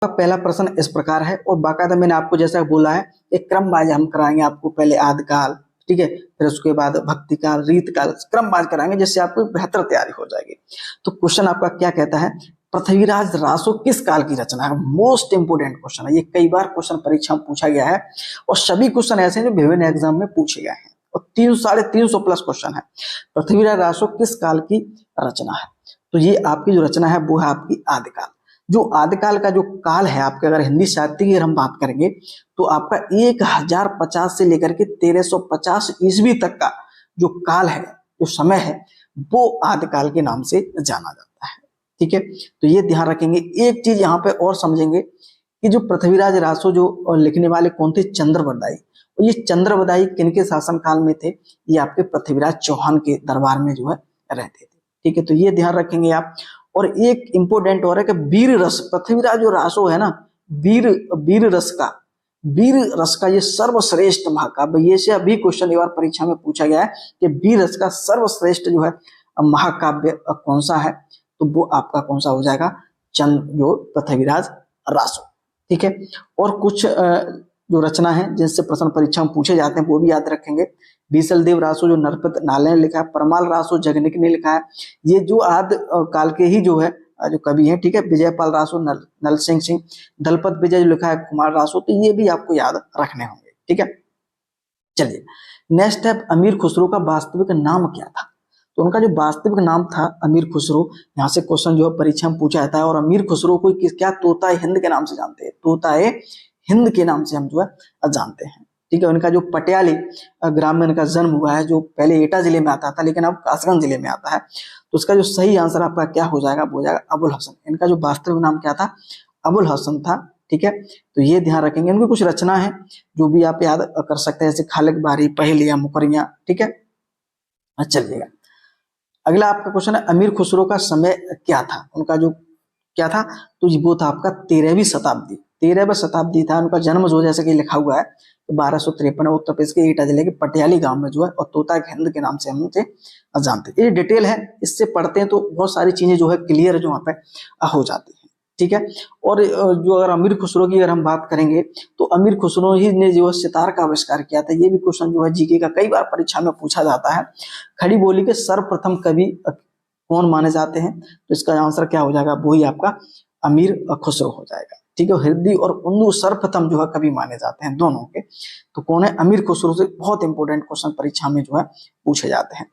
पहला प्रश्न इस प्रकार है और बाकायदा मैंने आपको जैसा बोला है एक क्रमवार हम कराएंगे आपको, पहले आदिकाल, ठीक है, फिर उसके बाद भक्तिकाल, रीतकाल, क्रमवार कराएंगे जिससे आपको बेहतर तैयारी हो जाएगी। तो क्वेश्चन आपका क्या कहता है, पृथ्वीराज रासो किस काल की रचना है? मोस्ट इंपोर्टेंट क्वेश्चन है ये, कई बार क्वेश्चन परीक्षा में पूछा गया है और सभी क्वेश्चन ऐसे हैं जो विभिन्न एग्जाम में पूछे गए हैं और 300-350 प्लस क्वेश्चन है। पृथ्वीराज रासो किस काल की रचना है? तो ये आपकी जो रचना है वो है आपकी आदिकाल। जो आदिकाल का जो काल है आपके, अगर हिंदी साहित्य की अगर हम बात करेंगे तो आपका 1050 से लेकर के 1350 ईस्वी तक का जो काल है, जो समय है, वो आदिकाल के नाम से जाना जाता है। ठीक है, तो ये ध्यान रखेंगे। एक चीज यहाँ पे और समझेंगे कि जो पृथ्वीराज रासो जो लिखने वाले कौन थे, चंद्रवरदायी। और ये चंद्रवरदायी किनके शासन काल में थे? ये आपके पृथ्वीराज चौहान के दरबार में जो है रहते थे। ठीक है, तो ये ध्यान रखेंगे आप। और एक इंपोर्टेंट और है कि वीर रस, पृथ्वीराज जो रासो है ना, वीर रस का ये सर्वश्रेष्ठ महाकाव्य, ये से अभी क्वेश्चन एक बार परीक्षा में पूछा गया है कि वीर रस का सर्वश्रेष्ठ जो है महाकाव्य कौन सा है? तो वो आपका कौन सा हो जाएगा, जो पृथ्वीराज रासो। ठीक है, और कुछ जो रचना है जिनसे प्रश्न परीक्षा में पूछे जाते हैं वो भी याद रखेंगे। बीसल देव रासो जो नरपत नाले ने लिखा है, परमाल रासो जगनिक ने लिखा है, ये जो आदि काल के ही जो है जो कवि है। ठीक है, विजयपाल रासो, नल सिंह, दलपत विजय जो लिखा है कुमार रासो, तो ये भी आपको याद रखने होंगे। ठीक है, चलिए नेक्स्ट है अमीर खुसरो का वास्तविक नाम क्या था? तो उनका जो वास्तविक नाम था अमीर खुसरो, यहाँ से क्वेश्चन जो है परीक्षा में पूछा जाता है। और अमीर खुसरो को क्या तोता हिंद के नाम से जानते हैं, तोता हिंद के नाम से हम जो है जानते हैं। ठीक है, उनका जो पटियाली ग्राम में उनका जन्म हुआ है, जो पहले एटा जिले में आता था लेकिन अब कासगंज जिले में आता है। तो उसका जो सही आंसर आपका क्या हो जाएगा, वो हो जाएगा अबुल हसन। इनका जो वास्तविक नाम क्या था, अबुल हसन था। ठीक है, तो ये ध्यान रखेंगे। इनकी कुछ रचना है जो भी आप याद कर सकते हैं, जैसे खालिक बारी, पहेलियां, मुकरियां। ठीक है, चलिएगा अगला आपका क्वेश्चन है अमीर खुसरो का समय क्या था? उनका जो क्या था, तो वो था आपका 13वीं शताब्दी, 13वीं शताब्दी था उनका जन्म, जो जैसे कि लिखा हुआ है 1253 उत्तर प्रदेश के एटा जिले के पटियाली गांव में जो है, और तोता हिंद के नाम से हम उसे जानते हैं। ये डिटेल है, इससे पढ़ते हैं तो बहुत सारी चीजें जो है क्लियर जो वहां पे हो जाती है। ठीक है, और जो अगर अमीर खुसरो की अगर हम बात करेंगे तो अमीर खुसरो ही ने जो सितार का आविष्कार किया था। ये भी क्वेश्चन जो है जीके का कई बार परीक्षा में पूछा जाता है। खड़ी बोली के सर्वप्रथम कवि कौन माने जाते हैं? तो इसका आंसर क्या हो जाएगा, वही आपका अमीर खुसरो हो जाएगा। ठीक है, हिंदी और उर्दू सर्वप्रथम जो है कवि माने जाते हैं दोनों के, तो कौन है, अमीर खुसरो से बहुत इंपॉर्टेंट क्वेश्चन परीक्षा में जो है पूछे जाते हैं।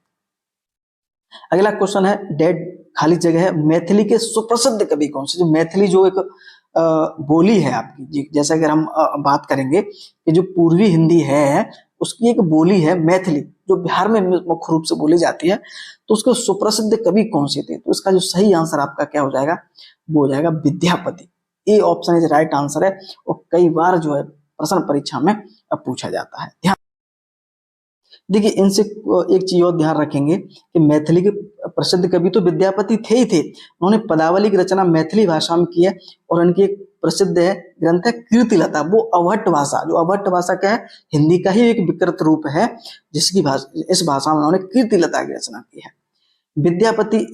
अगला क्वेश्चन है डेड खाली जगह है, मैथिली के सुप्रसिद्ध कवि कौन से? जो मैथिली जो एक बोली है आपकी, जैसे अगर हम बात करेंगे कि जो पूर्वी हिंदी है उसकी एक बोली है मैथिली, जो बिहार में मुख्य रूप से बोली जाती है, तो उसके सुप्रसिद्ध कवि कौन से थे? तो इसका जो सही आंसर आपका क्या हो जाएगा, वो हो जाएगा Vidyapati. A option is right answer है, और कई बार जो है प्रश्न परीक्षा में पूछा जाता है। ध्यान देखिए, इनसे एक चीज और ध्यान रखेंगे कि मैथिली के प्रसिद्ध कवि तो विद्यापति थे ही थे, उन्होंने पदावली की रचना मैथिली भाषा में की है, और उनकी एक प्रसिद्ध है ग्रंथ है कीर्तिलता, वो अवहट्ट भाषा, जो अवहट्ट भाषा क्या है, हिंदी का ही एक विकृत रूप है, जिसकी भाषा, इस भाषा में उन्होंने कीर्तिलता की रचना की है। विद्यापति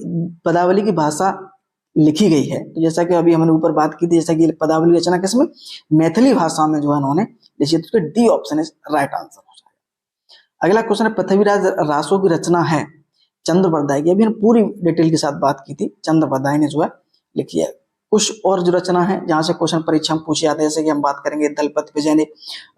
पदावली की भाषा लिखी गई है, तो जैसा कि अभी हमने ऊपर बात की थी, जैसा कि पदावली रचना किसमें, मैथिली भाषा में जो है उन्होंने लिखी, तो D option is right answer हो जाएगा। अगला क्वेश्चन है पृथ्वीराज रासो की रचना है चंद्रवरदायी की, अभी हम पूरी डिटेल के साथ बात की थी, चंद्रवरदायी ने जो है लिखी है। कुछ और जो रचना है जहां से क्वेश्चन परीक्षा में पूछे जाते हैं, जैसे कि हम बात करेंगे दलपत विजय ने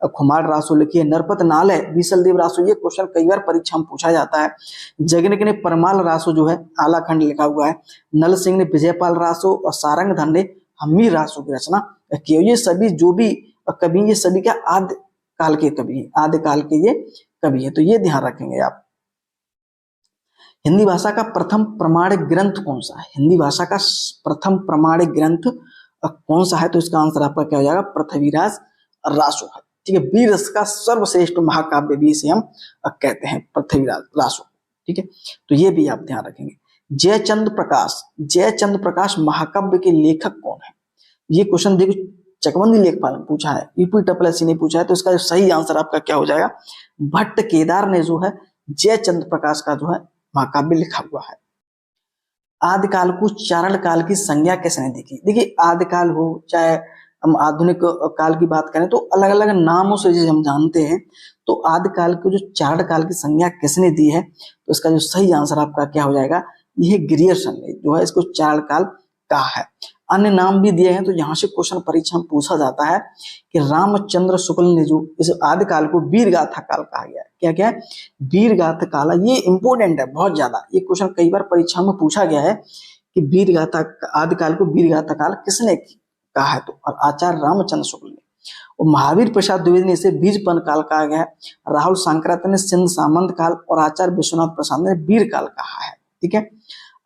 खुमार रासो लिखी है, नरपत नालय बीसल देव रासो, ये क्वेश्चन कई बार परीक्षा में पूछा जाता है। जगनिक ने परमाल रासो जो है आलाखंड लिखा हुआ है, नल सिंह ने विजयपाल रासो, और सारंग धन ने हम्मी रासो की रचना की है। ये सभी जो भी कवि, ये सभी क्या आदि काल के कवि है, आदि काल के ये कवि है, तो ये ध्यान रखेंगे आप। हिंदी भाषा का प्रथम प्रमाणिक ग्रंथ कौन सा है? हिंदी भाषा का प्रथम प्रमाणिक ग्रंथ कौन सा है? तो इसका आंसर आपका क्या हो जाएगा, पृथ्वीराज रासो है। ठीक है, वीर रस का सर्वश्रेष्ठ महाकाव्य भी इसे हम कहते हैं, पृथ्वीराज रासो। ठीक है, तो ये भी आप ध्यान रखेंगे। जयचंद्र प्रकाश महाकाव्य के लेखक कौन है? ये क्वेश्चन देखो चकबंदी लेखपाल ने पूछा है, यूपी ने पूछा है, तो इसका जो सही आंसर आपका क्या हो जाएगा, भट्ट केदार ने जो है जयचंद्र प्रकाश का जो है महाकाव्य लिखा हुआ है। आदिकाल को चारण काल की संज्ञा किसने दी? देखिए, आदिकाल हो चाहे हम आधुनिक काल की बात करें तो अलग अलग नामों से हम जानते हैं। तो आदि काल को जो चारण काल की संज्ञा किसने दी है, तो इसका जो सही आंसर आपका क्या हो जाएगा, यह ग्रियर्सन ने जो है इसको चारण काल कहा है। अन्य नाम भी दिए हैं, तो यहाँ से क्वेश्चन परीक्षा में पूछा जाता है कि रामचंद्र शुक्ल ने जो इस आदि काल को वीर गाथा काल कहा गया है। क्या क्या है, वीर गाथा काल। ये इंपोर्टेंट है बहुत ज्यादा, ये क्वेश्चन कई बार परीक्षा में पूछा गया है कि वीर गाथा आदि काल को वीर गाथा काल किसने कहा है, तो आचार्य रामचंद्र शुक्ल ने। और महावीर प्रसाद द्विवेदी ने इसे बीजपन काल कहा गया है। राहुल सांकरात्य ने सिंध सामंत काल और आचार्य विश्वनाथ प्रसाद ने वीर काल कहा है। ठीक है,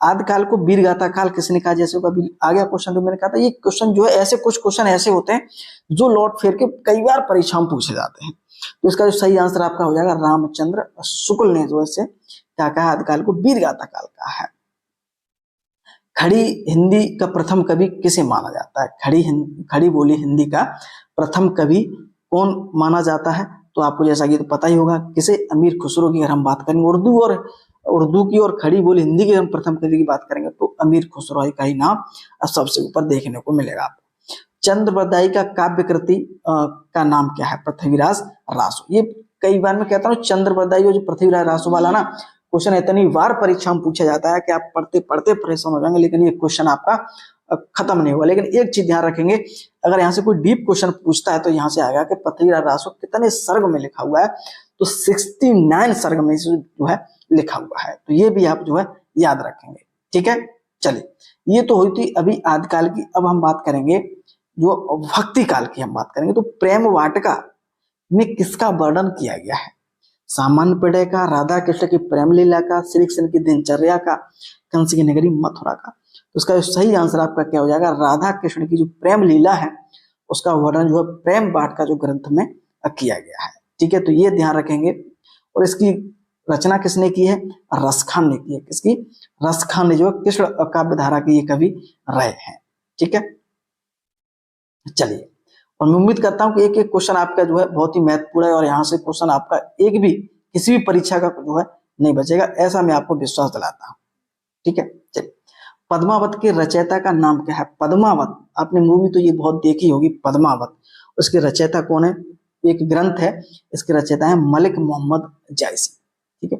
आदि काल को वीर गाथा काल किसने कहा, जैसे कभी आ गया क्वेश्चन, तो मैंने कहा था ये क्वेश्चन जो है ऐसे कुछ क्वेश्चन ऐसे होते हैं जो लौट फेर के कई बार परीक्षा में पूछे जाते हैं। तो इसका जो सही आंसर आपका हो जाएगा रामचंद्र शुक्ल ने जो है क्या कहा, आदि काल को वीर गाथा काल कहा है। खड़ी हिंदी का प्रथम कवि किसे माना जाता है, खड़ी बोली हिंदी का प्रथम कवि कौन माना जाता है, तो आपको जैसा कि तो पता ही होगा किसे, अमीर खुसरो की अगर हम बात करेंगे उर्दू की और खड़ी बोली हिंदी की हम प्रथम कवि की बात करेंगे तो अमीर खुसरो का ही नाम सबसे ऊपर देखने को मिलेगा आपको। चंद्रबरदाई का काव्य कृति का नाम क्या है, पृथ्वीराज रासो। ये कई बार मैं कहता हूँ चंद्रबरदाई जो पृथ्वीराज रासो वाला ना क्वेश्चन इतनी बार परीक्षा में पूछा जाता है कि आप पढ़ते पढ़ते परेशान हो जाएंगे, लेकिन ये क्वेश्चन आपका खत्म नहीं हुआ। लेकिन एक चीज ध्यान रखेंगे, अगर यहाँ से कोई डीप क्वेश्चन पूछता है तो यहाँ से आएगा कि पृथ्वीराज रासो कितने सर्ग में लिखा हुआ है, तो 69 सर्ग में जो है लिखा हुआ है। तो ये भी आप जो है याद रखेंगे। ठीक है, चलिए ये तो हुई थी अभी आदिकाल की। अब हम बात करेंगे जो भक्ति काल की हम बात करेंगे, तो प्रेम वाटिका में किसका वर्णन किया गया है, सामान्य पड़े का, राधा कृष्ण की प्रेम लीला का, श्री कृष्ण की दिनचर्या का, कंस की नगरी मथुरा का। तो उसका जो सही आंसर आपका क्या हो जाएगा, राधा कृष्ण की जो प्रेम लीला है उसका वर्णन जो है प्रेम वाटिका जो ग्रंथ में किया गया है। ठीक है, तो ये ध्यान रखेंगे। और इसकी रचना किसने की है, रसखान ने की है। किसकी, रसखान ने जो कृष्ण काव्य धारा के ये कवि रहे हैं। ठीक है, चलिए, और मैं उम्मीद करता हूं कि एक एक क्वेश्चन आपका जो है बहुत ही महत्वपूर्ण है और यहाँ से क्वेश्चन आपका एक भी किसी भी परीक्षा का जो है नहीं बचेगा, ऐसा मैं आपको विश्वास दिलाता हूं। ठीक है, चलिए, पद्मावत के रचयिता का नाम क्या है, पद्मावत, आपने मूवी तो ये बहुत देखी होगी पद्मावत, उसके रचयिता कौन है, एक ग्रंथ है, इसके रचयिता है मलिक मोहम्मद जायसी। ठीक है,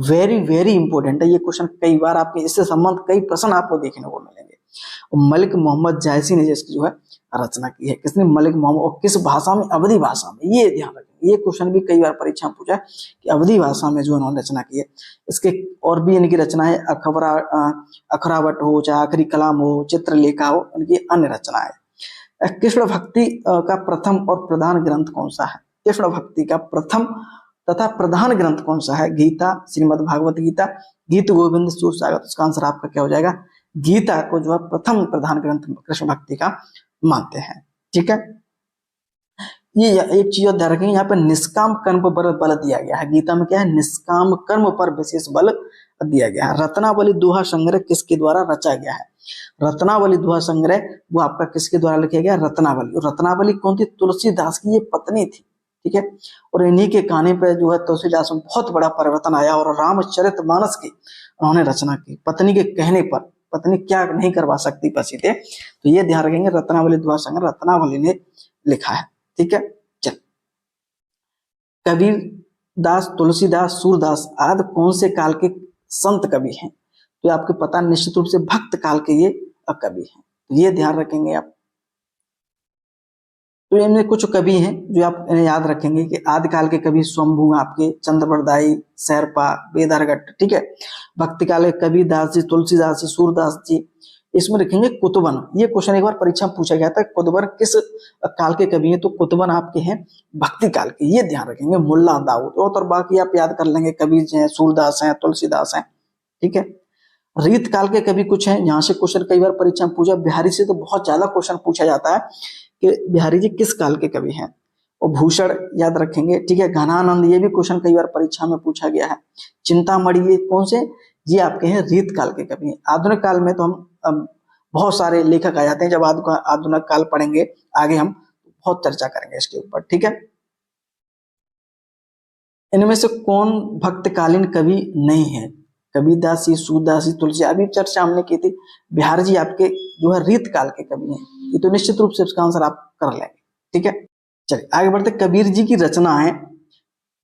वेरी वेरी इंपॉर्टेंट है ये क्वेश्चन, कई बार आपके इससे संबंध कई प्रश्न आपको देखने को मिलेंगे। मलिक मोहम्मद जायसी ने जिसकी जो है रचना की है, किसने, मलिक मोहम्मद, और किस भाषा में, अवधी भाषा में। ये ध्यान रखें, ये क्वेश्चन भी कई बार परीक्षा में पूछा है कि अवधी भाषा में जो उन्होंने रचना की है। इसके और भी इनकी रचना है, अखरावट हो, चाहे आखिरी कलाम हो, चित्रलेखा हो, इनकी अन्य रचना है। कृष्ण भक्ति का प्रथम और प्रधान ग्रंथ कौन सा है, कृष्ण भक्ति का प्रथम तथा प्रधान ग्रंथ कौन सा है, गीता, श्रीमद् भागवत गीता, गीत गोविंद, सूर सागर। उसका आंसर आपका क्या हो जाएगा, गीता को जो है प्रथम प्रधान ग्रंथ कृष्ण भक्ति का मानते हैं। ठीक है, ये एक चीज ध्यान रखेंगे, यहाँ पे निष्काम कर्म पर बल दिया गया है। गीता में क्या है, निष्काम कर्म पर विशेष बल दिया गया है। रत्नावली दोहा संग्रह किसके द्वारा रचा गया है, रत्नावली दोहा संग्रह वो आपका किसके द्वारा लिखा गया, रत्नावली। और रत्नावली कौन थी, तुलसीदास की ये पत्नी थी। ठीक है, और इन्हीं के कहने पर जो है तुलसीदास में बहुत बड़ा परिवर्तन आया और रामचरितमानस की उन्होंने रचना की, पत्नी के कहने पर। पत्नी क्या नहीं करवा सकती पति थे, तो ये ध्यान रखेंगे, रत्नावली दोहा संग्रह रत्नावली ने लिखा है। ठीक है, चल, कबीर दास, तुलसीदास, सूरदास आदि कौन से काल के संत कवि हैं, तो आपको पता निश्चित रूप से भक्त काल के ये कवि हैं, तो ये ध्यान रखेंगे आप। तो इनमें कुछ कवि हैं जो आप याद रखेंगे कि आदिकाल के कवि स्वयंभू आपके, चंद्रबरदाई, शेरपा, बेदरगट। ठीक है, भक्ति काल के कवि दास जी, तुलसीदास जी, सूरदास जी। इसमें रखेंगे कुतुबन, ये क्वेश्चन एक बार परीक्षा में पूछा गया था, कुतुबन किस काल के कवि हैं, तो कुतुबन आपके हैं भक्ति काल के, ये ध्यान रखेंगे। मुल्ला दाऊद, और बाकी आप याद कर लेंगे, कवि हैं, सूरदास हैं, तुलसीदास हैं। ठीक है, रीत काल के कवि कुछ हैं, यहाँ से क्वेश्चन कई बार परीक्षा में पूछा, बिहारी से तो बहुत ज्यादा क्वेश्चन पूछा जाता है कि बिहारी जी किस काल के कवि हैं, और भूषण याद रखेंगे। ठीक है, घनानंद, ये भी क्वेश्चन कई बार परीक्षा में पूछा गया है। चिंतामणि, ये कौन से, ये आपके हैं रीत काल के कवि हैं। आधुनिक काल में तो हम बहुत सारे लेखक आ जाते हैं, जब आधुनिक काल पढ़ेंगे आगे हम बहुत चर्चा करेंगे इसके ऊपर। ठीक है, इनमें से कौन भक्तकालीन कवि नहीं है, कबीरदास जी, सूरदास जी, तुलसी, अभी चर्चा हमने की थी। बिहार जी आपके जो है रीत काल के कवि हैं, ये तो निश्चित रूप से इसका आंसर आप कर लेंगे। ठीक है, चलिए आगे बढ़ते। कबीर जी की रचना है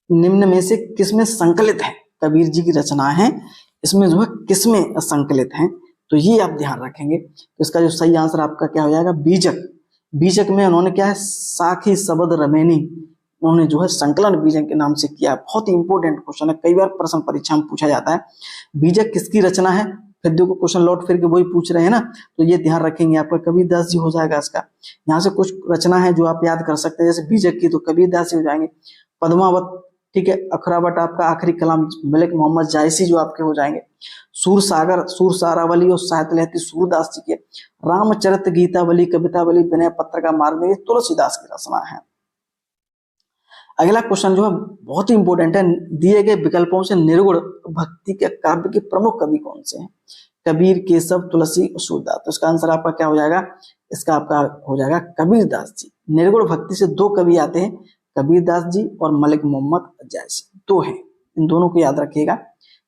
निम्न में से किसमें संकलित है? कबीर जी की रचना है इसमें जो है किसमें संकलित है? तो ये आप ध्यान रखेंगे। तो इसका जो सही आंसर आपका क्या हो जाएगा? बीजक। बीजक में उन्होंने क्या है, साखी शबद रमेनी, उन्होंने जो है संकलन बीजक के नाम से किया। बहुत ही इंपॉर्टेंट क्वेश्चन है, कई बार प्रश्न परीक्षा में पूछा जाता है। बीजक किसकी रचना है? फिर देखो क्वेश्चन लौट फिर के वही पूछ रहे हैं ना, तो ये ध्यान रखेंगे आपका कबीरदास जी हो जाएगा इसका। यहाँ से कुछ रचना है जो आप याद कर सकते हैं, जैसे बीजक की तो कबीरदास जी हो जाएंगे। पद्मावत, ठीक है, अखरावट आपका आखिरी कलाम मलिक मोहम्मद जायसी जो आपके हो जाएंगे। सूर सागर, सूर सारावली और साहित्य लहती सूरदास जी के। रामचरित गीतावली, कवितावली, विनय पत्र का मार्ग, ये तुलसीदास की रचना है। अगला क्वेश्चन जो है बहुत ही इंपॉर्टेंट है, दिए गए विकल्पों से निर्गुण भक्ति के काव्य के प्रमुख कवि कौन से हैं? कबीर, केशव, तुलसी और सूरदास। तो इसका आंसर आपका क्या हो जाएगा? इसका आपका हो जाएगा कबीरदास जी। निर्गुण भक्ति से दो कवि आते हैं, कबीरदास जी और मलिक मोहम्मद जायसी, दो हैं, इन दोनों को याद रखिएगा।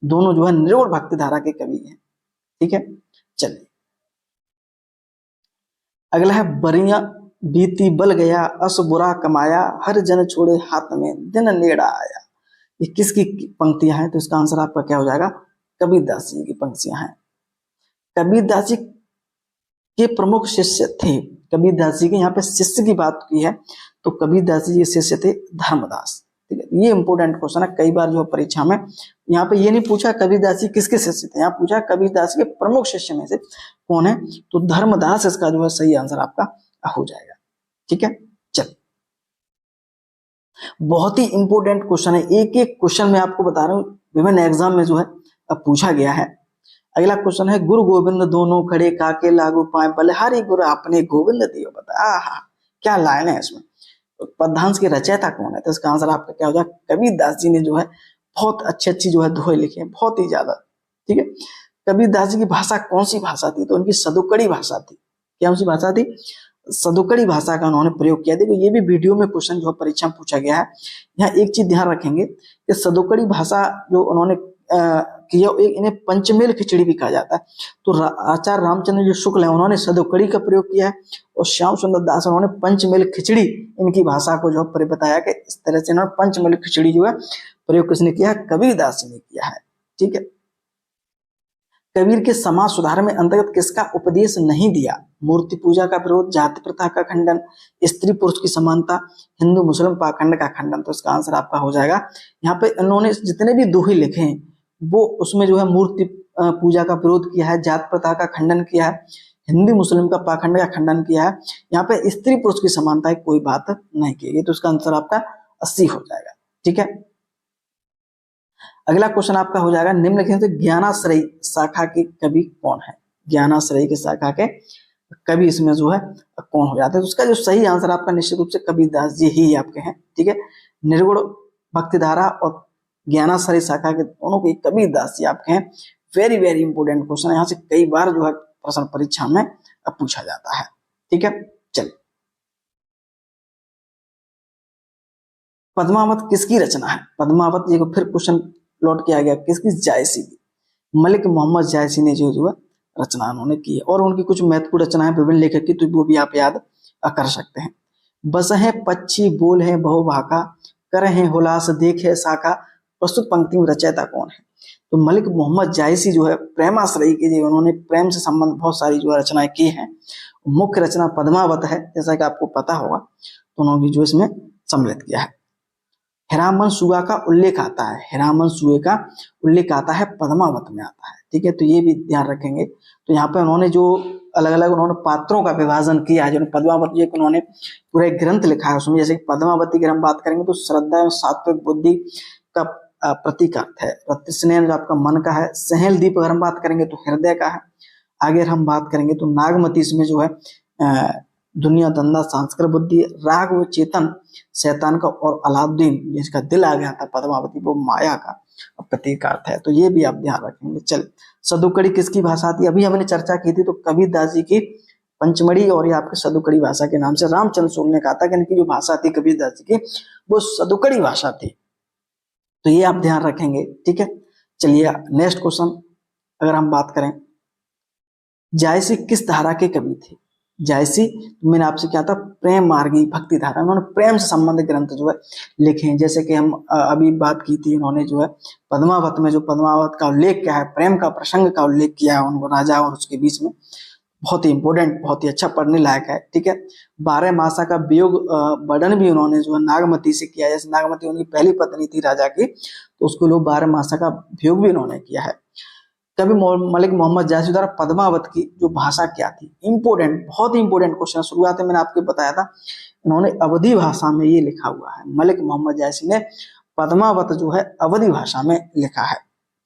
दोनों जो है निर्गुण भक्ति धारा के कवि हैं। ठीक है, चलिए अगला है, बरिया बीती बल गया, अस बुरा कमाया, हर जन छोड़े हाथ में दिन नेड़ा आया। ये किसकी पंक्तियां हैं? तो इसका आंसर आपका क्या हो जाएगा? कबीरदास जी की पंक्तियां हैं। कबीरदास जी के प्रमुख शिष्य थे। कबीरदास जी के यहाँ पे शिष्य की बात की है तो कबीरदास जी के शिष्य थे धर्मदास। ठीक है, ये इंपोर्टेंट क्वेश्चन है, कई बार जो परीक्षा में यहाँ पे ये नहीं पूछा कबीरदास जी किसके शिष्य थे, यहाँ पूछा कबीरदास के प्रमुख शिष्य में से कौन है, तो धर्मदास इसका जो है सही आंसर आपका हो जाएगा। ठीक है, चल बहुत ही इंपॉर्टेंट क्वेश्चन है, एक एक क्वेश्चन में आपको बता रहा हूँ विभिन्न एग्जाम में जो है अब पूछा गया है। अगला क्वेश्चन है, गुरु गोविंद दोनों खड़े काके लागू पाए, बलिहारी गुरु आपने गोविंद दियो बता। आहा, क्या लाइन है इसमें। पद्यांश के रचयिता कौन है? तो इसका आंसर आपका क्या हो जाएगा? कबीरदास जी ने जो है बहुत अच्छी जो है दोहे लिखे हैं, बहुत ही ज्यादा। ठीक है, कबीरदास जी की भाषा कौन सी भाषा थी? तो उनकी सदुकड़ी भाषा थी। क्या सी भाषा थी? सदुकड़ी भाषा का उन्होंने प्रयोग किया। देखो ये भी वीडियो में क्वेश्चन जो परीक्षा में पूछा गया है। यहाँ एक चीज ध्यान रखेंगे कि सदुकड़ी भाषा जो उन्होंने किया, इन्हें पंचमेल खिचड़ी भी कहा जाता है। तो आचार्य रामचंद्र जो शुक्ल है उन्होंने सदुकड़ी का प्रयोग किया है और श्याम सुंदर दास उन्होंने पंचमेल खिचड़ी इनकी भाषा को जो बताया कि इस तरह से इन्होंने पंचमेल खिचड़ी जो है प्रयोग किसने किया है? कबीरदास जी ने किया है। ठीक है, कबीर के समाज सुधार में अंतर्गत किसका उपदेश नहीं दिया? मूर्ति पूजा का विरोध, जाति प्रथा का खंडन, स्त्री पुरुष की समानता, हिंदू मुस्लिम पाखंड का खंडन। तो इसका आंसर आपका हो जाएगा, यहाँ पे इन्होंने जितने भी दोहे लिखे हैं वो उसमें जो है मूर्ति पूजा का विरोध किया है, जात प्रथा का खंडन किया है, हिंदू मुस्लिम का पाखंड का खंडन किया है, यहाँ पे स्त्री पुरुष की समानता की कोई बात नहीं की। तो इसका आंसर आपका 80 हो जाएगा। ठीक है, अगला क्वेश्चन आपका हो जाएगा, निम्नलिखित से ज्ञानाश्रयी शाखा के कवि कौन है? ज्ञानाश्रयी की शाखा के कवि इसमें जो है कौन हो जाते हैं? तो उसका जो सही आंसर आपका निश्चित रूप से कबीरदास जी ही आपके हैं। ठीक है, निर्गुण भक्तिधारा और ज्ञानाश्रयी शाखा के दोनों के कबीरदास जी आपके हैं। वेरी वेरी इंपोर्टेंट क्वेश्चन है, यहाँ से कई बार जो है प्रश्न परीक्षा में पूछा जाता है। ठीक है, चलिए पद्मावत किसकी रचना है? पद्मावत जी को फिर क्वेश्चन लौट के आ गया, किसकी? जायसी की। मलिक मोहम्मद जायसी ने जो है रचना उन्होंने की है और उनकी कुछ महत्वपूर्ण रचनाएं विभिन्न लेखक की, तो वो भी आप याद कर सकते हैं। बस है पक्षी बोल है बहुभाका, कर है हुलास देख है शाखा, प्रस्तुत पंक्ति में रचयिता कौन है? तो मलिक मोहम्मद जायसी जो है प्रेमाश्रयी के लिए उन्होंने प्रेम से संबंध बहुत सारी जो रचनाएं की हैं। मुख्य रचना पद्मावत है, जैसा कि आपको पता होगा, तो उन्होंने जो इसमें सम्मिलित किया है। हिरामन सुगा का उल्लेख आता है, हिरामन सुए का उल्लेख आता है पद्मावत में आता है। ठीक है, तो ये भी ध्यान रखेंगे। तो यहाँ पे उन्होंने जो अलग अलग उन्होंने पात्रों का विभाजन किया है, जो पद्मावत जी उन्होंने पूरा एक ग्रंथ लिखा है उसमें। जैसे पद्मावती की हम बात करेंगे तो श्रद्धा एवं सात्विक बुद्धि का प्रतीक अर्थ है। रतिस्नेह जो आपका मन का है। सहेल दीप अगर हम बात करेंगे तो हृदय का है। आगे हम बात करेंगे तो नागमती इसमें जो है दुनिया धंधा सांस्कृतिक बुद्धि। राग व चेतन शैतान का और अलाउद्दीन जिसका दिल आ गया था पद्मावती, वो माया का प्रतीक अर्थ है। तो ये भी आप ध्यान रखेंगे। चल सदुकड़ी किसकी भाषा थी? अभी हमने चर्चा की थी, तो कबीरदास जी की पंचमढ़ी और ये आपके सदुकड़ी भाषा के नाम से रामचंद्र सोम ने कहा था कि इनकी जो भाषा थी कबीरदास जी की वो सदुकड़ी भाषा थी। तो ये आप ध्यान रखेंगे। ठीक है, चलिए नेक्स्ट क्वेश्चन अगर हम बात करें, जायसी किस धारा के कवि थे? जायसी, मैंने आपसे क्या था, प्रेम मार्गी भक्ति धारा, उन्होंने प्रेम से संबंधित ग्रंथ जो है लिखे हैं। जैसे कि हम अभी बात की थी, उन्होंने जो है पद्मावत में जो पद्मावत का उल्लेख किया है, प्रेम का प्रसंग का उल्लेख किया है उनको राजा और उसके बीच में, बहुत ही इंपॉर्टेंट, बहुत ही अच्छा पढ़ने लायक है। ठीक है, 12 मासा का वियोग वर्णन भी उन्होंने जो है नागमती से किया है। जैसे नागमती उनकी पहली पत्नी थी राजा की, तो उसको लोग 12 मासा का वियोग भी उन्होंने किया है। कवि मलिक मोहम्मद जायसी द्वारा पद्मावत की जो भाषा क्या थी? इंपोर्टेंट, बहुत ही इंपोर्टेंट क्वेश्चन, शुरुआत में मैंने आपको बताया था, इन्होंने अवधी भाषा में ये लिखा हुआ है। मलिक मोहम्मद जायसी ने पद्मावत जो है अवधी भाषा में लिखा है।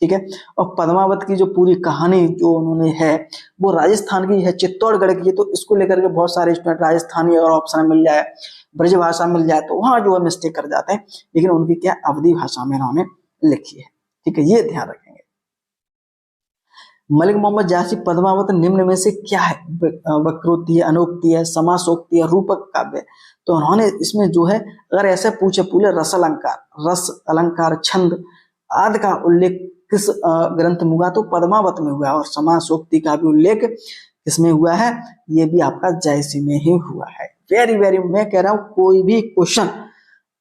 ठीक है, और पद्मावत की जो पूरी कहानी जो उन्होंने है वो राजस्थान की है, चित्तौड़गढ़ की है। तो इसको लेकर के बहुत सारे स्टूडेंट राजस्थानी अगर ऑप्शन मिल जाए, ब्रज भाषा मिल जाए, तो वहां जो है मिस्टेक कर जाते हैं, लेकिन उनकी क्या अवधी भाषा में इन्होंने लिखी है। ठीक है, ये ध्यान रखेंगे। मलिक मोहम्मद जायसी पद्मावत निम्न में से क्या है? वक्रोक्ति है, अनोक्ति है, समासोक्ति है, रूपक काव्य। तो उन्होंने इसमें जो है, अगर ऐसे पूछे पूरे रस अलंकार, रस अलंकार, छंद आदि का उल्लेख किस ग्रंथ में हुआ? तो पद्मावत में हुआ। और समासोक्ति का भी उल्लेख किसमें हुआ है? ये भी आपका जायसी में ही हुआ है। वेरी वेरी, मैं कह रहा हूं कोई भी क्वेश्चन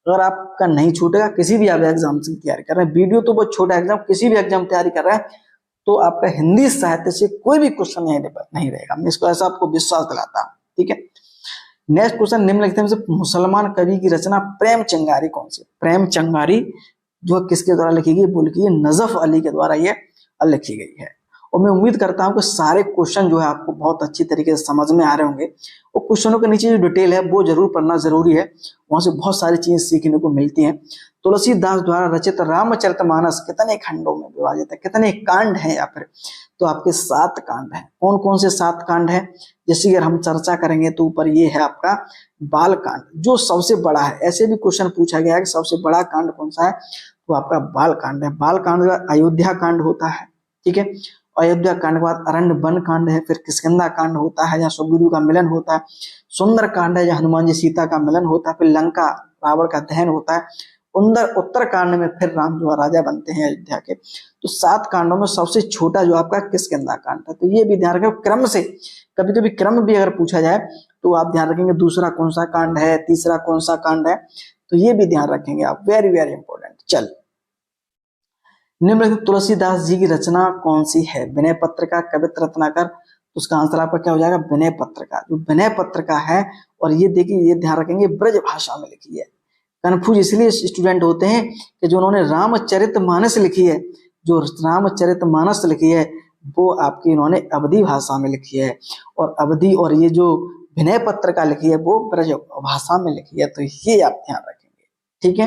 अगर आपका नहीं छूटेगा, किसी भी आप एग्जाम की तैयारी कर रहे हैं, वीडियो तो बहुत छोटा एग्जाम, किसी भी एग्जाम तैयारी कर रहे हैं, तो आपका हिंदी साहित्य से कोई भी क्वेश्चन नहीं रहेगा, मैं इसको ऐसा आपको विश्वास दिलाता हूं। ठीक है, नेक्स्ट क्वेश्चन, निम्नलिखित में से मुसलमान कवि की रचना प्रेम चंगारी कौन सी? प्रेम चंगारी जो किसके द्वारा लिखी गई? बोल की नजफ अली के द्वारा ये लिखी गई है। और मैं उम्मीद करता हूं कि सारे क्वेश्चन जो है आपको बहुत अच्छी तरीके से समझ में आ रहे होंगे। और क्वेश्चनों के नीचे जो डिटेल है वो जरूर पढ़ना जरूरी है, वहां से बहुत सारी चीजें सीखने को मिलती हैं। तुलसीदास द्वारा रचित रामचरितमानस कितने खंडों में विभाजित है? कितने कांड हैं? या फिर तो आपके 7 कांड हैं। कौन कौन से 7 कांड हैं? जैसे अगर हम चर्चा करेंगे तो ऊपर ये है आपका बाल कांड, जो सबसे बड़ा है। ऐसे भी क्वेश्चन पूछा गया है कि सबसे बड़ा कांड कौन सा है? तो आपका बाल कांड है। बाल कांड का अयोध्या कांड होता है। ठीक है, अयोध्या कांड के बाद अरण्य वन कांड है, फिर किष्किंधा कांड होता है जहाँ सुग्रीव का मिलन होता है, सुंदर कांड है जहाँ हनुमान जी सीता का मिलन होता है, फिर लंका रावण का दहन होता है, उत्तर कांड में फिर राम जो राजा बनते हैं अयोध्या के। तो 7 कांडों में सबसे छोटा जो आपका किष्किंधा कांड है। तो ये भी ध्यान रखें, क्रम से कभी कभी क्रम भी अगर पूछा जाए तो आप ध्यान रखेंगे दूसरा कौन सा कांड है, तीसरा कौन सा कांड है, तो ये भी ध्यान रखेंगे आप। Very very important. चल, निम्नलिखित तुलसीदास जी की रचना कौन सी है? विनय पत्रिका, कवित्र रत्नाकर। उसका आंसर आपका क्या हो जाएगा? विनय पत्रिका। जो विनय पत्रिका है, और ये देखिए, ये ध्यान रखेंगे ब्रज भाषा में लिखी है। कन्फ्यूज इसलिए स्टूडेंट होते हैं कि जो उन्होंने रामचरितमानस लिखी है, जो रामचरितमानस लिखी है वो आपकी उन्होंने अवधी भाषा में लिखी है, और अवधी और ये जो विनय पत्रिका लिखी है वो ब्रज भाषा में लिखी है। तो ये आप ध्यान रखेंगे। ठीक है,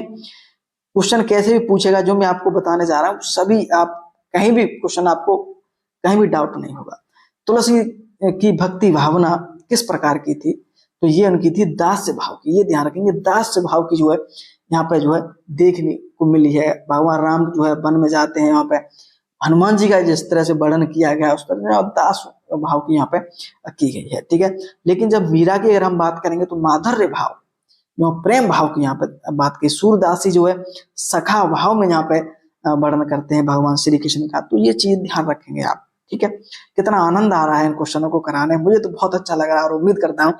क्वेश्चन कैसे भी पूछेगा जो मैं आपको बताने जा रहा हूँ, सभी आप कहीं भी क्वेश्चन आपको कहीं भी डाउट नहीं होगा। तुलसी की भक्ति भावना किस प्रकार की थी? तो ये उनकी थी दास्य भाव की। ये ध्यान रखेंगे, दास्य भाव की जो है यहाँ पे जो है देखने को मिली है। भगवान राम जो है वन में जाते हैं, यहाँ पे हनुमान जी का जिस तरह से वर्णन किया गया उस तरह दास भाव की यहाँ पे की गई है। ठीक है, लेकिन जब मीरा की अगर हम बात करेंगे तो माधुर्य भाव, जो प्रेम भाव की यहाँ पे बात की। सूरदास जी जो है सखा भाव में यहाँ पे वर्णन करते हैं भगवान श्री कृष्ण का। तो ये चीज ध्यान रखेंगे आप। ठीक है, कितना आनंद आ रहा है इन क्वेश्चनों को कराने, मुझे तो बहुत अच्छा लग रहा है, और उम्मीद करता हूँ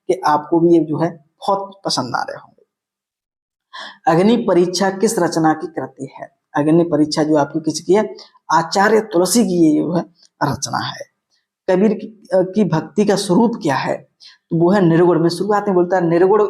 कि आपको भी ये जो है बहुत पसंद आ रहे होंगे। अग्नि परीक्षा किस रचना की कृति है? अग्नि परीक्षा जो आपकी किसकी है? आचार्य तुलसी की ये जो है रचना है। कबीर की भक्ति का स्वरूप क्या है? तो वो है निर्गुण। में शुरुआत में बोलता है निर्गुण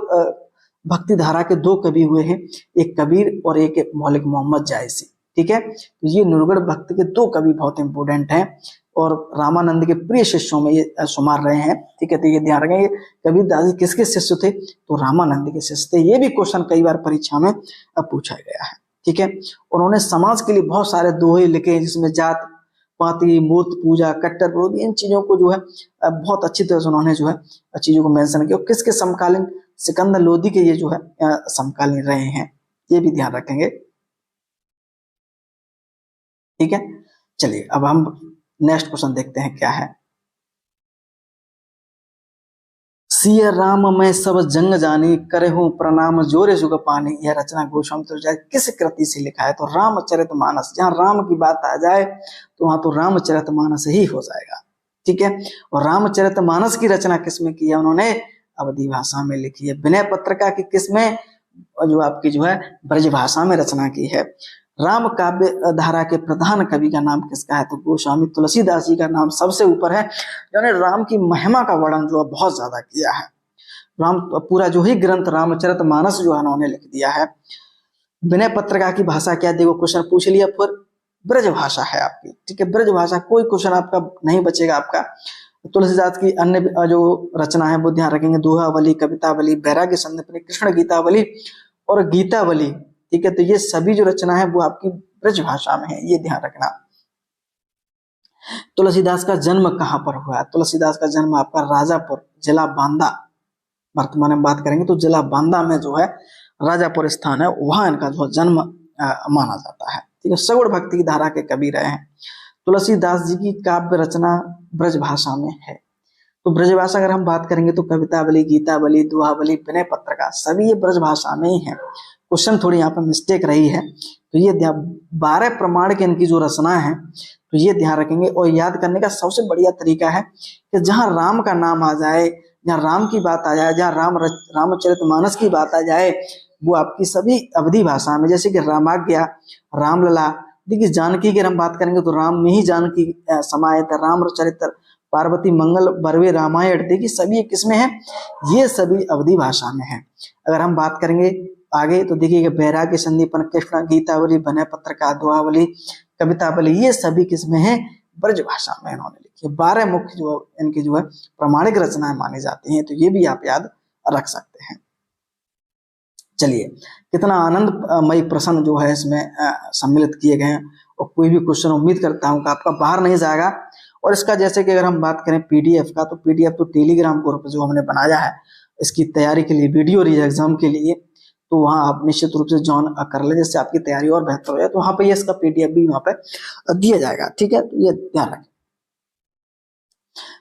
भक्ति धारा के 2 कवि हुए हैं, एक कबीर और एक मौलिक मोहम्मद जायसी। ठीक है, तो ये निर्गुण भक्ति के 2 कवि बहुत इंपोर्टेंट हैं, और रामानंद के प्रिय शिष्यों में ये शुमार रहे हैं। ठीक है, तो ये ध्यान रखेंगे कबीर दास किसके शिष्य थे? तो रामानंद के शिष्य थे। ये भी क्वेश्चन कई बार परीक्षा में पूछा गया है। ठीक है, उन्होंने समाज के लिए बहुत सारे दोहे लिखे हैं, जिसमें जात पाति, मूर्त पूजा, कट्टर विरोधी, इन चीजों को जो है बहुत अच्छी तरह से उन्होंने जो है चीजों को मेंशन किया। किसके समकालीन? सिकंदर लोदी के ये जो है समकालीन रहे हैं, ये भी ध्यान रखेंगे। ठीक है, चलिए अब हम नेक्स्ट क्वेश्चन देखते हैं क्या है। सिय राम मैं सब जंग जानी, करे हूँ प्रणाम जोरे जुग पानी। यह रचना गोस्वामी तुलसीदास किस कृति से लिखा है? तो रामचरितमानस। जहाँ राम की बात आ जाए तो वहां तो रामचरितमानस ही हो जाएगा, ठीक है। और रामचरितमानस की रचना किसमें की है? उन्होंने अवधी भाषा में लिखी है। विनय पत्रिका की किसमें? जो आपकी जो है ब्रज भाषा में रचना की है। राम काव्य धारा के प्रधान कवि का नाम किसका है? तो गोस्वामी तुलसीदास जी का नाम सबसे ऊपर है, जिन्होंने राम की महिमा का वर्णन जो है बहुत ज्यादा किया है। राम पूरा जो ही ग्रंथ रामचरितमानस जो है उन्होंने लिख दिया है। विनय पत्रिका की भाषा क्या? देखो क्वेश्चन पूछ लिया, फिर ब्रज भाषा है आपकी, ठीक है। ब्रज भाषा, कोई क्वेश्चन आपका नहीं बचेगा आपका। तुलसीदास की अन्य जो रचना है वो ध्यान रखेंगे, दोहावली, कवितावली, वैराग्य संदीपनी, कृष्ण गीतावली और गीतावली, ठीक है। तो ये सभी जो रचना है वो आपकी ब्रज भाषा में है, ये ध्यान रखना। तुलसीदास का जन्म कहाँ पर हुआ? तुलसीदास का जन्म आपका राजापुर, जिला बांदा, वर्तमान में बात करेंगे तो जिला बांदा में जो है राजापुर स्थान है, वहां इनका जो जन्म माना जाता है, ठीक है। सगुण भक्ति की धारा के कवि रहे हैं। तुलसीदास जी की काव्य रचना ब्रज भाषा में है। तो ब्रज भाषा अगर हम बात करेंगे तो कवितावली, गीतावली, दोहावली, विनय पत्रिका सभी ये ब्रज भाषा में ही है। क्वेश्चन थोड़ी यहाँ पे मिस्टेक रही है, तो ये 12 प्रमाण के इनकी जो रचना है तो ये ध्यान रखेंगे। और याद करने का सबसे बढ़िया तरीका है कि जहाँ राम का नाम आ जाए, जहाँ राम की बात आ जाए, जहाँ रामचरितमानस की बात आ जाए, वो आपकी सभी अवधी भाषा में, जैसे कि रामाज्ञा, रामलला। देखिए जानकी की हम बात करेंगे तो राम में ही जानकी समाहित है। रामचरित्र, पार्वती मंगल, बरवे रामायण, देखिए सभी किसमें है? ये सभी अवधी भाषा में है। अगर हम बात करेंगे आगे तो देखिए वैराग्य संदीपन, कृष्ण गीतावली, विनय पत्रिका, दोहावली, कवितावली, ये सभी किसमें है? ब्रज भाषा में इन्होंने लिखी है। 12 मुख्य जो इनकी जो है प्रामाणिक रचनाएं मानी जाती हैं, तो ये भी आप याद रख सकते हैं। चलिए, कितना आनंदमयी प्रश्न जो है इसमें सम्मिलित किए गए हैं, और कोई भी क्वेश्चन उम्मीद करता हूं कि आपका बाहर नहीं जाएगा। और इसका जैसे कि अगर हम बात करें पीडीएफ का, तो पीडीएफ तो टेलीग्राम ग्रुप जो हमने बनाया है इसकी तैयारी के लिए, वीडियो एग्जाम के लिए, तो वहां आप निश्चित रूप से ज्वाइन कर ले, जिससे आपकी तैयारी और बेहतर हो जाए। तो वहां पे इसका पीडीएफ भी वहां पे दिया जाएगा, ठीक है। तो ये ध्यान रखें।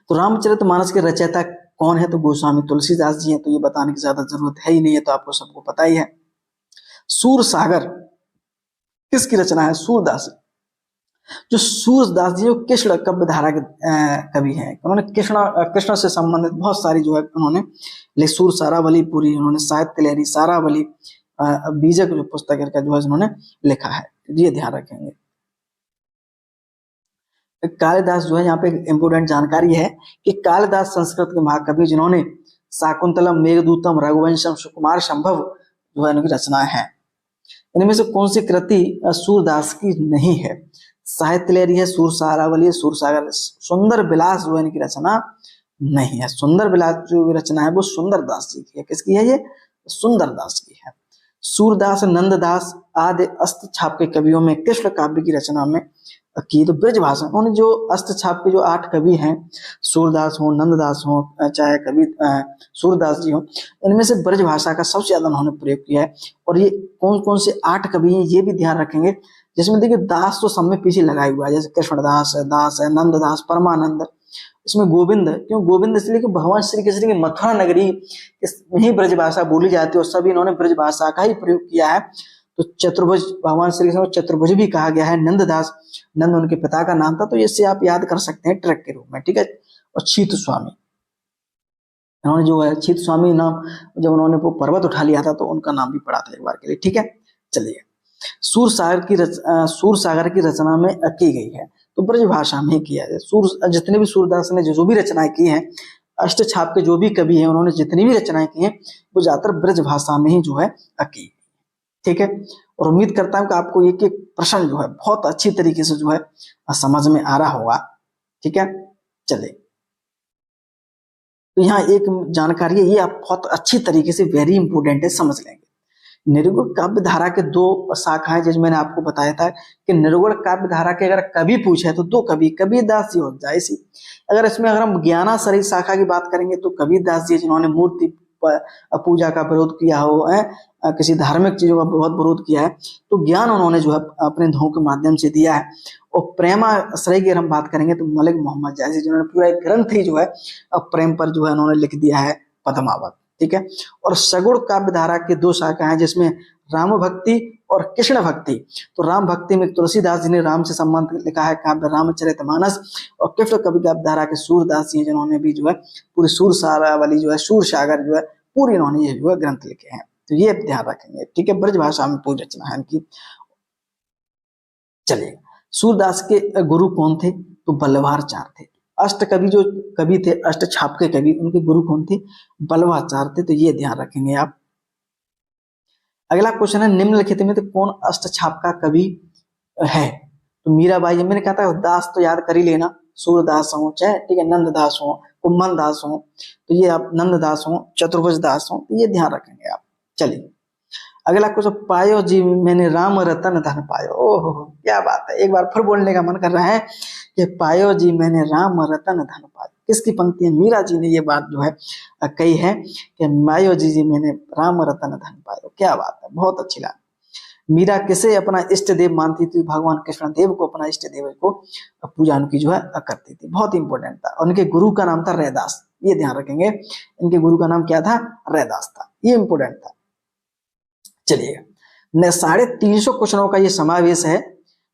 तो रामचरितमानस के रचयिता कौन है? तो गोस्वामी तुलसीदास जी हैं, तो ये बताने की ज्यादा जरूरत है ही नहीं है, तो आपको सबको पता ही है। सूरसागर किसकी रचना है? सूरदास। जो सूरदास जी कृष्ण काव्य धारा के कवि हैं, उन्होंने कृष्ण से संबंधित बहुत सारी जो है उन्होंने सूर सारावली पूरी, उन्होंने साहित्य लहरी, सारावली, बीजक जो पुस्तक का जो है उन्होंने लिखा है, ये ध्यान रखेंगे। कालिदास जो है, यहाँ पे इंपोर्टेंट जानकारी है कि कालिदास संस्कृत के महाकवि, जिन्होंने शाकुंतलम, मेघदूतम, रघुवंशम, सुकुमार संभव जो है इनकी रचना है। इनमें से कौन सी कृति सूरदास की नहीं है? साहित्य लहरी है, सूर सारावली, सूरसागर, सुंदर विलास जो है इनकी रचना नहीं है। सुंदर विलास जो रचना है वो सुंदरदास जी की है। किसकी है? ये सुंदरदास की है। सूरदास, नंददास आदि अस्त छाप के कवियों में कृष्ण काव्य की रचना में की तो ब्रज भाषा, उन्होंने जो अस्त छाप के जो 8 कवि हैं, सूरदास हो, नंददास हो, चाहे कवि सूरदास जी हो, इनमें से ब्रज भाषा का सबसे ज्यादा उन्होंने प्रयोग किया है। और ये कौन कौन से 8 कवि हैं ये भी ध्यान रखेंगे, जिसमें देखिए दास तो सब में पीछे लगाया हुआ है, जैसे कृष्णदास है, दास है, नंददास, परमानंद। इसमें गोविंद, क्यों गोविंद? इसलिए कि भगवान श्री कृष्ण की मथुरा नगरी में ही ब्रज भाषा बोली जाती है और सभी इन्होंने ब्रज भाषा का ही प्रयोग किया है। तो चतुर्भुज, भगवान श्री कृष्ण को चतुर्भुज भी कहा गया है। नंददास, नंद उनके पिता का नाम था, तो इससे आप याद कर सकते हैं ट्रैक के रूप में, ठीक है। और छीत स्वामी, इन्होंने जो है छीत स्वामी नाम, जब उन्होंने वो पर्वत उठा लिया था तो उनका नाम भी पड़ा था एक बार के लिए, ठीक है। चलिए, सूरसागर की रचना में की गई है, तो ब्रज भाषा में किया है। जितने भी सूरदास ने जो भी रचनाएं की हैं, अष्ट छाप के जो भी कवि हैं, उन्होंने जितनी भी रचनाएं की हैं वो ज्यादातर ब्रज भाषा में ही जो है की, ठीक है। और उम्मीद करता हूं कि आपको एक एक प्रश्न जो है बहुत अच्छी तरीके से जो है समझ में आ रहा होगा, ठीक है। चलिए, तो यहाँ एक जानकारी है, ये आप बहुत अच्छी तरीके से, वेरी इंपोर्टेंट है, समझ लेंगे। निर्गुण काव्य धारा के 2 शाखाएं, जैसे मैंने आपको बताया था कि निर्गुण काव्य धारा के अगर कवि पूछे तो 2 कवि, कबीरदास जी हो जाए इसी। अगर हम ज्ञानासरी शाखा की बात करेंगे तो कबीरदास जी, जिन्होंने मूर्ति पूजा का विरोध किया हो, किसी धार्मिक चीजों का बहुत विरोध किया है, तो ज्ञान उन्होंने जो है अपने धों के माध्यम से दिया है। और प्रेमाश्रय की हम बात करेंगे तो मलिक मोहम्मद जायसी, जिन्होंने पूरा एक ग्रंथ ही जो है प्रेम पर जो है उन्होंने लिख दिया है, पद्मावत, ठीक है। और सगुण काव्य धारा की दो शाखा हैं जिसमें राम भक्ति और कृष्ण भक्ति। तो राम भक्ति में तुलसीदास जी ने राम से संबंध लिखा है काव्य रामचरितमानस, और कृष्ण कवि काव्य धारा के सूरदास जी हैं जिन्होंने भी जो है पूरी सूर सारावली जो है, सूर सागर जो है पूरी इन्होंने ये जो है ग्रंथ लिखे हैं। तो ये ध्यान रखेंगे, ठीक है। ब्रज भाषा में पूरी रचना है इनकी। चलिए, सूरदास के गुरु कौन थे? तो बल्लभाचार्य थे। अष्ट कवि जो कवि थे, अष्ट छाप के कवि, उनके गुरु कौन थे? बल्लभाचार्य थे। तो ये ध्यान रखेंगे आप। अगला क्वेश्चन है, निम्नलिखित में तो कौन अष्ट छाप का कवि है? तो मीराबाई। मैंने कहा था दास तो याद कर ही लेना, सूरदास हो चाहे, ठीक है, नंददास हो, कुम्भन दास हो, तो ये आप नंददास हो, चतुर्भुज दास हो, तो ये ध्यान रखेंगे आप। चलिए, अगला क्वेश्चन, पायो जी मैंने राम रतन धन पायो। ओहो, क्या बात है, एक बार फिर बोलने का मन कर रहा है कि पायो जी मैंने राम रतन धन पायो। किसकी पंक्ति है? मीरा जी ने ये बात जो है कही है कि मायो जी मैंने राम रतन धन पायो। क्या बात है, बहुत अच्छी बात। मीरा किसे अपना इष्ट देव मानती थी? भगवान कृष्ण देव को अपना इष्ट देव को पूजा उनकी जो है करती थी। बहुत इंपॉर्टेंट था। उनके गुरु का नाम था रैदास, ये ध्यान रखेंगे। इनके गुरु का नाम क्या था? रैदास था, ये इंपॉर्टेंट था। चलिए, 350 क्वेश्चनों का ये समावेश है,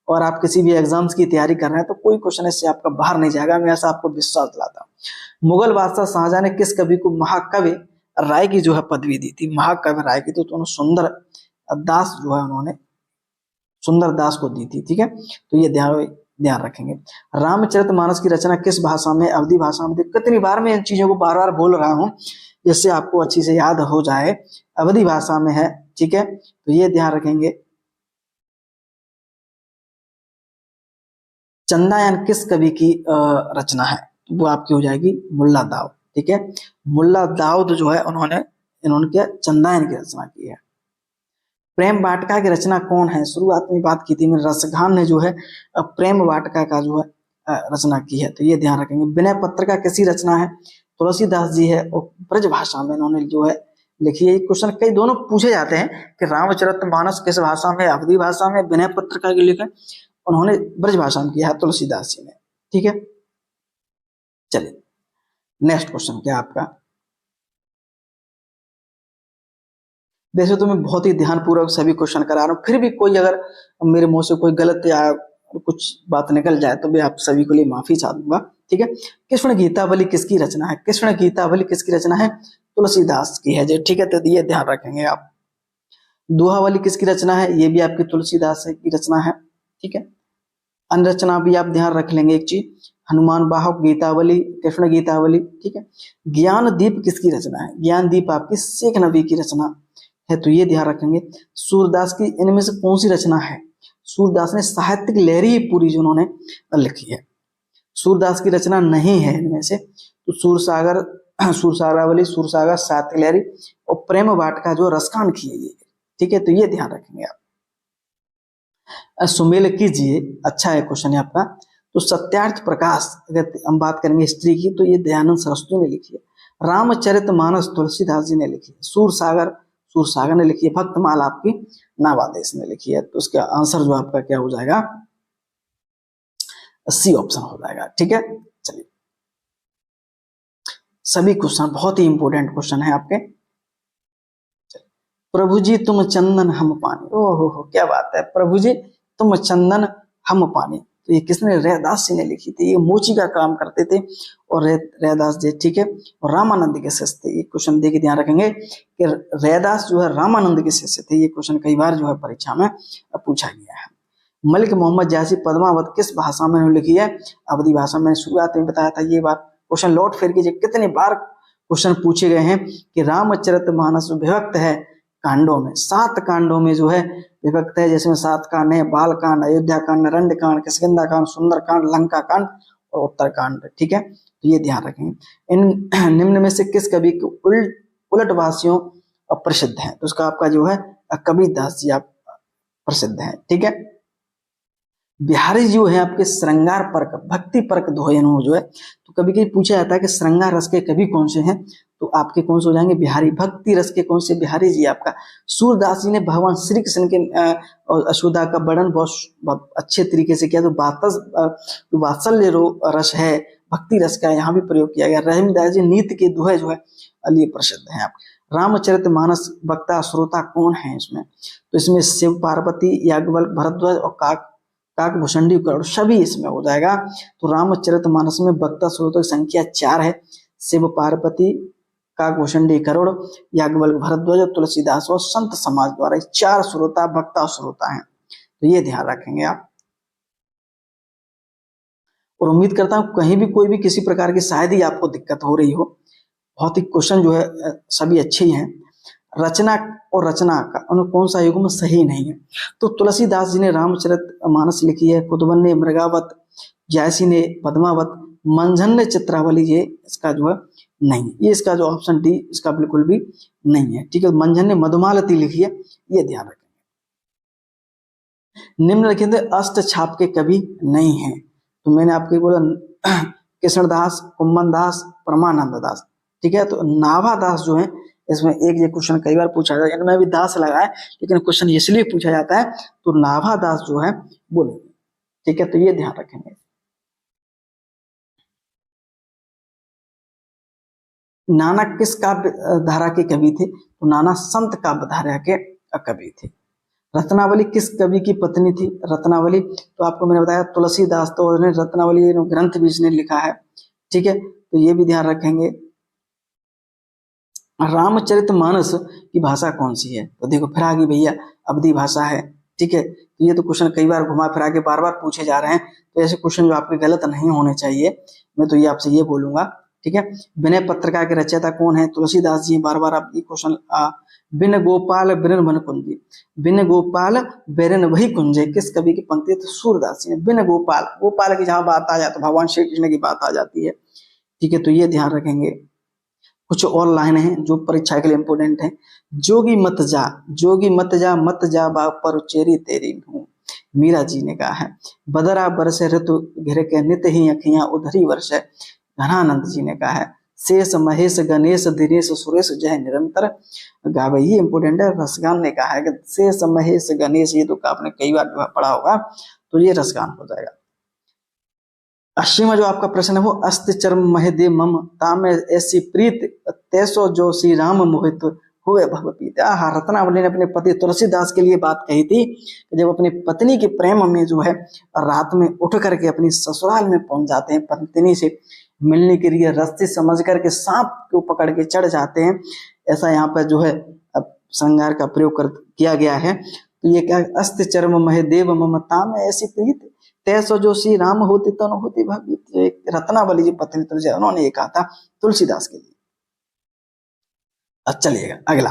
और आप किसी भी एग्जाम्स की तैयारी कर रहे हैं तो कोई क्वेश्चन इससे आपका बाहर नहीं जाएगा, मैं ऐसा आपको विश्वास दिलाता हूँ। मुगल बादशाह शाहजहां ने किस कवि को महाकवि राय की जो है पदवी दी थी? महाकवि राय की, तो उन्होंने सुंदर दास जो है उन्होंने सुंदर दास को दी थी, ठीक है। तो ये ध्यान रखेंगे। रामचरितमानस की रचना किस भाषा में? अवधी भाषा में। कितनी बार मैं इन चीजों को बार बार बोल रहा हूँ जिससे आपको अच्छी से याद हो जाए। अवधी भाषा में है, ठीक है, तो ये ध्यान रखेंगे। चंदायन किस कवि की रचना है? वो आपकी हो जाएगी मुल्ला दाऊद, ठीक है। मुल्ला दाऊद जो है उन्होंने चंदायन की रचना की है। प्रेम वाटिका की रचना कौन है? शुरुआत में बात की थी मैंने, रसखान ने जो है प्रेम वाटिका का जो है रचना की है, तो ये ध्यान रखेंगे। विनय पत्रिका किसी रचना है? तुलसीदास जी है, और ब्रज भाषा में इन्होंने जो है लिखी है। क्वेश्चन कई दोनों पूछे जाते हैं कि रामचरितमानस किस भाषा में? अवधी भाषा में। विनय पत्रिका के लिखे उन्होंने ब्रज भाषा में किया है तुलसीदास जी ने, ठीक है। चलिए, नेक्स्ट क्वेश्चन क्या आपका? वैसे तो मैं बहुत ही ध्यानपूर्वक सभी क्वेश्चन करा रहा हूँ, फिर भी कोई अगर मेरे मुंह से कोई गलत या कुछ बात निकल जाए तो मैं आप सभी के लिए माफी चाह दूंगा, ठीक है। कृष्ण गीतावली किसकी रचना है? कृष्ण गीतावली किसकी रचना है? तुलसीदास की है जी, ठीक है। तो ये ध्यान रखेंगे आप। दोहावली किसकी रचना है? ये भी आपकी तुलसीदास की रचना है, ठीक है। अन्य रचना भी आप ध्यान रख लेंगे एक चीज, हनुमान बाहुक गीतावली, कृष्ण गीतावली, ठीक है। ज्ञान दीप किसकी रचना है? ज्ञान दीप आपकी शेख नबी की रचना है, तो ये ध्यान रखेंगे। सूरदास की इनमें से कौन सी रचना है? सूरदास ने साहित्यिक लहरी पूरी जो उन्होंने लिखी है। सूरदास की रचना नहीं है इनमें से, तो सूरसागर, सूरसागरावली, सूरसागर, साहित्यिक लहरी और प्रेम वाटिका जो रसखान की है, ठीक है। तो ये ध्यान रखेंगे आप। सुमेल कीजिए, अच्छा है क्वेश्चन है आपका। तो सत्यार्थ प्रकाश, अगर हम बात करेंगे हिस्ट्री की, तो ये दयानंद सरस्वती ने लिखी है। रामचरितमानस तुलसीदास जी ने लिखी है। सूरसागर ने लिखी है। भक्तमाल आपकी नावादेश ने लिखी है। तो उसका आंसर जो आपका क्या हो जाएगा? सी ऑप्शन हो जाएगा, ठीक है। चलिए, सभी क्वेश्चन बहुत ही इंपॉर्टेंट क्वेश्चन है आपके। प्रभु जी तुम चंदन हम पानी, ओहो क्या बात है। प्रभु जी तुम चंदन हम पानी, तो ये किसने? रैदास जी ने लिखी थी। ये मोची का काम करते थे और रैदास जी, ठीक है। और रामानंद के शिष्य थे। ये क्वेश्चन देके ध्यान रखेंगे कि रैदास जो है रामानंद के शिष्य थे। ये क्वेश्चन कई बार जो है परीक्षा में पूछा गया है। मलिक मोहम्मद जासी पद्मावत किस भाषा में लिखी है? अवधी भाषा में। शुरुआत में बताया था ये बात। क्वेश्चन लौट फिर कीजिए, कितने बार क्वेश्चन पूछे गए हैं कि रामचरितमानस विभक्त है कांडों में, 7 कांडों में जो है विभक्त है, जिसमें 7 कांड है, बाल कांड, अयोध्या कांड, रंड कांड, किष्किंधा कांड, सुंदर कांड, लंका कांड और उत्तर कांड, ठीक है। तो ये ध्यान रखेंगे। इन निम्न में से किस कवि के उलटवासियों प्रसिद्ध है? तो उसका आपका जो है कबीरदास जी आप प्रसिद्ध है, ठीक है। बिहारी जो है आपके श्रृंगार परक, भक्ति परक दोहयन जो है, तो कभी कभी पूछा जाता है कि श्रृंगार रस के कवि कौन से हैं? तो आपके कौन से हो जाएंगे? बिहारी। भक्ति रस के कौन से? बिहारी जी आपका। सूरदास जी ने भगवान श्री कृष्ण के यशोदा का वर्णन बहुत अच्छे तरीके से किया। तो वात्सल्य रस है, भक्ति रस का यहाँ भी प्रयोग किया गया। रहीमदास जी नीति के दोहे जो है लिए प्रसिद्ध हैं। आप रामचरितमानस वक्ता श्रोता कौन है इसमें? तो इसमें शिव पार्वती, याज्ञवल्क्य, भरद्वाज और काकभूषणी गरुड़ सभी इसमें हो जाएगा। तो रामचरितमानस में वक्ता श्रोता की संख्या 4 है। शिव पार्वती, काकभूषणी गरुड़, याज्ञवल्क्य, भरद्वाज और तुलसीदास और संत समाज द्वारा 4 श्रोता वक्ता श्रोता हैं। तो ये ध्यान रखेंगे आप। और उम्मीद करता हूं कहीं भी कोई भी किसी प्रकार की शायद ही आपको दिक्कत हो रही हो। बहुत ही क्वेश्चन जो है सभी अच्छे ही हैं। रचना और रचना का उन्हें कौन सा युग्म सही नहीं है? तो तुलसीदास जी ने रामचरितमानस लिखी है, खुदवन ने मृगावत, जायसी ने पद्मावत, मंझन ने चित्रावली। ये इसका जो है नहीं, ये इसका जो ऑप्शन डी इसका बिल्कुल भी नहीं है। ठीक है, मंझन ने मधुमालती लिखी है, ये ध्यान रखेंगे। निम्नलिखित अष्ट छाप के कवि नहीं है। तो मैंने आपको बोला कृष्णदास, कुम्मन दास, परमानंद दास। ठीक है, तो नाभादास जो है इसमें एक ये क्वेश्चन कई बार पूछा जाता है, इनमें भी दास लगा है लेकिन क्वेश्चन इसलिए पूछा जाता है तो नाभादास जो है वो नहीं। ठीक है, तो ये ध्यान रखेंगे। नाना किस काव्य धारा के कवि थे? तो नाना संत काव्य धारा के कवि थे। रत्नावली किस कवि की पत्नी थी? रत्नावली तो आपको मैंने बताया तुलसीदास, तो उन्होंने रत्नावली ग्रंथ भी इसने लिखा है। ठीक है, तो ये भी ध्यान रखेंगे। रामचरितमानस की भाषा कौन सी है? तो देखो फिर आगे भैया अवधी भाषा है। ठीक है, तो ये तो क्वेश्चन कई बार घुमा फिरा के बार बार पूछे जा रहे हैं, तो ऐसे क्वेश्चन जो आपके गलत नहीं होने चाहिए, मैं तो ये आपसे ये बोलूंगा। ठीक है, विनय पत्रिका के रचयिता कौन है? तुलसीदास जी। बार बार आप ये क्वेश्चन बिन गोपाल बिरन वन कुंजी, बिन गोपाल बिरन वही कुंजे किस कवि की पंक्ति है? तो सूरदास जी ने। बिन गोपाल, गोपाल की जहां बात आ जाए तो भगवान श्री कृष्ण की बात आ जाती है। ठीक है, तो ये ध्यान रखेंगे। कुछ और लाइन है जो परीक्षा के लिए इंपोर्टेंट है। जोगी मत जा, जोगी मत जा, मत जा बाप पर चेरी तेरी हूँ, मीरा जी ने कहा है। बदरा बरसे ऋतु घिर के नित ही अखियां उधरी वर्ष, घनानंद जी ने कहा है। शेष महेश गणेश दिनेश सुरेश जय निरंतर गावे, ये इंपोर्टेंट है। रसगान ने कहा है कि शेष महेश गणेश, ये तो आपने कई बार पढ़ा होगा, तो ये रसगान हो जाएगा। 80वां जो आपका प्रश्न है वो अस्त चर्म महदे मम ताम ऐसी प्रीत तैसो जो श्री राम मोहित हुए भवपीत। रत्नावली ने अपने पति तुलसीदास के लिए बात कही थी कि जब अपनी पत्नी के प्रेम में जो है रात में उठ करके अपनी ससुराल में पहुंच जाते हैं, पत्नी से मिलने के लिए रस्सी समझ करके सांप को पकड़ के चढ़ जाते हैं, ऐसा यहाँ पर जो है श्रृंगार का प्रयोग किया गया है। तो ये क्या? अस्त चर्म महदेव ममता में ऐसी प्रीत तैसो जो श्री राम होती तो न होती भगवत। रत्नावली जी पत्नी तुलसी, उन्होंने ये कहा था तुलसीदास के लिए। अच्छा चलिएगा अगला।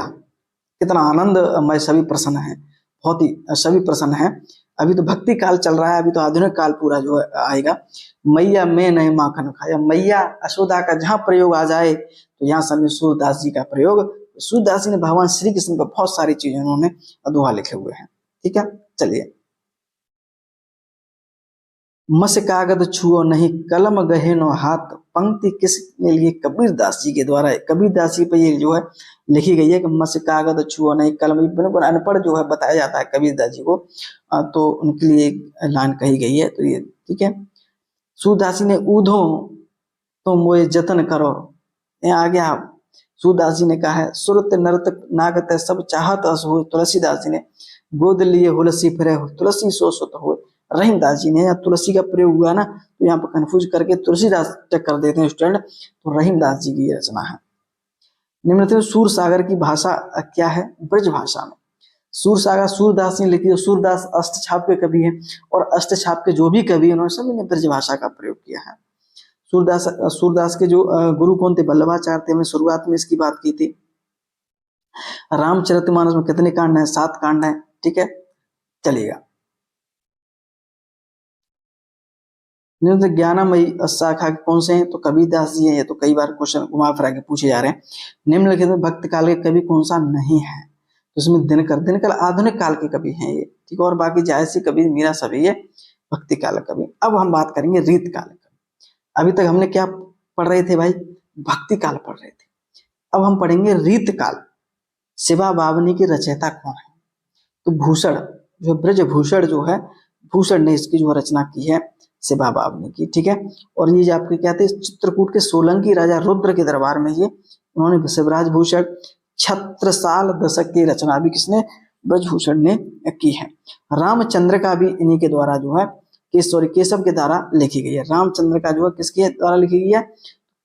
कितना आनंदमय सभी प्रश्न है, बहुत ही सभी प्रश्न है। अभी तो भक्ति काल चल रहा है, अभी तो आधुनिक काल पूरा जो है आएगा। मैया मैं नहीं माखन खाया, मैया यशोदा का जहां प्रयोग आ जाए तो यहाँ समय सूरदास जी का प्रयोग। सूरदास जी ने भगवान श्री कृष्ण पर बहुत सारी चीजें उन्होंने दोहा लिखे हुए हैं। ठीक है, चलिए। मस कागद छुओ नहीं कलम गहे नो हाथ, पंक्ति किसने लिए? कबीरदास जी के द्वारा। कबीरदास जी पे ये जो है लिखी गई है कि मस कागद छुओ नहीं कलम, बिल्कुल अनपढ़ जो है बताया जाता है कबीरदास जी को, तो उनके लिए लाइन कही गई है। तो ये ठीक है। सूरदास जी ने ऊधो तो मोए जतन करो, यहाँ आ गया। सूरदास जी ने कहा है सुरत नर्तक नागत सब चाहत अस हो, तुलसीदास जी ने गोद लिए हुलसी फिरे तुलसी सो सुत हो। रहीमदास जी ने, यहाँ तुलसी का प्रयोग हुआ ना तो यहाँ पर कंफ्यूज करके तुलसीदास तक कर देते हैं स्टूडेंट, तो रहीमदास जी की रचना है। निम्नलिखित सूर सागर की भाषा क्या है? ब्रज भाषा में। सूर सागर सूरदास ने लिखी है। सूरदास अष्टछाप के कवि हैं और अष्टछाप के जो भी कवि उन्होंने सभी ने ब्रज भाषा का प्रयोग किया है। सूरदास के जो गुरु कौन थे? वल्लभाचार्य थे। हमने शुरुआत में इसकी बात की थी। रामचरितमानस में कितने कांड हैं? 7 कांड हैं। ठीक है, चलिएगा। ज्ञानमयी शाखा कौन से हैं? तो कबीरदास जी हैं। ये तो कई बार क्वेश्चन घुमा फिरा के पूछे जा रहे हैं। निम्नलिखित में भक्त काल के कवि कौन सा नहीं है? तो इसमें दिनकर आधुनिक काल के कवि हैं ये। ठीक है, और बाकी जायसी कवि मीरा सभी ये भक्ति काल कवि। अब हम बात करेंगे रीत काल कवि। अभी तक हमने क्या पढ़ रहे थे भाई? भक्ति काल पढ़ रहे थे। अब हम पढ़ेंगे रीत काल। शिवा बावनी की रचयिता कौन है? तो भूषण, जो ब्रज भूषण जो है, भूषण ने इसकी जो रचना की है शिवा बावनी की। ठीक है, और ये जो आपके क्या थे? चित्रकूट के सोलंकी राजा रुद्र के दरबार में ये उन्होंने शिवराज भूषण। छत्रसाल दशक की रचना भी किसने, ब्रजभूषण ने की है। रामचंद्र का भी इन्हीं के द्वारा जो है केशव के द्वारा लिखी गई है। रामचंद्र का जो है किसके द्वारा लिखी गई है,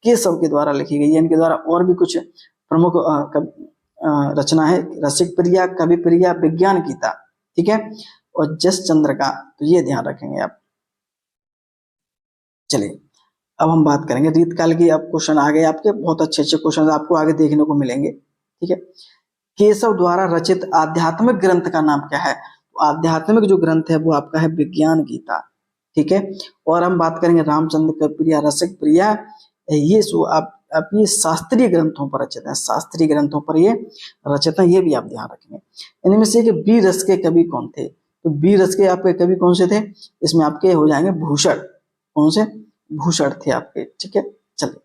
केशव के द्वारा लिखी गई है। इनके द्वारा और भी कुछ प्रमुख रचना है, रसिक प्रिया, कवि प्रिया, विज्ञान गीता, ठीक है, और जस चंद्र का, तो ये ध्यान रखेंगे आप। चलिए अब हम बात करेंगे रीत काल की। अब क्वेश्चन आ गए आपके, बहुत अच्छे अच्छे क्वेश्चन आपको आगे देखने को मिलेंगे, ठीक है। केशव द्वारा रचित आध्यात्मिक ग्रंथ का नाम क्या है, तो आध्यात्मिक जो ग्रंथ है वो आपका है विज्ञान गीता, ठीक है। और हम बात करेंगे रामचंद्र कवि प्रिया, रसिक प्रिया, ये सो आप ये शास्त्रीय ग्रंथों पर रचित है, शास्त्रीय ग्रंथों पर ये रचित है, ये भी आप ध्यान रखेंगे। इनमें से कि बी रस के कवि कौन थे, तो बी रस के आपके कवि कौन से थे, इसमें आपके हो जाएंगे भूषण, कौन से, भूषण थे आपके, ठीक है। चलिए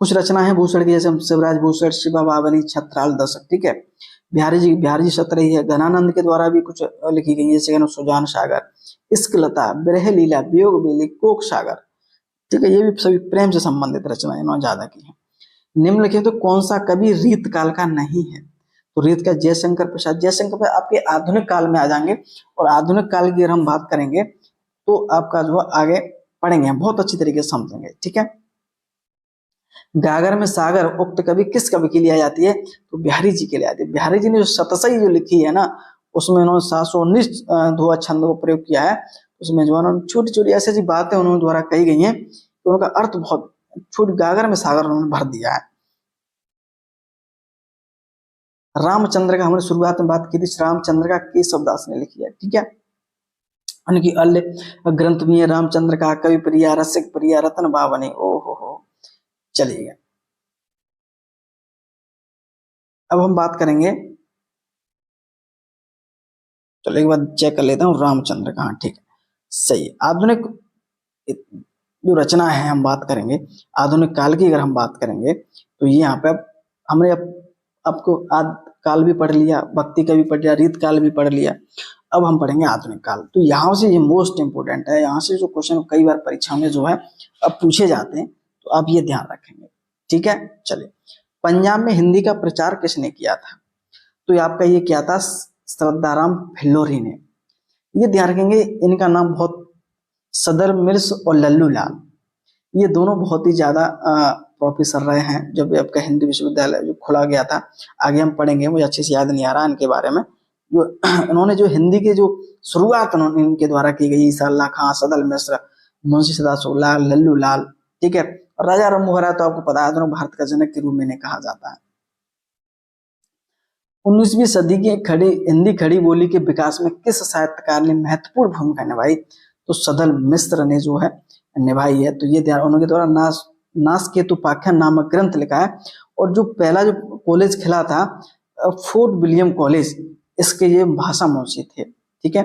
कुछ रचना है भूषण की, जैसे शिवराज भूषण, शिवा बावली, छत्राल दशक, ठीक है। बिहारी जी सतरही है, घनानंद के द्वारा भी कुछ लिखी गई है, जैसे सुजान सागर, इश्क लता, विरह लीला, वियोग बेली, कोक सागर, ठीक है। ये भी सभी प्रेम से संबंधित रचना इन्होंने ज्यादा की है। निम्नलिखित तो कौन सा कवि रीत काल का नहीं है, तो रीत का जयशंकर प्रसाद। जयशंकर प्रसाद आपके आधुनिक काल में आ जाएंगे, और आधुनिक काल की अगर हम बात करेंगे तो आपका जो आगे पढ़ेंगे, बहुत अच्छी तरीके से समझेंगे, ठीक है। गागर में सागर उक्त कवि किस कवि के लिए आ जाती है, तो बिहारी जी के लिए आती है। बिहारी जी ने जो शतसई जो लिखी है ना, उसमें उन्होंने 719 धोआ छंद को प्रयोग किया है। उसमें जो उन्होंने छोटी छोटी ऐसी ऐसी बातें उन्होंने द्वारा कही गई हैं, तो उनका अर्थ बहुत छोटी, गागर में सागर उन्होंने भर दिया है। रामचंद्र का हमने शुरुआत में बात की थी, रामचंद्र का केशव दास ने लिखी है, ठीक है। उनकी अन्य ग्रंथ भी है, रामचंद्र का, कवि प्रिया, रसिक प्रिया, रत्न बावनी, ओ हो। चलिए अब हम बात करेंगे, चलो एक बार चेक कर लेता हूँ रामचंद्र का, ठीक है, सही। आधुनिक जो रचना है हम बात करेंगे, आधुनिक काल की अगर हम बात करेंगे, तो ये यहाँ पे हमने आपको आद काल भी पढ़ लिया, भक्ति का भी पढ़ लिया, रीत काल भी पढ़ लिया। अब हम पढ़ेंगे आधुनिक काल। तो यहाँ से ये मोस्ट इंपोर्टेंट है, यहाँ से जो क्वेश्चन कई बार परीक्षा में जो है अब पूछे जाते हैं, तो आप ये ध्यान रखेंगे, ठीक है। चलिए पंजाब में हिंदी का प्रचार किसने किया था, तो आपका ये क्या था, श्रद्धाराम फिल्लोरी ने। ये ध्यान रखेंगे, इनका नाम बहुत, सदर मिर्स और लल्लू लाल, ये दोनों बहुत ही ज्यादा प्रोफेसर रहे हैं जब आपका हिंदी विश्वविद्यालय जो खुला गया था। आगे हम पढ़ेंगे, मुझे अच्छे से याद नहीं आ रहा इनके बारे में। जो उन्होंने जो हिंदी के जो शुरुआत उन्होंने इनके द्वारा की गई, ईसा अल्लाह खां, सदर मिश्र, मुंशी सदाशिव लाल, लल्लू लाल, ठीक है। और राजा राम मोहन राय तो आपको पता है, दोनों भारत का जनक के रूप में इन्हें कहा जाता है। 19वीं सदी की हिंदी खड़ी बोली के विकास में किस साहित्यकार ने महत्वपूर्ण भूमिका निभाई, तो सदल मिश्र ने जो है निभाई है। तो ये ध्यान, उनके द्वारा नासकेतुपाख्यान नामक ग्रंथ लिखा है। और जो पहला जो कॉलेज खुला था फोर्ट विलियम कॉलेज, इसके ये भाषा मुंशी थे, ठीक है।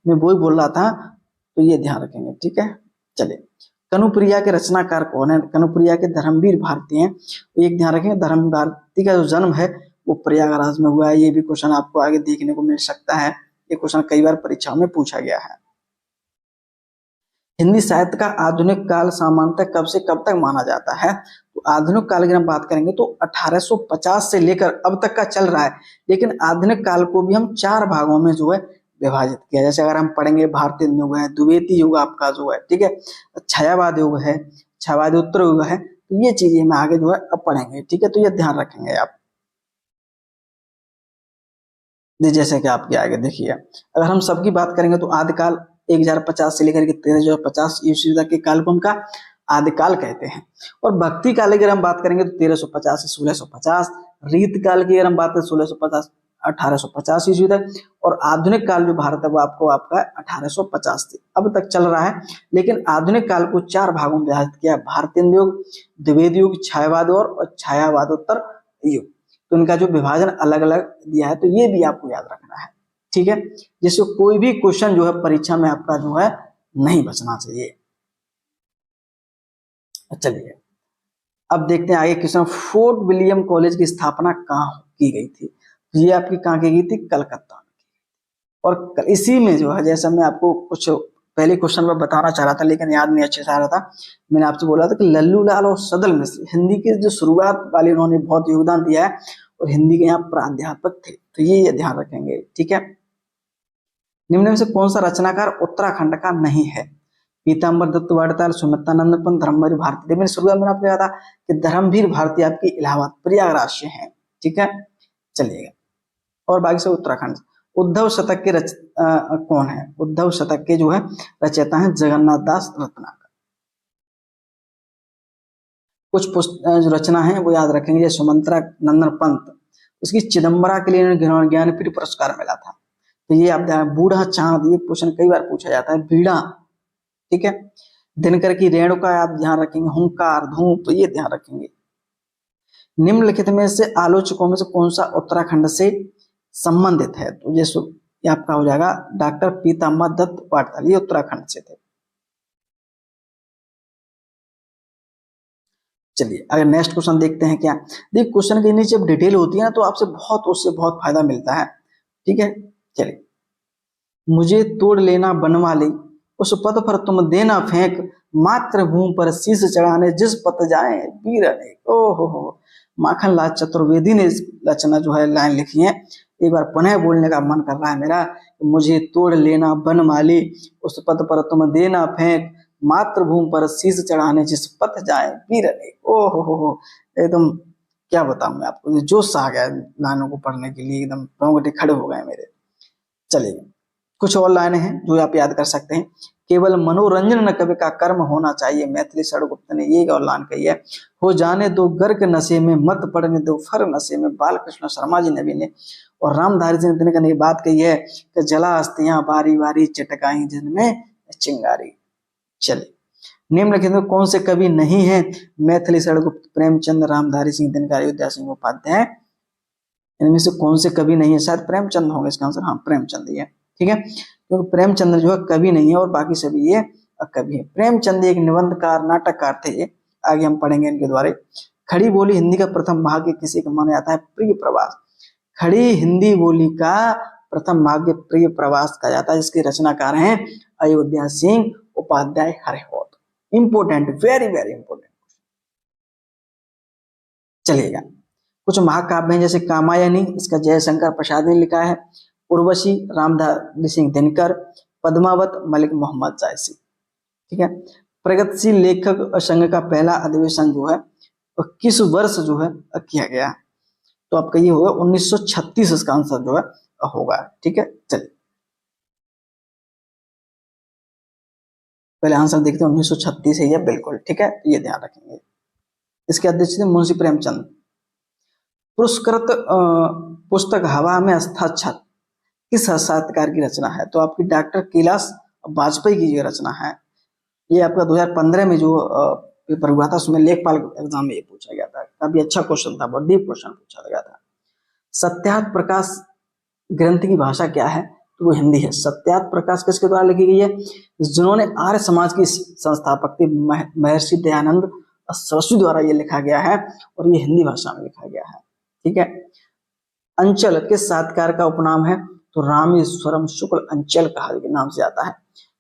मैं वही बोल रहा था, तो ये ध्यान रखेंगे, ठीक है। चलिए कनुप्रिया के रचनाकार कौन है, कनुप्रिया के धर्मवीर भारती हैं। एक ध्यान रखेंगे, धर्मवीर भारती का जो जन्म है वो प्रयागराज में हुआ है। ये भी क्वेश्चन आपको आगे देखने को मिल सकता है, ये क्वेश्चन कई बार परीक्षाओं में पूछा गया है। हिंदी साहित्य का आधुनिक काल सामान्यतः कब से कब तक माना जाता है, तो आधुनिक काल की हम बात करेंगे तो 1850 से लेकर अब तक का चल रहा है। लेकिन आधुनिक काल को भी हम 4 भागों में जो है विभाजित किया। जैसे अगर हम पढ़ेंगे भारतीय युग है, द्वितीय युग आपका जो है, ठीक है, छायावाद युग है, छायावादोत्तर युग है, तो ये चीजें हम आगे जो है अब पढ़ेंगे, ठीक है। तो ये ध्यान रखेंगे आप। जैसे कि आपके आगे देखिए, अगर हम सबकी बात करेंगे तो आदिकाल 1050 से लेकर के 1350 ईस्वी तक के काल को उनका आदिकाल कहते हैं। और भक्ति काल की अगर हम बात करेंगे तो 1350 से 1650, रीत काल की अगर हम बात करें 1650 1850 ईस्वी तक, और आधुनिक काल जो भारत है वो आपको आपका 1850 से अब तक चल रहा है। लेकिन आधुनिक काल को 4 भागों में विभाजित किया, भारतीय युग, द्विवेदी युग, छायावाद और छायावादोत्तर युग। तो इनका जो विभाजन अलग अलग दिया है, तो ये भी आपको याद रखना है, ठीक है, जिससे कोई भी क्वेश्चन जो है परीक्षा में आपका जो है नहीं बचना चाहिए। चलिए अब देखते हैं आगे क्वेश्चन, फोर्ट विलियम कॉलेज की स्थापना कहाँ की गई थी, ये आपकी कहाँ की गई थी, कलकत्ता में। और इसी में जो है, जैसा मैं आपको कुछ पहले क्वेश्चन में बताना चाह रहा था लेकिन याद नहीं अच्छे से आ रहा था। मैंने आपसे बोला था कि लल्लू लाल और सदल मिश्र हिंदी की जो शुरुआत वाले उन्होंने बहुत योगदान दिया है और हिंदी के यहाँ प्राध्यापक थे, तो ये ध्यान रखेंगे। ठीक है, निम्न में से कौन सा रचनाकार उत्तराखंड का नहीं है? पीताम्बर दत्त वाड़ताल, सुमित्रानंद पंत, धर्मवीर भारती। मैंने शुरुआत में आपको कहा था कि धर्मवीर भारती आपकी इलाहाबाद प्रयागराज से है। ठीक है, चलिएगा और बाकी सब उत्तराखंड। उद्धव शतक के कौन है? उद्धव शतक के जो है रचयिता है जगन्नाथ दास रत्नाकर। कुछ जो रचना है वो याद रखेंगे, जैसे सुमंत्रा नंदन पंत, उसकी चिदम्बरा के लिए ज्ञानपीठ पुरस्कार मिला था। तो ये आप बूढ़ा चांद, ये क्वेश्चन कई बार पूछा जाता है। बीड़ा, ठीक है, दिनकर की रेणुका आप ध्यान रखेंगे। हुंकार, धूप, तो ये ध्यान रखेंगे। निम्नलिखित में से आलोचकों में से कौन सा उत्तराखंड से संबंधित है? तो ये आपका हो जाएगा डॉक्टर पीताम्बर दत्त वाड़ताल, ये उत्तराखंड से थे। चलिए अगर नेक्स्ट क्वेश्चन देखते हैं क्या। देखिए क्वेश्चन के नीचे जब डिटेल होती है ना तो आपसे उससे बहुत फायदा मिलता है। ठीक है, चलिए। मुझे तोड़ लेना बनवाली, उस पद पर तुम देना फेंक, मातृभूमि पर शीश चढ़ाने जिस पत जाए वीर अनेक। ओहो, माखन लाल चतुर्वेदी ने इस रचना जो है लाइन लिखी है, एक बार पुनः बोलने का मन कर रहा है मेरा। मुझे तोड़ लेना बनमाली, उस पद पर तुम देना फेंक, मातृभूमि पर शीश चढ़ाने जिस पथ जाए वीर अनेक। ओहो, एकदम क्या बताऊं मैं आपको, जोश आ गया लाइनों को पढ़ने के लिए, एकदम रोंगटे खड़े हो गए मेरे। चलिए कुछ और लाइनें हैं जो आप याद कर सकते हैं। केवल मनोरंजन न कवि का कर्म होना चाहिए, मैथिली षडगुप्त ने ये और लाइन कही है। हो जाने दो गर्क नशे में, मत पड़ने दो फर नशे में, बालकृष्ण शर्मा जी नबी ने। और रामधारी सिंह दिनकर ने बात कही है कि जला अस्थियां बारी बारी चटकाई जिनमें चिंगारी। चलिए निम्नलिखित में कौन से कवि नहीं है? मैथिली षडगुप्त, प्रेमचंद, रामधारी सिंह दिनकर, अयोध्या सिंह उपाध्याय। इनमें से कौन से कवि नहीं है? शायद प्रेमचंद होंगे इसका आंसर। हाँ, प्रेमचंद ही है। ठीक है, क्योंकि प्रेमचंद्र जो है कवि नहीं है और बाकी सभी ये कवि है। प्रेमचंद एक निबंधकार, नाटककार थे ये, आगे हम पढ़ेंगे इनके द्वारा। खड़ी बोली हिंदी का प्रथम भाग्य किसी का माना जाता है? प्रिय प्रवास। खड़ी हिंदी बोली का प्रथम भाग्य प्रिय प्रवास कहा जाता है, जिसके रचनाकार हैं Ayodhya Singh Upadhyay Hariaudh. Important, very very important. चलिएगा कुछ महाकाव्य हैं, जैसे कामायनी, इसका जयशंकर प्रसाद ने लिखा है। उर्वशी, रामधारी सिंह दिनकर। पद्मावत, मलिक मोहम्मद जायसी। ठीक है, प्रगतिशील लेखक संघ का पहला अधिवेशन जो है किस वर्ष जो है किया गया? तो आपका ये होगा 1936, इसका आंसर जो है होगा। ठीक है, चलिए पहले आंसर देखते हैं। 1936 है ये, बिल्कुल ठीक है, ये ध्यान रखेंगे। इसके अध्यक्ष थे मुंशी प्रेमचंद। पुरस्कृत पुस्तक हवा में हस्ताक्षर किस साहित्यकार की रचना है? तो आपकी डॉक्टर कैलाश वाजपेयी की ये रचना है। ये आपका 2015 में जो पेपर हुआ था उसमें लेखपाल एग्जाम में ये पूछा गया था। काफी अच्छा क्वेश्चन था, बहुत डीप क्वेश्चन पूछा गया था। सत्यार्थ प्रकाश ग्रंथ की भाषा क्या है? तो वो हिंदी है। सत्यार्थ प्रकाश किसके द्वारा लिखी गई है? जिन्होंने आर्य समाज की संस्थापक थे महर्षि दयानंद सरस्वती द्वारा ये लिखा गया है और ये हिंदी भाषा में लिखा गया है। ठीक है, अंचल किस साहित्यकार का उपनाम है? तो रामेश्वरम शुक्ल अंचल कहा के नाम से आता है।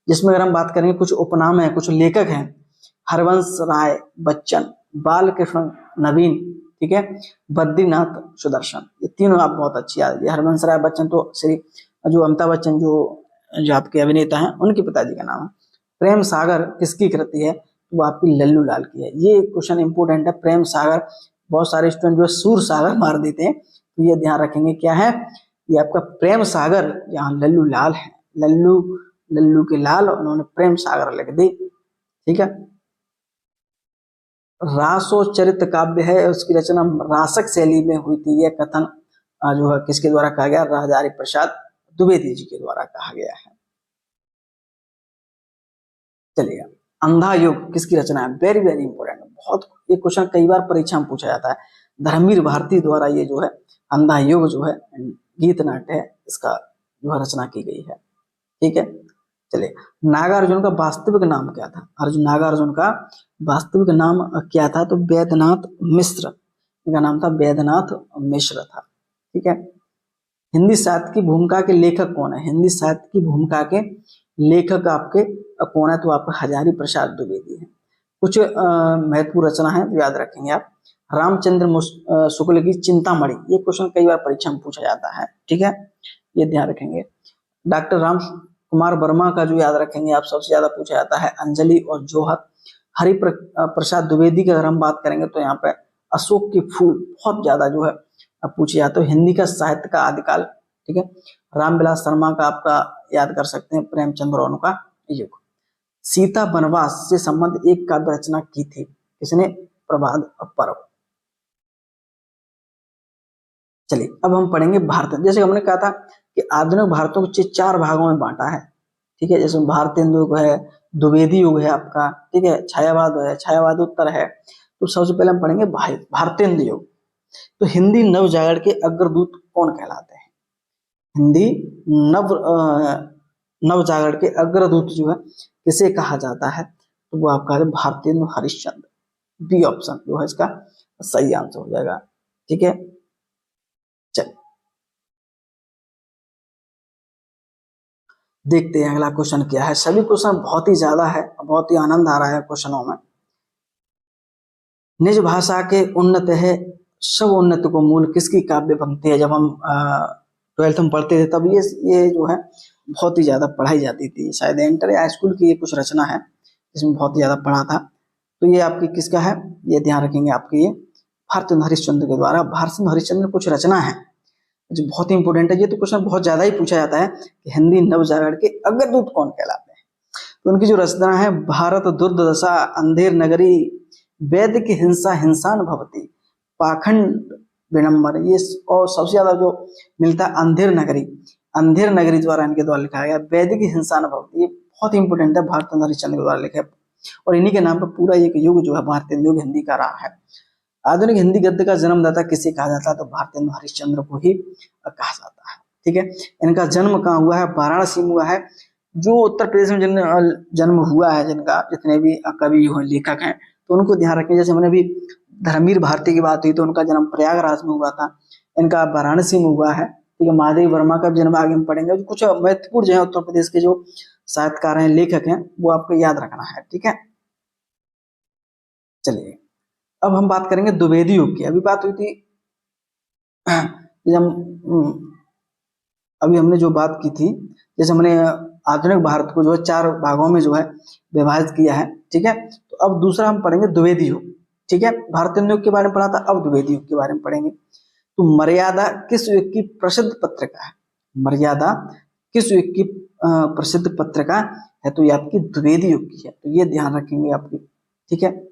जिसमें अगर हम बात करेंगे कुछ उपनाम है, कुछ लेखक हैं, हरवंश राय बच्चन, बालकृष्ण नवीन, ठीक है, बद्रीनाथ सुदर्शन, ये तीनों आप बहुत अच्छी याद है। हरवंश राय बच्चन तो श्री जो अमिताभ बच्चन जो आपके अभिनेता हैं उनके पिताजी का नाम है। प्रेम सागर किसकी कृति है? तो वो आपकी लल्लू लाल की है। ये क्वेश्चन इंपोर्टेंट है। प्रेम सागर बहुत सारे स्टूडेंट जो सूर सागर मार देते हैं, तो ये ध्यान रखेंगे क्या है, ये आपका प्रेम सागर, यहाँ लल्लू लाल है। लल्लू के लाल, उन्होंने प्रेम सागर लिख दी। ठीक है, रासो चरित काव्य है, उसकी रचना रासक शैली में हुई थी। यह कथन जो है किसके द्वारा कहा गया? राजहरि प्रसाद द्विवेदी जी के द्वारा कहा गया है। चलिए अंधा युग किसकी रचना है? वेरी वेरी इंपोर्टेंट, बहुत ये क्वेश्चन कई बार परीक्षा में पूछा जाता है। धर्मवीर भारती द्वारा ये जो है अंधा युग जो है गीत नाट्य है, इसका जो है रचना की गई है। ठीक है, चलिए नागार्जुन का वास्तविक नाम क्या था? नागार्जुन का वास्तविक नाम क्या था? तो वैद्यनाथ मिश्र, इनका नाम था वैद्यनाथ मिश्र था। ठीक है, हिंदी साहित्य की भूमिका के लेखक कौन है? हिंदी साहित्य की भूमिका के लेखक आपके कौन है, तो आपका हजारी प्रसाद द्विवेदी है। कुछ महत्वपूर्ण रचना है जो याद रखेंगे आप। रामचंद्र शुक्ल की चिंतामणि, ये क्वेश्चन कई बार परीक्षा में पूछा जाता है, ठीक है, ये ध्यान रखेंगे। डॉक्टर राम कुमार वर्मा का जो याद रखेंगे आप, सबसे ज्यादा पूछा जाता है अंजलि और जोहर। हरि प्रसाद द्विवेदी की अगर हम बात करेंगे तो यहाँ पे अशोक के फूल बहुत ज्यादा जो है पूछे जाते हैं। हिंदी का साहित्य का आदिकाल, ठीक है, रामविलास शर्मा का आपका याद कर सकते हैं, प्रेमचंद और उनका युग। सीता वनवास से संबंध एक काव्य रचना की थी, किसने, प्रभात पर्व। चलिए अब हम पढ़ेंगे भारत। जैसे हमने कहा था कि आधुनिक भारतों को 4 भागों में बांटा है, ठीक है, जैसे भारतेंदु युग है, द्विवेदी युग है आपका, ठीक है, छायावाद है, छायावाद उत्तर है। तो सबसे पहले हम पढ़ेंगे भारतेंदु युग। तो हिंदी नव जागरण के अग्रदूत कौन कहलाते हैं? हिंदी नव नव जागरण के अग्रदूत जो है किसे कहा जाता है? तो वो आपका है भारतेंदु हरिश्चंद्र। बी ऑप्शन जो है इसका सही आंसर हो जाएगा, ठीक है। चलिए देखते हैं अगला क्वेश्चन क्या है। सभी क्वेश्चन बहुत ही ज्यादा है, बहुत ही आनंद आ रहा है क्वेश्चनों में। निज भाषा के उन्नत है सब उन्नत को मूल किसकी काव्य पंक्ति है? जब हम 12th में पढ़ते थे तब ये जो है बहुत ही ज्यादा पढ़ाई जाती थी, शायद इंटर या स्कूल की ये कुछ रचना है जिसमें बहुत ही ज्यादा पढ़ा था। तो ये आपकी किसका है, ये ध्यान रखेंगे आपके, ये भारतेंदु हरिश्चंद्र के द्वारा। भारतेंदु हरिश्चंद्र कुछ रचना है जो बहुत ही इंपोर्टेंट है। ये तो क्वेश्चन बहुत ज्यादा ही पूछा जाता है कि हिंदी नव जागरण के अग्रदूत कौन कहलाते हैं? तो उनकी जो रचना है, भारत दुर्दशा अंधेर नगरी, वैद्य की हिंसा हिंसान भवती, पाखंड विडम्बर, ये और सबसे ज्यादा जो मिलता है अंधेर नगरी, अंधेर नगरी द्वारा इनके द्वारा लिखा गया। वैद्य की हिंसा न भवती, ये बहुत ही इंपोर्टेंट है, भारतेंदु हरिश्चंद्र के द्वारा लिखा है। और इन्हीं के नाम पर पूरा एक युग जो है भारतेंदु युग हिंदी का रहा है। आधुनिक हिंदी गद्य का जन्मदाता किसे कहा जाता है? तो भारतेंदु हरिश्चंद्र को ही कहा जाता है, ठीक है। इनका जन्म कहाँ हुआ है? वाराणसी में हुआ है। जो उत्तर प्रदेश में जिन जन्म हुआ है, जिनका जितने भी कवि हुए लेखक हैं, तो उनको ध्यान रखें। जैसे हमने अभी धर्मवीर भारती की बात हुई तो उनका जन्म प्रयागराज में हुआ था, इनका वाराणसी में हुआ है, ठीक है। महादेव वर्मा का जन्म आगे में पढ़ेंगे। कुछ महत्वपूर्ण जो है उत्तर प्रदेश के जो साहित्यकार हैं, लेखक हैं, वो आपको याद रखना है, ठीक है। चलिए अब हम बात करेंगे द्विवेदी युग की। अभी बात हुई थी जब अभी हमने जो बात की थी, जैसे हमने आधुनिक भारत को जो है 4 भागों में जो है विभाजित किया है, ठीक है। तो अब दूसरा हम पढ़ेंगे द्विवेदी युग, ठीक है। भारतेंदु युग के बारे में पढ़ा था, अब द्विवेदी युग के बारे में पढ़ेंगे। तो मर्यादा किस युग की प्रसिद्ध पत्रिका है? मर्यादा किस युग की प्रसिद्ध पत्रिका है? तो ये आपकी द्विवेदी युग की है, तो ये ध्यान रखेंगे आपकी, ठीक है।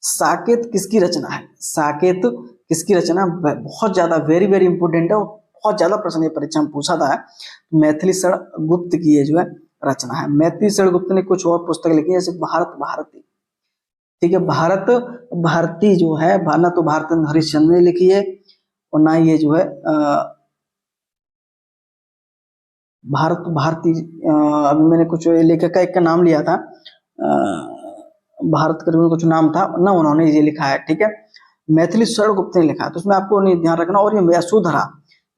साकेत किसकी रचना है? साकेत किसकी रचना? बहुत ज्यादा वेरी वेरी इंपोर्टेंट है, बहुत ज्यादा प्रश्न ये परीक्षा में पूछा था। मैथिली शरण गुप्त की ये जो है रचना है। मैथिली शरण गुप्त ने कुछ और पुस्तक लिखी है, जैसे भारत भारती, ठीक है। भारत भारती जो है, ना तो भारतेंदु हरिश्चंद्र ने लिखी है और ना ये जो है भारत भारती, अभी मैंने कुछ लेखक का एक का नाम लिया था, भारत करके कुछ नाम था ना, उन्होंने ये लिखा है, ठीक है। मैथिली शरण गुप्त ने लिखा है, तो उसमें आपको नहीं ध्यान रखना। और ये यशोधरा,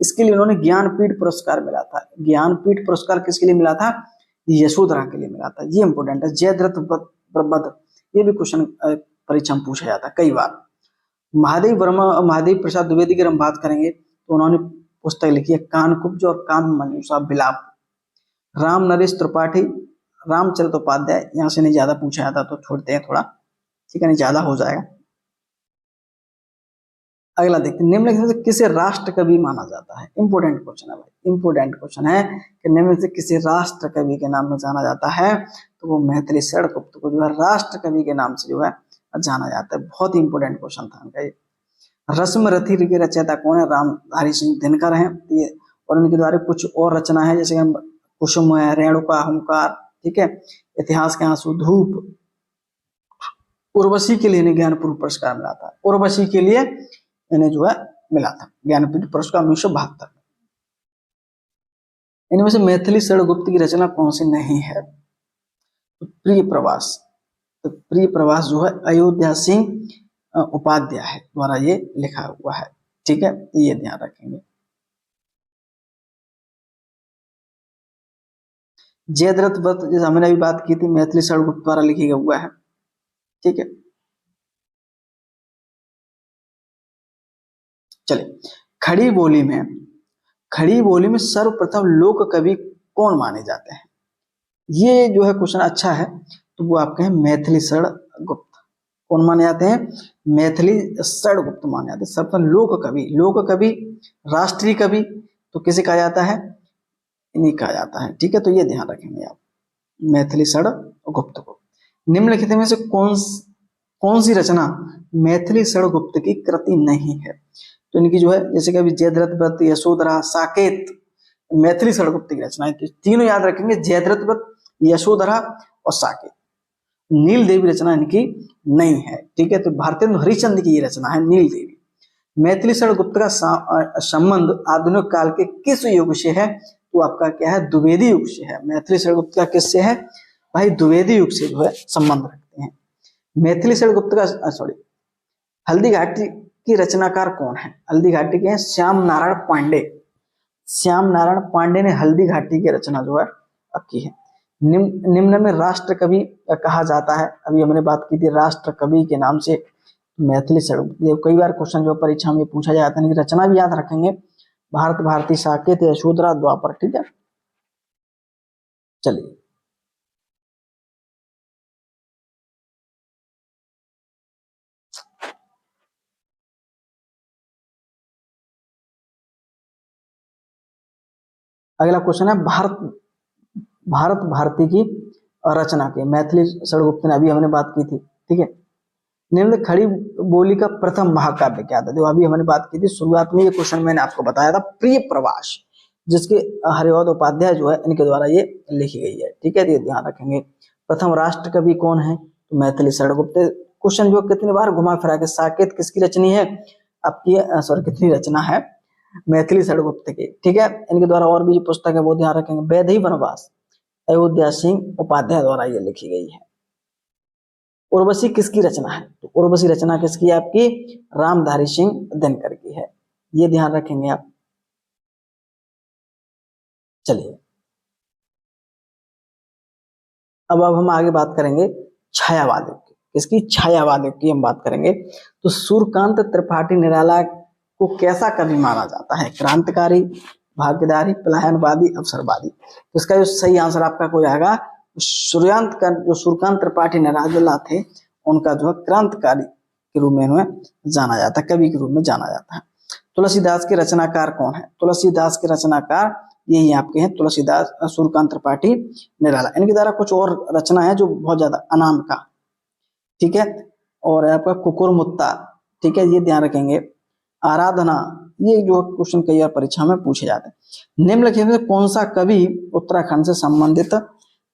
इसके लिए उन्होंने ज्ञानपीठ पुरस्कार मिला था। ज्ञानपीठ पुरस्कार किसके लिए मिला था? यशोधरा के लिए मिला था, ये इंपोर्टेंट है। जयद्रथ प्रबंध, ये भी क्वेश्चन परीक्षा में पूछा जाता है कई बार। महादेव वर्मा, महादेव प्रसाद द्विवेदी की हम बात करेंगे तो उन्होंने पुस्तक लिखी है कानकुब्ज और काम मंजूषा विलाप। राम नरेश त्रिपाठी, रामचरित उपाध्याय, यहाँ से नहीं ज्यादा पूछा जाता तो छोड़ते हैं थोड़ा, ठीक है, नहीं ज्यादा हो जाएगा। अगला देखते हैं, निम्नलिखित में से किसे राष्ट्र कवि माना जाता है? इंपोर्टेंट क्वेश्चन है भाई, इंपोर्टेंट क्वेश्चन है कि निम्न से किसे राष्ट्र कवि के नाम में जाना जाता है? तो वो मैथिली शरण गुप्त को जो है राष्ट्र कवि के नाम से जो है जाना जाता है। बहुत ही इंपोर्टेंट क्वेश्चन था उनका ये। रस्म रथी के रचयिता कौन है? रामधारी सिंह दिनकर हैं, और उनके द्वारा कुछ और रचना है, जैसे हम कुसुम है, रेणुका, हुंकार, ठीक है, इतिहास के आंसू, धूप। उर्वशी के लिए इन्हें ज्ञानपीठ पुरस्कार मिला था, उर्वशी के लिए इन्हें जो है मिला था ज्ञानपीठ पुरस्कार 1972 में। इनमें से मैथिली शरण गुप्त की रचना कौन सी नहीं है? तो प्रिय प्रवास। तो प्रिय प्रवास जो है अयोध्या सिंह उपाध्याय द्वारा ये लिखा हुआ है, ठीक है, ये ध्यान रखेंगे। जयद्रथ व्रत जैसे हमने अभी बात की थी, मैथिली शरण गुप्त द्वारा लिखी हुआ है। ठीक है, चलिए खड़ी बोली में सर्वप्रथम लोक कवि कौन माने जाते हैं? ये जो है क्वेश्चन अच्छा है, तो वो आपके हैं मैथिली शरण गुप्त। कौन माने जाते हैं? मैथिली शरण गुप्त माने जाते हैं। सबसे लोक कवि, राष्ट्रीय कवि तो किसे कहा जाता है? इन्हीं कहा जाता है। ठीक है, तो ये ध्यान रखेंगे आप, मैथिली शरण गुप्त को। निम्नलिखित में से कौन सी रचना मैथिली शरण गुप्त की कृति नहीं है? तो इनकी जो है, जैसे कि अभी जयद्रथ व्रत, यशोधरा, साकेत, मैथिली शरण गुप्त की रचना है। तो तीनों याद रखेंगे, जयद्रथ व्रत, यशोधरा और साकेत। नील देवी रचना इनकी नहीं है। ठीक है, तो भारतेंदु हरिश्चंद्र की ये रचना है नील देवी। मैथिली शरण गुप्त का संबंध आधुनिक काल के किस युग से है? तो आपका क्या है? द्विवेदी युग से है। मैथिली शरण गुप्त का किससे है भाई? द्विवेदी युग से जो है संबंध रखते हैं। मैथिली शरण गुप्त का हल्दी घाटी की रचनाकार कौन है? हल्दी घाटी के हैं श्याम नारायण पांडे। श्याम नारायण पांडे ने हल्दी घाटी की रचना जो है की है। निम्न में राष्ट्र कवि कहा जाता है, अभी हमने बात की थी राष्ट्र कवि के नाम से मैथिली शरण। कई बार क्वेश्चन जो परीक्षा में पूछा जाता है, रचना भी याद रखेंगे, भारत भारती, साकेत, यशोधरा, द्वापर। ठीक है, चलिए अगला क्वेश्चन है भारत भारती की रचना के। मैथिली शरण गुप्त ने, अभी हमने बात की थी। ठीक है, निम्न खड़ी बोली का प्रथम महाकाव्य क्या था? तो अभी हमने बात की थी शुरुआत में, ये क्वेश्चन मैंने आपको बताया था, प्रिय प्रवास, जिसके हरिवंश उपाध्याय जो है इनके द्वारा ये लिखी गई है। ठीक है, तो ये ध्यान रखेंगे। प्रथम राष्ट्र कवि कौन है? तो मैथिली शरण गुप्त। क्वेश्चन जो कितनी बार घुमा फिरा के, साकेत किसकी रचनी है? आपकी सॉरी, कितनी रचना है? मैथिली शरण गुप्त की। ठीक है, इनके द्वारा और भी पुस्तक है वो ध्यान रखेंगे। वैदेही वनवास अयोध्या सिंह उपाध्याय द्वारा ये लिखी गई है। उर्वशी किसकी रचना है? तो उर्वशी रचना किसकी है? आपकी रामधारी सिंह दिनकर की है। ये ध्यान रखेंगे आप। चलिए अब हम आगे बात करेंगे छायावाद युग की। किसकी? छायावाद युग की हम बात करेंगे। तो सूर्यकांत त्रिपाठी निराला को कैसा कवि माना जाता है? क्रांतिकारी, भाग्यधारी, पलायनवादी, अवसरवादी। तो इसका जो सही आंसर आपका कोई आएगा, सूर्यकांत त्रिपाठी निराला थे, उनका जो है क्रांतिकारी के रूप में उन्हें जाना जाता है, कवि के रूप में जाना जाता है। तुलसीदास के रचनाकार कौन है? तुलसीदास के रचनाकार यही आपके हैं, तुलसीदास, सूर्यकांत त्रिपाठी निराला। इनके द्वारा कुछ और रचना है जो बहुत ज्यादा, अनामिका, ठीक है, और आपका कुकुरमुत्ता। ठीक है, ये ध्यान रखेंगे। आराधना, ये जो क्वेश्चन कई बार परीक्षा में पूछे जाते हैं। निम्नलिखित में कौन सा कवि उत्तराखंड से संबंधित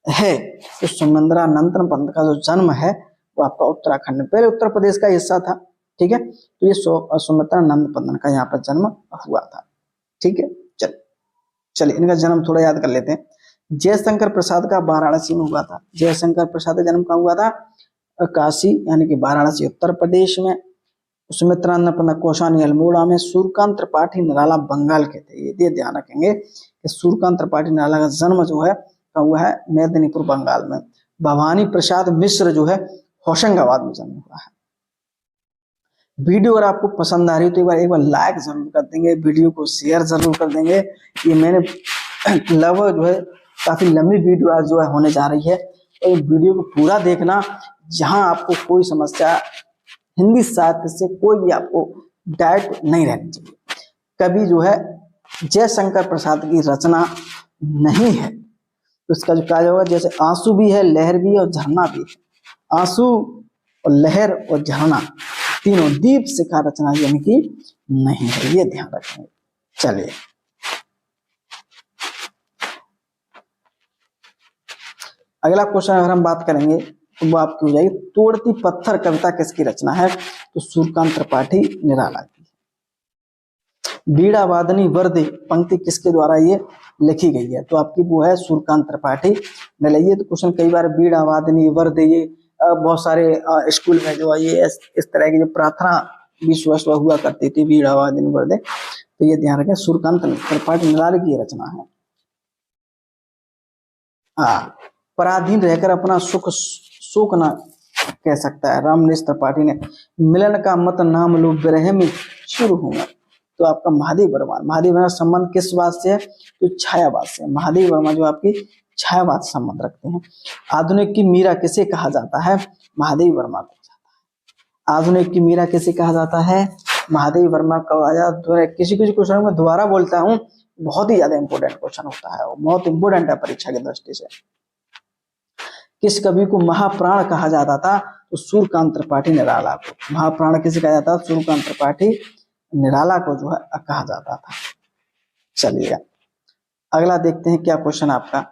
है? तो सुमंद्रानंद पंत का जो जन्म है वो आपका उत्तराखंड में, पहले उत्तर प्रदेश का हिस्सा था। ठीक है, तो ये सुमित्रानंद पंत का यहाँ पर जन्म हुआ था। ठीक है, चलिए इनका जन्म थोड़ा याद कर लेते हैं। जयशंकर प्रसाद का वाराणसी में हुआ था। जयशंकर प्रसाद का जन्म कहाँ हुआ था? काशी यानी कि वाराणसी उत्तर प्रदेश में। सुमित्रानंद पंत कौशानी अल्मोड़ा में। सूर्यकांत त्रिपाठी निराला बंगाल के थे। ये ध्यान रखेंगे कि सूर्यकांत त्रिपाठी निराला का जन्म जो है कहाँ हुआ है? मेदिनीपुर बंगाल में। भवानी प्रसाद मिश्र जो है होशंगाबाद में जन्म हुआ है। वीडियो अगर आपको पसंद आ रही है तो एक बार लाइक जरूर कर देंगे, वीडियो को शेयर जरूर कर देंगे। ये मैंने लगभग जो है काफी लंबी वीडियो आज जो है होने जा रही है, तो वीडियो को पूरा देखना। जहां आपको कोई समस्या हिंदी साहित्य से कोई भी आपको डाउट नहीं रहनी चाहिए। कभी जो है जयशंकर प्रसाद की रचना नहीं है तो इसका जो कहा जाएगा, जैसे आंसू भी है, लहर भी है और झरना भी है। आंसू और लहर और झरना तीनों दीप शिखा रचना यानी कि नहीं है, ये ध्यान रखेंगे। चलिए अगला क्वेश्चन अगर हम बात करेंगे तो वो आपकी हो जाएगी, तोड़ती पत्थर कविता किसकी रचना है? तो सूर्यकांत त्रिपाठी निराला की। बीड़ा वादनी वर्दे पंक्ति किसके द्वारा ये लिखी गई है? तो आपकी वो है सूर्यकांत त्रिपाठी निराला। ये तो क्वेश्चन कई बार बीड़ा वादनी वर्दे, ये बहुत सारे स्कूल में जो है ये इस तरह की जो प्रार्थना विश्व हुआ करती थी, बीड़ा वादनी वर्दे, तो ये ध्यान रखें सूर्यकांत त्रिपाठी निराला की रचना है। हाँ, पराधीन रहकर अपना सुख शोक न कह सकता है। रामनेश त्रिपाठी ने मिलन का मत नाम लो विरह में शुरू होगा। तो आपका महादेव वर्मा संबंध किस बात से है? तो छायावाद से। महादेव वर्मा जो आपकी छायावाद संबंध रखते हैं। आधुनिक की मीरा किसे कहा जाता है? महादेव वर्मा को। आधुनिक की मीरा किसे कहा जाता है? महादेव वर्मा का। किसी किसी क्वेश्चन में दोबारा बोलता हूँ, बहुत ही ज्यादा इंपॉर्टेंट क्वेश्चन होता है, बहुत इंपॉर्टेंट है परीक्षा की दृष्टि से। किस कवि को महाप्राण कहा जाता था? तो सूर्यकांत त्रिपाठी निराला को। महाप्राण किसे कहा जाता था? सूर्यकांत त्रिपाठी निराला को जो है कहा जाता था। चलिए अगला देखते हैं क्या क्वेश्चन आपका।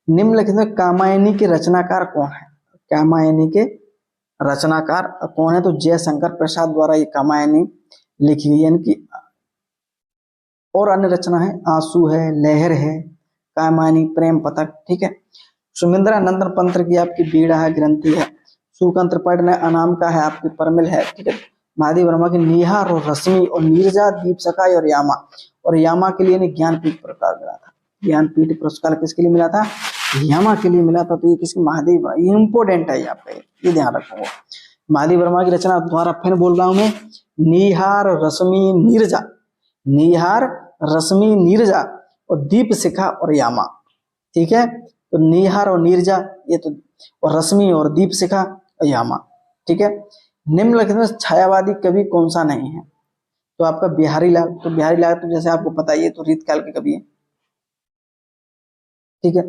निम्नलिखित में कामायनी के रचनाकार कौन है? कामायनी के रचनाकार कौन है? तो जयशंकर प्रसाद द्वारा ये कामायनी लिखी गई है। इनकी और अन्य रचना है, आंसू है, लहर है, कामायनी, प्रेम पतक, ठीक है। सुमिंद्रा नंदन पंत की आपकी बीड़ा है, ग्रंथि है। सूर्यकांत त्रिपाठी ने अनामिका है, आपकी परमिल है, ठीक है। महादेव वर्मा की निहार और रश्मि और नीरजा, दीप सखाई और यामा। और यामा के लिए ज्ञानपीठ पुरस्कार मिला था। ज्ञानपीठ पुरस्कार किसके लिए मिला था? यामा के लिए मिला था। तो ये किसकी? महादेव। ये इंपोर्टेंट है यहाँ पे, ये ध्यान रखूंगा। महादेव वर्मा की रचना दोबारा फिर बोल रहा हूं मैं, निहार रश्मि नीरजा, निहार रश्मि नीरजा और दीप शिखा और यामा, ठीक है। तो निहार और नीरजा ये तो, और रश्मि और दीप शिखा और यामा, ठीक है। निम्नलिखित में छायावादी कवि कौन सा नहीं है? तो आपका बिहारी लाल। तो बिहारी लाल तो जैसे आपको पता ही है, तो रीतकाल के कवि है, ठीक है।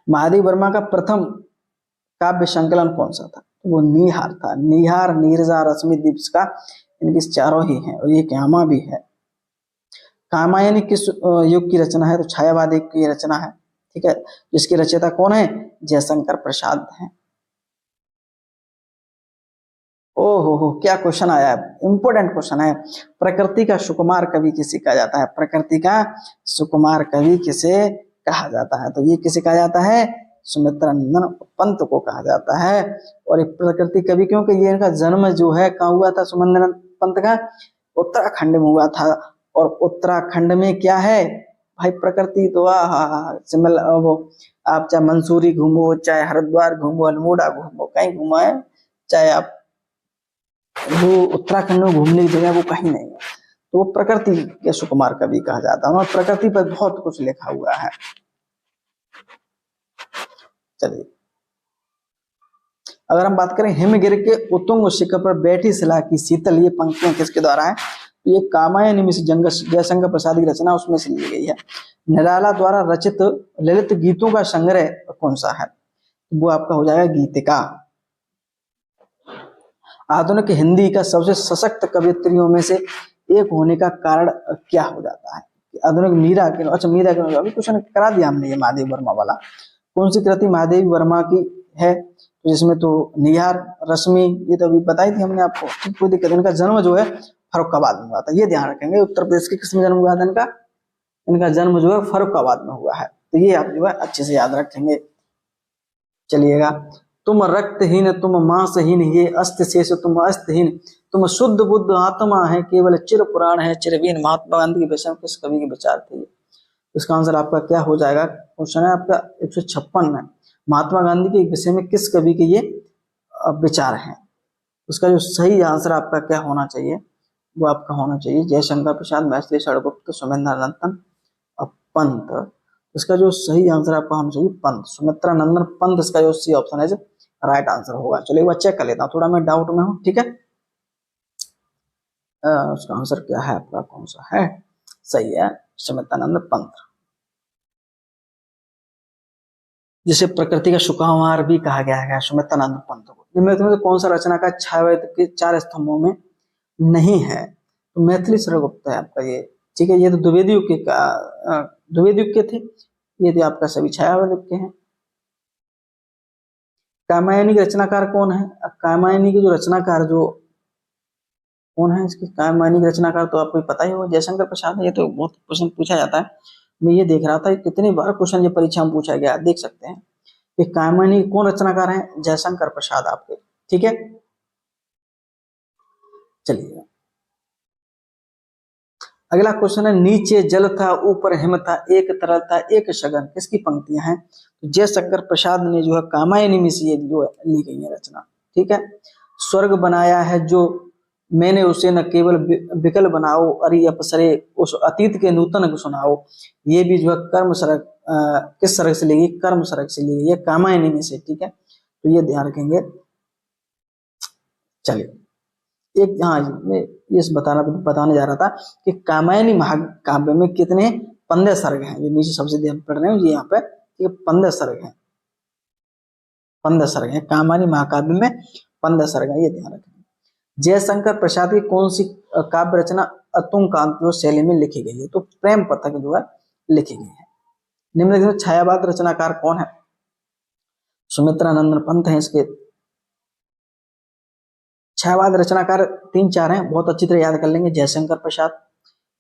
महादेव वर्मा का प्रथम काव्य संकलन कौन सा था? तो वो निहार था। निहार, नीरजा, रश्मि, दीप शिखा, इनकी चारों ही हैं और ये यामा भी है। कामायनी किस युग की रचना है? तो छायावाद युग की रचना है, ठीक है। जिसके रचयिता कौन है? जयशंकर प्रसाद हैं। ओहो क्या क्वेश्चन आया है, इंपोर्टेंट क्वेश्चन है। प्रकृति का सुकुमार कवि किसे कहा जाता है? प्रकृति का सुकुमार कवि किसे कहा जाता है? तो ये किसे कहा जाता है? सुमित्रा नंदन पंत को कहा जाता है। और एक प्रकृति कवि क्योंकि ये इनका जन्म जो है कहाँ हुआ था? सुमित्रा पंत का उत्तराखंड में हुआ था। और उत्तराखंड में क्या है भाई? प्रकृति तो सिमल वो, आप चाहे मंसूरी घूमो, चाहे हरिद्वार घूमो, अल्मोड़ा घूमो, कहीं घूमो है, चाहे आप वो उत्तराखंड में घूमने की जगह वो कहीं नहीं है। तो वो प्रकृति के सुकुमार कवि कहा जाता है और प्रकृति पर बहुत कुछ लिखा हुआ है। चलिए अगर हम बात करें, हिमगिर के उत्तुंग शिखर पर बैठी शिला की शीतल, ये पंक्तियां किसके द्वारा है? ये कामायनी में से जयशंकर प्रसाद की रचना उसमें से ली गई है। निराला द्वारा रचित ललित गीतों का संग्रह कौन सा है? वो आपका हो जाएगा गीतिका। आधुनिक हिंदी का सबसे सशक्त कवियत्रियों में से एक होने का कारण क्या हो जाता है? आधुनिक मीरा के, अच्छा मीरा के अभी क्वेश्चन करा दिया हमने, ये महादेव वर्मा वाला। कौन सी कृति महादेव वर्मा की है? तो जिसमें तो निहार, रश्मि, ये तो अभी बताई थी हमने आपको, कोई दिक्कत। इनका जन्म जो है फर्रुखाबाद में हुआ था, ये ध्यान रखेंगे। उत्तर प्रदेश के किस में जन्म हुआ था इनका? इनका जन्म जो है फर्रुखाबाद में हुआ है, तो ये आप जो है अच्छे से याद रखेंगे। चलिएगा, तुम रक्तहीन, तुम मांसहीन, ये अस्त शेष तुम अस्तहीन, तुम शुद्ध बुद्ध आत्मा है, केवल चिर पुराण है चिरवीन। महात्मा गांधी के विषय में किस कवि के विचार थे? इसका आंसर आपका क्या हो जाएगा? क्वेश्चन है आपका 156 में, महात्मा गांधी के विषय में किस कवि के ये विचार हैं? उसका जो सही आंसर आपका क्या होना चाहिए? वो आपका होना चाहिए जयशंकर प्रसाद, मैथिली षडगुप्त, सुमेंद्र नंदन और पंत। इसका जो सही आंसर आपका होना चाहिए पंत, सुमित्रा नंदन पंत। इसका जो सी ऑप्शन है जो राइट आंसर होगा। चलिए एक बार चेक कर लेता हूँ, थोड़ा मैं डाउट में हूँ, ठीक है। उसका आंसर क्या है आपका, कौन सा है? सही है, सुमित्रानंद पंत, जिसे प्रकृति का सुकुमार भी कहा गया है, सुमित्रानंद पंत को। इनमें से कौन सा रचना का छायावाद के 4 स्तंभों में नहीं है? तो मैथिली षडगुप्त है आपका ये, ठीक है। ये तो द्विवेदी युग के थे, ये तो आपका सभी छायावाद के हैं। कामायनी के रचनाकार कौन है? कामायनी के जो रचनाकार जो कौन है इसकी, कामायनी के रचनाकार तो आपको पता ही होगा, जयशंकर प्रसाद है। ये तो बहुत क्वेश्चन पूछा जाता है, मैं ये देख रहा था कितनी बार क्वेश्चन ये परीक्षा में पूछा गया, देख सकते हैं कि कामायनी कौन रचनाकार है? जयशंकर प्रसाद आपके, ठीक है। चलिए अगला क्वेश्चन है, नीचे जल था ऊपर हिम था, एक तरल था एक सघन, किसकी पंक्तियां हैं? तो जयशंकर प्रसाद ने जो है कामायनी में से ये जो है ली गई है रचना। ठीक है। स्वर्ग बनाया है जो मैंने उसे न केवल विकल बनाओ, अरे अपसरे उस अतीत के नूतन को सुनाओ, ये भी जो है कर्म सरक किस सरक से ली गई? कर्म सरक से ली गई, ये कामायनी में से। ठीक है, तो ये ध्यान रखेंगे। चलिए एक, हाँ मैं ये बताने जा रहा था कि कामायनी महाकाव्य में कितने 15 सर्ग हैं, जो नीचे सबसे ध्यान पढ़ रहे हैं ये यहाँ पे, ये 15 सर्ग हैं, 15 सर्ग हैं कामायनी महाकाव्य में, 15 सर्ग हैं, ये ध्यान रखें। जयशंकर प्रसाद की कौन सी काव्य रचना अतुंकांत शैली में लिखी गई है? तो प्रेम पथक जो है लिखी गई है। निम्नलिखित में छायावाद रचनाकार कौन है? सुमित्रानंदन पंत है इसके। छायावाद रचनाकार 3-4 हैं, बहुत अच्छी तरह याद कर लेंगे। जयशंकर प्रसाद,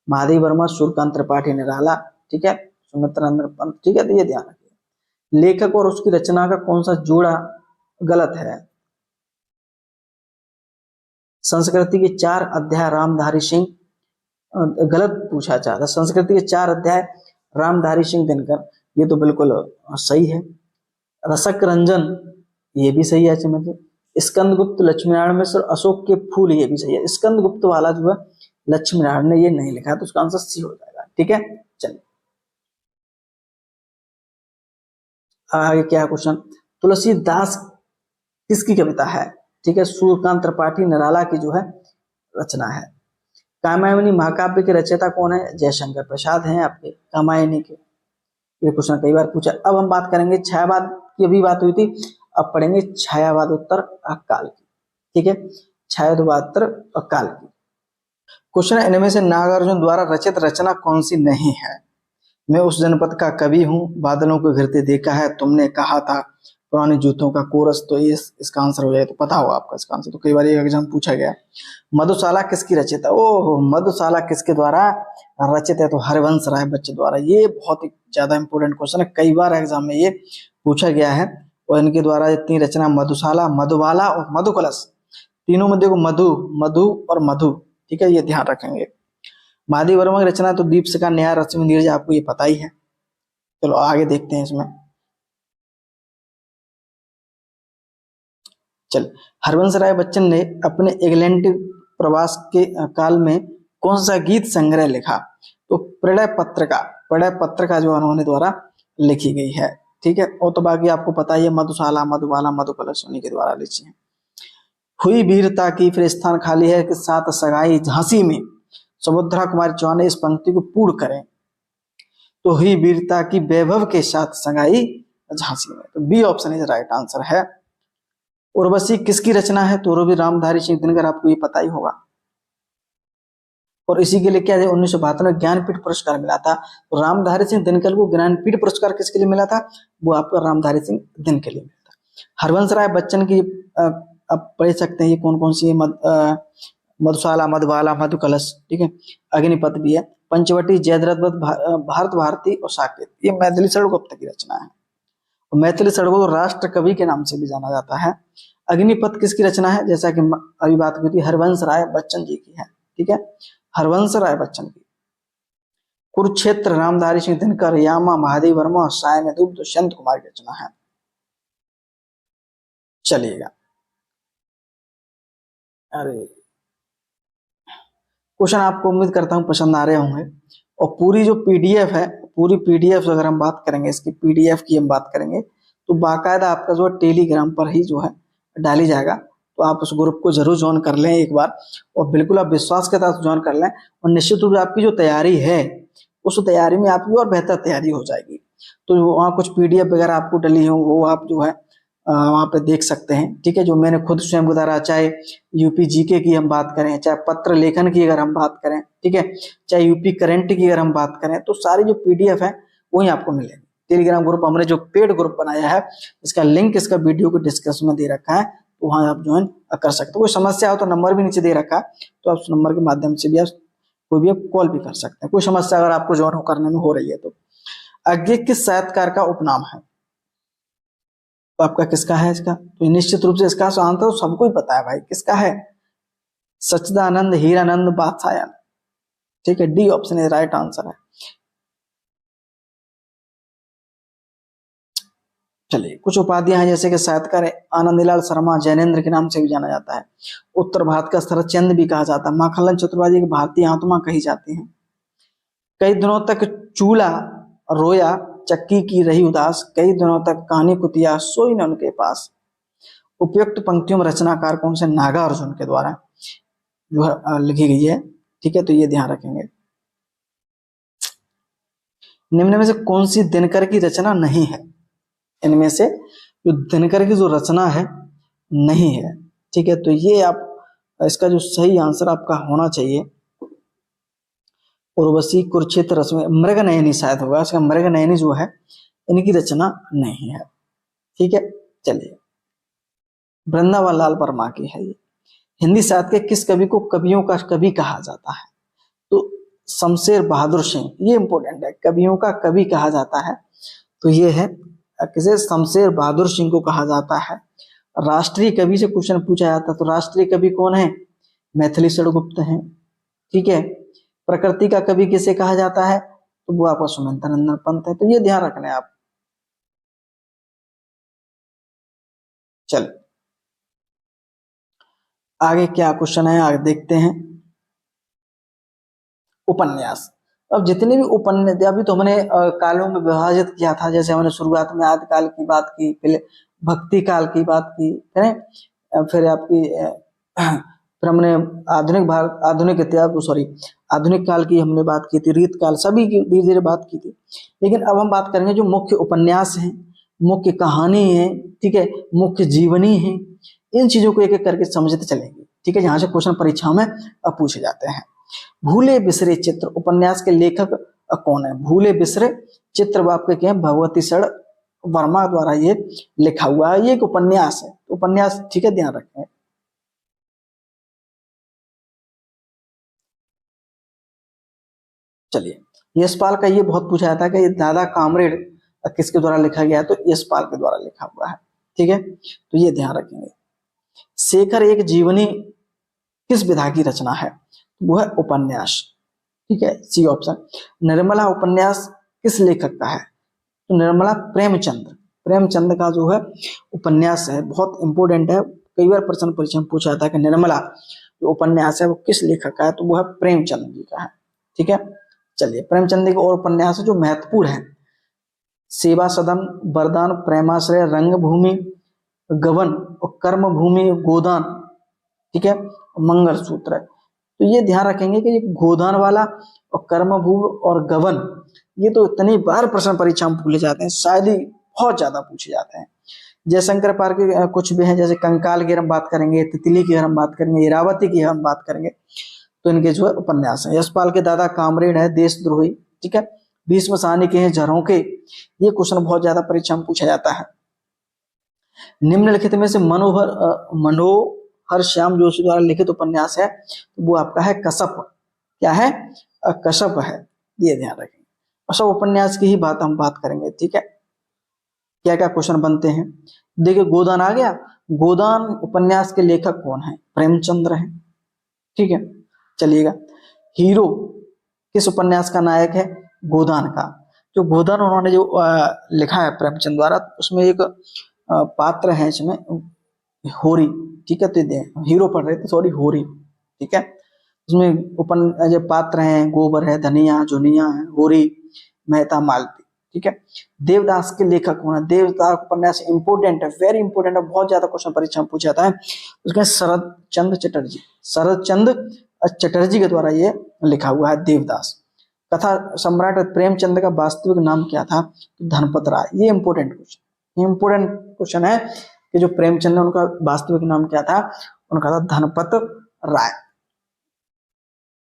महादेव वर्मा, सूर्यकांत त्रिपाठी निराला, ठीक है, सुमित्रानंदन पंत। ठीक है, तो ये ध्यान रखिए। लेखक और उसकी रचना का कौन सा जोड़ा गलत है? संस्कृति के 4 अध्याय रामधारी सिंह, गलत पूछा चाहता। संस्कृति के 4 अध्याय रामधारी सिंह दिनकर, ये तो बिल्कुल सही है। रसक रंजन, ये भी सही है। समझिए स्कंदगुप्त लक्ष्मीनारायण मिश्र, अशोक के फूल, ये भी सही है। स्कंदगुप्त वाला जो है लक्ष्मीनारायण ने ये नहीं लिखा, तो उसका आंसर सी हो जाएगा। ठीक है, चलिए आगे क्या क्वेश्चन। तुलसीदास किसकी कविता है? ठीक है, सूर्यकांत त्रिपाठी निराला की जो है रचना है। कामायनी महाकाव्य के रचयिता कौन है? जयशंकर प्रसाद हैं आपके कामायनी के। ये क्वेश्चन कई बार पूछा। अब हम बात करेंगे छायावाद की, अभी बात हुई थी, अब पढ़ेंगे छायावाद उत्तर अकाल की। ठीक है, छायावाद उत्तर अकाल की। क्वेश्चन, इनमें से नागार्जुन द्वारा रचित रचना कौन सी नहीं है? मैं उस जनपद का कवि हूँ, बादलों को घिरते देखा है, तुमने कहा था, पुराने जूतों का कोरस। तो ये इसका आंसर हो जाए, तो पता होगा आपका इसका आंसर, तो कई बार ये एग्जाम पूछा गया। मधुशाला किसकी रचित है? ओह, मधुशाला किसके द्वारा रचित है? तो हरिवंश राय बच्चन द्वारा। ये बहुत ही ज्यादा इंपोर्टेंट क्वेश्चन है, कई बार एग्जाम में ये पूछा गया है। और इनके द्वारा इतनी रचना, मधुशाला, मधुबाला और मधुकलश, तीनों में देखो मधु, मधु और मधु। ठीक है, ये ध्यान रखेंगे। महादेव वर्मा की रचना तो दीपशिखा, न्याय, रश्मि, नीरज, आपको ये पता ही है। चलो आगे देखते हैं इसमें। चल, हरवंश राय बच्चन ने अपने इंग्लैंड प्रवास के काल में कौन सा गीत संग्रह लिखा? तो प्रणय पत्रिका जो उन्होंने द्वारा लिखी गई है। ठीक है, और तो बाकी आपको पता ही है, मधुशाला, मधुबाला, मधुकलश उन्हीं के द्वारा लिखी है। हुई वीरता की फिर स्थान खाली है, कि साथ सगाई झांसी में, सुभद्रा कुमारी चौहान ने इस पंक्ति को पूर्ण करें। तो हुई वीरता की वैभव के साथ सगाई झांसी में, तो B option is right answer है। उर्वशी किसकी रचना है? तो भी रामधारी सिंह दिनकर, आपको ये पता ही होगा। और इसी के लिए क्या है, 1972 में ज्ञानपीठ पुरस्कार मिला था। तो रामधारी सिंह दिनकर को ज्ञानपीठ पुरस्कार किसके लिए मिला था? वो आपका रामधारी सिंह दिनकर के लिए मिला था। हरवंश राय बच्चन की आप पढ़ सकते हैं, ये कौन कौन सी है? मधुशाला, मधुबाला, मधुकलश, ठीक है, अग्निपथ भी है, पंचवटी, जयद्रथ, भारत भारती और साकेत, ये मैथिली शरण गुप्त की रचना है। और मैथिली शरण को राष्ट्र कवि के नाम से भी जाना जाता है। अग्निपथ किसकी रचना है? जैसा कि अभी बात की थी, हरवंश राय बच्चन जी की है। ठीक है, हरवंश राय बच्चन की। कुरुक्षेत्र रामधारी सिंह दिनकर, यामा महादेव वर्मा और साय में धूप दुष्यंत कुमार की रचना है। चलिएगा, अरे क्वेश्चन आपको उम्मीद करता हूँ पसंद आ रहे होंगे। और पूरी जो पीडीएफ है, पूरी पीडीएफ अगर हम बात करेंगे, इसकी पीडीएफ की हम बात करेंगे, तो बाकायदा आपका जो टेलीग्राम पर ही जो है डाली जाएगा। तो आप उस ग्रुप को जरूर ज्वाइन कर लें एक बार, और बिल्कुल आप विश्वास के साथ ज्वाइन कर लें। और निश्चित रूप से आपकी जो तैयारी है, उस तैयारी में आपकी और बेहतर तैयारी हो जाएगी। तो वहाँ कुछ पीडीएफ वगैरह आपको डली हो, वो आप जो है वहाँ पे देख सकते हैं। ठीक है, जो मैंने खुद स्वयं बताया, चाहे यूपी जीके की हम बात करें, चाहे पत्र लेखन की अगर हम बात करें, ठीक है, चाहे यूपी करंट की अगर हम बात करें, तो सारी जो पीडीएफ है वही आपको मिलेगी। टेलीग्राम ग्रुप हमने जो पेड ग्रुप बनाया है, इसका लिंक इसका वीडियो को डिस्क्रिप्शन में दे रखा है, तो वहाँ आप ज्वाइन कर सकते हो। कोई समस्या हो तो नंबर भी नीचे दे रखा है, तो आप उस नंबर के माध्यम से भी आप कोई भी कॉल भी कर सकते हैं। कोई समस्या अगर आपको ज्वाइन करने में हो रही है तो। आगे किस साहित्यकार का उपनाम है? तो आपका किसका है इसका? तो निश्चित रूप से इसका आंसर तो सबको ही पता है भाई, किसका है? सच्चिदानंद हीरानंद बादशाहन। ठीक है, D option is right answer है। चलिए, कुछ उपाधियां हैं जैसे कि साहित्यकार आनंदलाल शर्मा जैनेन्द्र के नाम से भी जाना जाता है। उत्तर भारत का शरद चंद्र भी कहा जाता है। माखनलाल चतुर्वेदी की भारतीय आत्मा कही जाती है। कई दिनों तक चूल्हा रोया, चक्की की रही उदास, कई दिनों तक कहानी कुतिया, सोई न उनके पास। उपयुक्त पंक्तियों में रचनाकार कौन से? नागार्जुन के द्वारा जो है लिखी गई है। ठीक है, तो ये ध्यान रखेंगे। निम्न में से कौन सी दिनकर की रचना नहीं है? इनमें से जो दिनकर की जो रचना है नहीं है, ठीक है, तो ये आप इसका जो सही आंसर आपका होना चाहिए उर्वशी, कुरुक्षेत्र, रश्मि, मृगनयनी शायद होगा। इसका मृगनयनी जो है इनकी रचना नहीं है। ठीक है, चलिए, वृंदावन लाल वर्मा की है ये। हिंदी साहित्य के किस कवि को कवियों का कवि कहा जाता है? तो शमशेर बहादुर सिंह, ये इंपॉर्टेंट है, कवियों का कवि कहा जाता है, तो ये है किसे? शमशेर बहादुर सिंह को कहा जाता है। राष्ट्रीय कवि से क्वेश्चन पूछा जाता है, तो राष्ट्रीय कवि कौन है? मैथिली गुप्त हैं। ठीक है, प्रकृति का कवि किसे कहा जाता है? तो वो आपका सुमंतनंदन पंत है। तो ये ध्यान रखना है आप। चल आगे क्या क्वेश्चन है, आगे देखते हैं। उपन्यास। अब जितने भी उपन्यास अभी तो हमने कालों में विभाजित किया था, जैसे हमने शुरुआत में आदि काल की बात की, पहले भक्ति काल की बात की, फिर आपकी फिर हमने आधुनिक भारत, आधुनिक इतिहास, सॉरी, आधुनिक काल की हमने बात की थी, रीत काल, सभी की धीरे धीरे बात की थी। लेकिन अब हम बात करेंगे जो मुख्य उपन्यास हैं, मुख्य कहानी है, ठीक है, मुख्य जीवनी है, इन चीजों को एक एक करके समझते चलेंगे। ठीक है, जहां से क्वेश्चन परीक्षा में अब पूछे जाते हैं। भूले बिसरे चित्र उपन्यास के लेखक कौन है? भूले बिसरे चित्र आपके क्या है? भगवती शरण वर्मा द्वारा ये लिखा हुआ है। ये एक उपन्यास है, उपन्यास, ठीक है, ध्यान रखें। चलिए, यशपाल का ये बहुत पूछा जाता है कि दादा कामरेड किसके द्वारा लिखा गया है? तो यशपाल के द्वारा लिखा हुआ है। ठीक है, तो ये ध्यान रखेंगे। शेखर एक जीवनी किस विधा की रचना है? वो है उपन्यास। ठीक है, सी ऑप्शन। निर्मला उपन्यास किस लेखक का है? तो निर्मला प्रेमचंद, प्रेमचंद का जो है उपन्यास है, बहुत इंपॉर्टेंट है, कई बार प्रश्न परीक्षा में पूछा जाता है कि निर्मला जो उपन्यास है वो किस लेखक का है? तो वो है प्रेमचंद जी का है। ठीक है, चलिए, प्रेमचंद के और उपन्यास जो महत्वपूर्ण है, सेवा सदन, वरदान, प्रेमाश्रय, रंगभूमि, गवन और कर्म भूमि, गोदान, ठीक है, मंगलसूत्र। तो ये ध्यान रखेंगे कि ये गोदान वाला और कर्मभूमि और गवन, ये तो इतनी बार प्रश्न परीक्षा में पूछे जाते हैं, शायद ही बहुत ज्यादा पूछे जाते हैं। जयशंकर पार्क के कुछ भी हैं, जैसे कंकाल की हम बात करेंगे, तितली की हम बात करेंगे, इरावती की हम बात करेंगे, तो इनके जो है उपन्यास है। यशपाल के दादा कामरेड है देशद्रोही। ठीक है, भीष्म साहनी के हैं झरोखे। ये क्वेश्चन बहुत ज्यादा परीक्षा में पूछा जाता है। निम्नलिखित में से मनोहर श्याम जोशी द्वारा लिखित उपन्यास है, तो वो आपका है कसप। क्या है? कसप है, ये ध्यान रखेंगे। और सब उपन्यास की ही बात हम बात करेंगे। ठीक है, क्या क्या क्वेश्चन बनते हैं, देखिए, गोदान आ गया। गोदान उपन्यास के लेखक कौन है? प्रेमचंद्र है। ठीक है, चलिएगा, हीरो किस उपन्यास का नायक है? गोदान का। जो गोदान उन्होंने जो लिखा है प्रेमचंद द्वारा, उसमें एक पात्र है इसमें होरी। ठीक है, तो हीरो पढ़ रहे थे, सॉरी, होरी। ठीक है, उसमें जो पात्र हैं गोबर है, धनिया, जुनिया है, होरी, मेहता, मालती। ठीक है, देवदास के लेखक कौन है? देवदास उपन्यास इंपोर्टेंट है, वेरी इंपोर्टेंट है, बहुत ज्यादा क्वेश्चन परीक्षा में पूछा जाता है। उसका शरद चंद्र चटर्जी, शरद चंद्र चटर्जी के द्वारा ये लिखा हुआ है देवदास। कथा सम्राट प्रेमचंद का वास्तविक नाम क्या था? तो धनपत राय। ये इंपोर्टेंट क्वेश्चन है कि जो प्रेमचंद है उनका वास्तविक नाम क्या था? उनका था धनपत राय।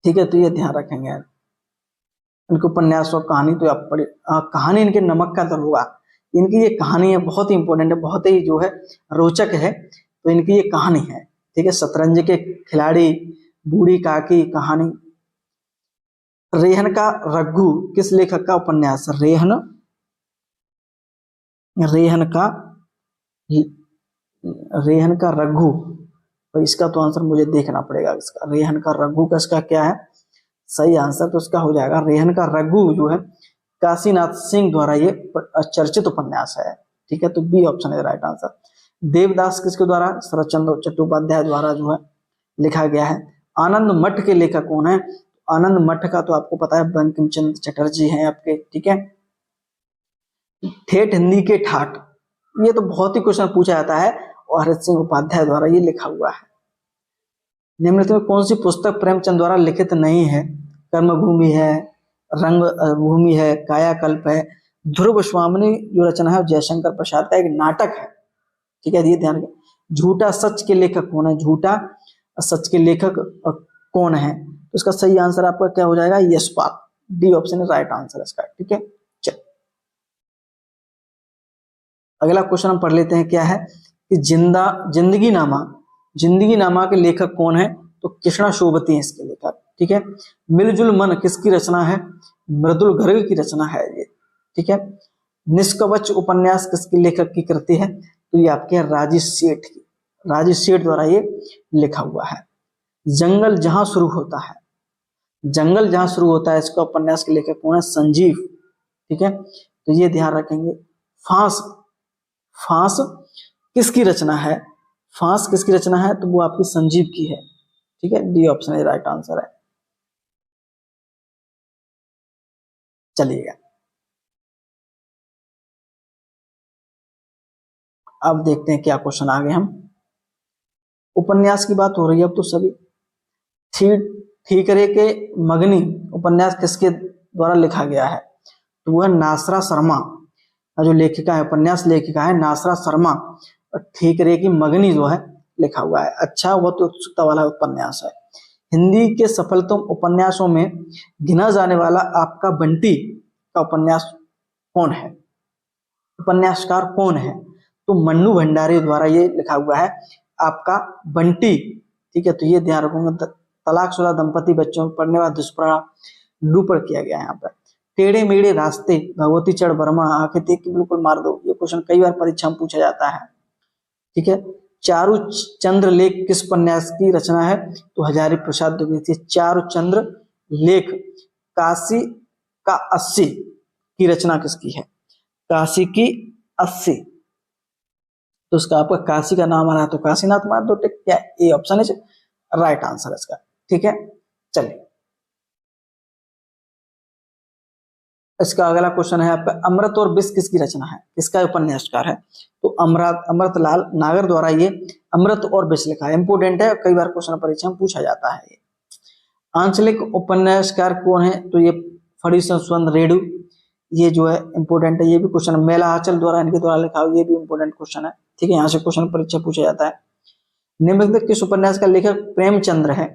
ठीक है, तो ये ध्यान रखेंगे यार। इनके उपन्यास और कहानी तो आप पढ़े, कहानी इनके नमक का दरोगा, इनकी ये कहानी है, बहुत ही इंपॉर्टेंट है, बहुत ही जो है रोचक है। तो इनकी ये कहानी है। ठीक है, शतरंज के खिलाड़ी, बूढ़ी काकी कहानी। रेहन का रघु किस लेखक का उपन्यास? रेहन का रेहन का रघु, तो इसका तो आंसर मुझे देखना पड़ेगा। इसका रेहन का रघु का इसका क्या है? सही आंसर तो उसका हो जाएगा रेहन का रघु जो है काशीनाथ सिंह द्वारा ये चर्चित उपन्यास है। ठीक है, तो बी ऑप्शन है राइट आंसर। देवदास किसके द्वारा? शरत चंद्र चट्टोपाध्याय द्वारा जो है लिखा गया है। आनंद मठ के लेखक कौन है? आनंद मठ का तो आपको पता है बंकिम चंद्र चटर्जी हैं आपके। ठीक है, ठेठ हिंदी के ठाठ, ये तो बहुत ही क्वेश्चन पूछा जाता है और हरित सिंह उपाध्याय द्वारा ये लिखा हुआ है। निम्नलिखित में कौन सी पुस्तक प्रेमचंद द्वारा लिखित नहीं है? कर्मभूमि है, रंग भूमि है, कायाकल्प है। ध्रुव स्वामिनी जो रचना है जयशंकर प्रसाद का एक नाटक है। ठीक है, ये ध्यान रखें। झूठा सच के लेखक कौन है? झूठा सच के लेखक कौन है? तो इसका सही आंसर आपका क्या हो जाएगा? यशपाल। डी ऑप्शन है राइट आंसर इसका। ठीक है, चल अगला क्वेश्चन हम पढ़ लेते हैं। क्या है कि जिंदगी नामा के लेखक कौन है? तो कृष्णा शोभती है इसके लेखक। ठीक है, मिलजुल मन किसकी रचना है? मृदुल गर्ग की रचना है ये। ठीक है, निष्कवच उपन्यास किसके लेखक की कृति है? तो ये आपके राजेश सेठ द्वारा ये लिखा हुआ है। जंगल जहां शुरू होता है इसका उपन्यास के लेखक कौन है? संजीव। ठीक है, तो ये ध्यान रखेंगे। फांस किसकी रचना है? तो वो आपकी संजीव की है। ठीक है, डी ऑप्शन है राइट आंसर है। चलिएगा अब देखते हैं क्या क्वेश्चन आ गए हम। उपन्यास की बात हो रही है अब तो सभी। ठीकरे के मगनी उपन्यास किसके द्वारा लिखा गया है? तो वह नासरा शर्मा जो लेखिका है, उपन्यास लेखिका है नासरा शर्मा। और ठीकरे की मगनी जो है लिखा हुआ है। अच्छा, वह तो उत्सुकता वाला उपन्यास है। हिंदी के सफलतम उपन्यासों में गिना जाने वाला आपका बंटी का उपन्यास कौन है? उपन्यासकार कौन है? तो मन्नू भंडारी द्वारा ये लिखा हुआ है आपका बंटी। ठीक है, तो ये ध्यान रखूंगा। तलाकशुदा दंपति बच्चों में पढ़ने वाला दुष्प्रभाव पर किया गया है यहाँ पर। टेढ़े मेढ़े रास्ते भगवती चढ़ वर्मा आंखें देख के बिल्कुल मार दो, ये क्वेश्चन कई बार परीक्षा में पूछा जाता है। ठीक है, चारु चंद्र लेख किस उपन्यास की रचना है? तो हजारी प्रसाद द्विवेदी। चारु चंद्र लेख काशी का 80 की रचना किसकी है? काशी की 80। तो उसका आपका काशी का नाम आ रहा है तो काशीनाथ मार दो। क्या ए ऑप्शन है राइट आंसर इसका। ठीक है, चलिए इसका अगला क्वेश्चन है आपका अमृत और विष किसकी रचना है? किसका उपन्यासकार है? तो अमृतलाल नागर द्वारा ये अमृत और विष लिखा है। इंपोर्टेंट है, कई बार क्वेश्चन परीक्षा में पूछा जाता है। ये आंचलिक उपन्यासकार कौन है? तो ये फणीसंत रेडू, ये जो है इंपोर्टेंट है। ये भी क्वेश्चन मेला आंचल द्वारा इनके द्वारा लिखा हुआ, ये भी इंपोर्टेंट क्वेश्चन है। ठीक है, यहाँ से क्वेश्चन परीक्षा पूछा जाता है। निम्नलिखित किस उपन्यास का लेखक प्रेमचंद्र है?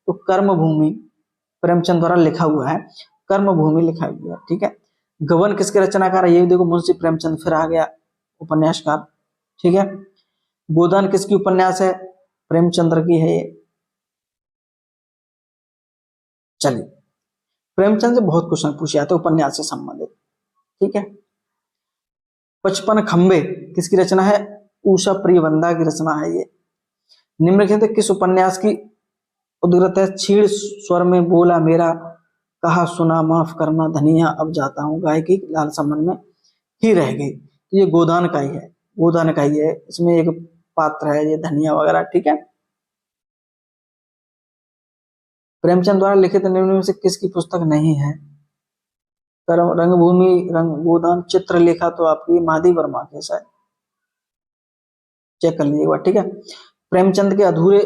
तो कर्मभूमि प्रेमचंद द्वारा लिखा हुआ है। कर्मभूमि लिखा हुआ है। ठीक है, गबन किसके रचनाकार है? ये देखो मुंशी प्रेमचंद फिर आ गया उपन्यासकार। ठीक है, गोदान किसकी उपन्यास है? प्रेमचंद्र की है ये। चलिए प्रेमचंद से बहुत क्वेश्चन पूछे जाते हैं उपन्यास से संबंधित। ठीक है, 55 खंबे किसकी रचना है? उषा प्रियवंदा की रचना है ये। निम्नलिखित किस उपन्यास की उद्धृत है? क्षीण स्वर में बोला मेरा कहा सुना माफ करना धनिया अब जाता हूँ गायकी लालसा मन में ही रह गई। तो ये गोदान का ही है। इसमें एक पात्र है ये धनिया वगैरह। ठीक है, प्रेमचंद द्वारा लिखित निम्न में से किसकी पुस्तक नहीं है? रंगभूमि गोदान चित्रलेखा तो आपकी माधवी वर्मा के शायद, चेक कर लीजिएगा। ठीक है, प्रेमचंद के अधूरे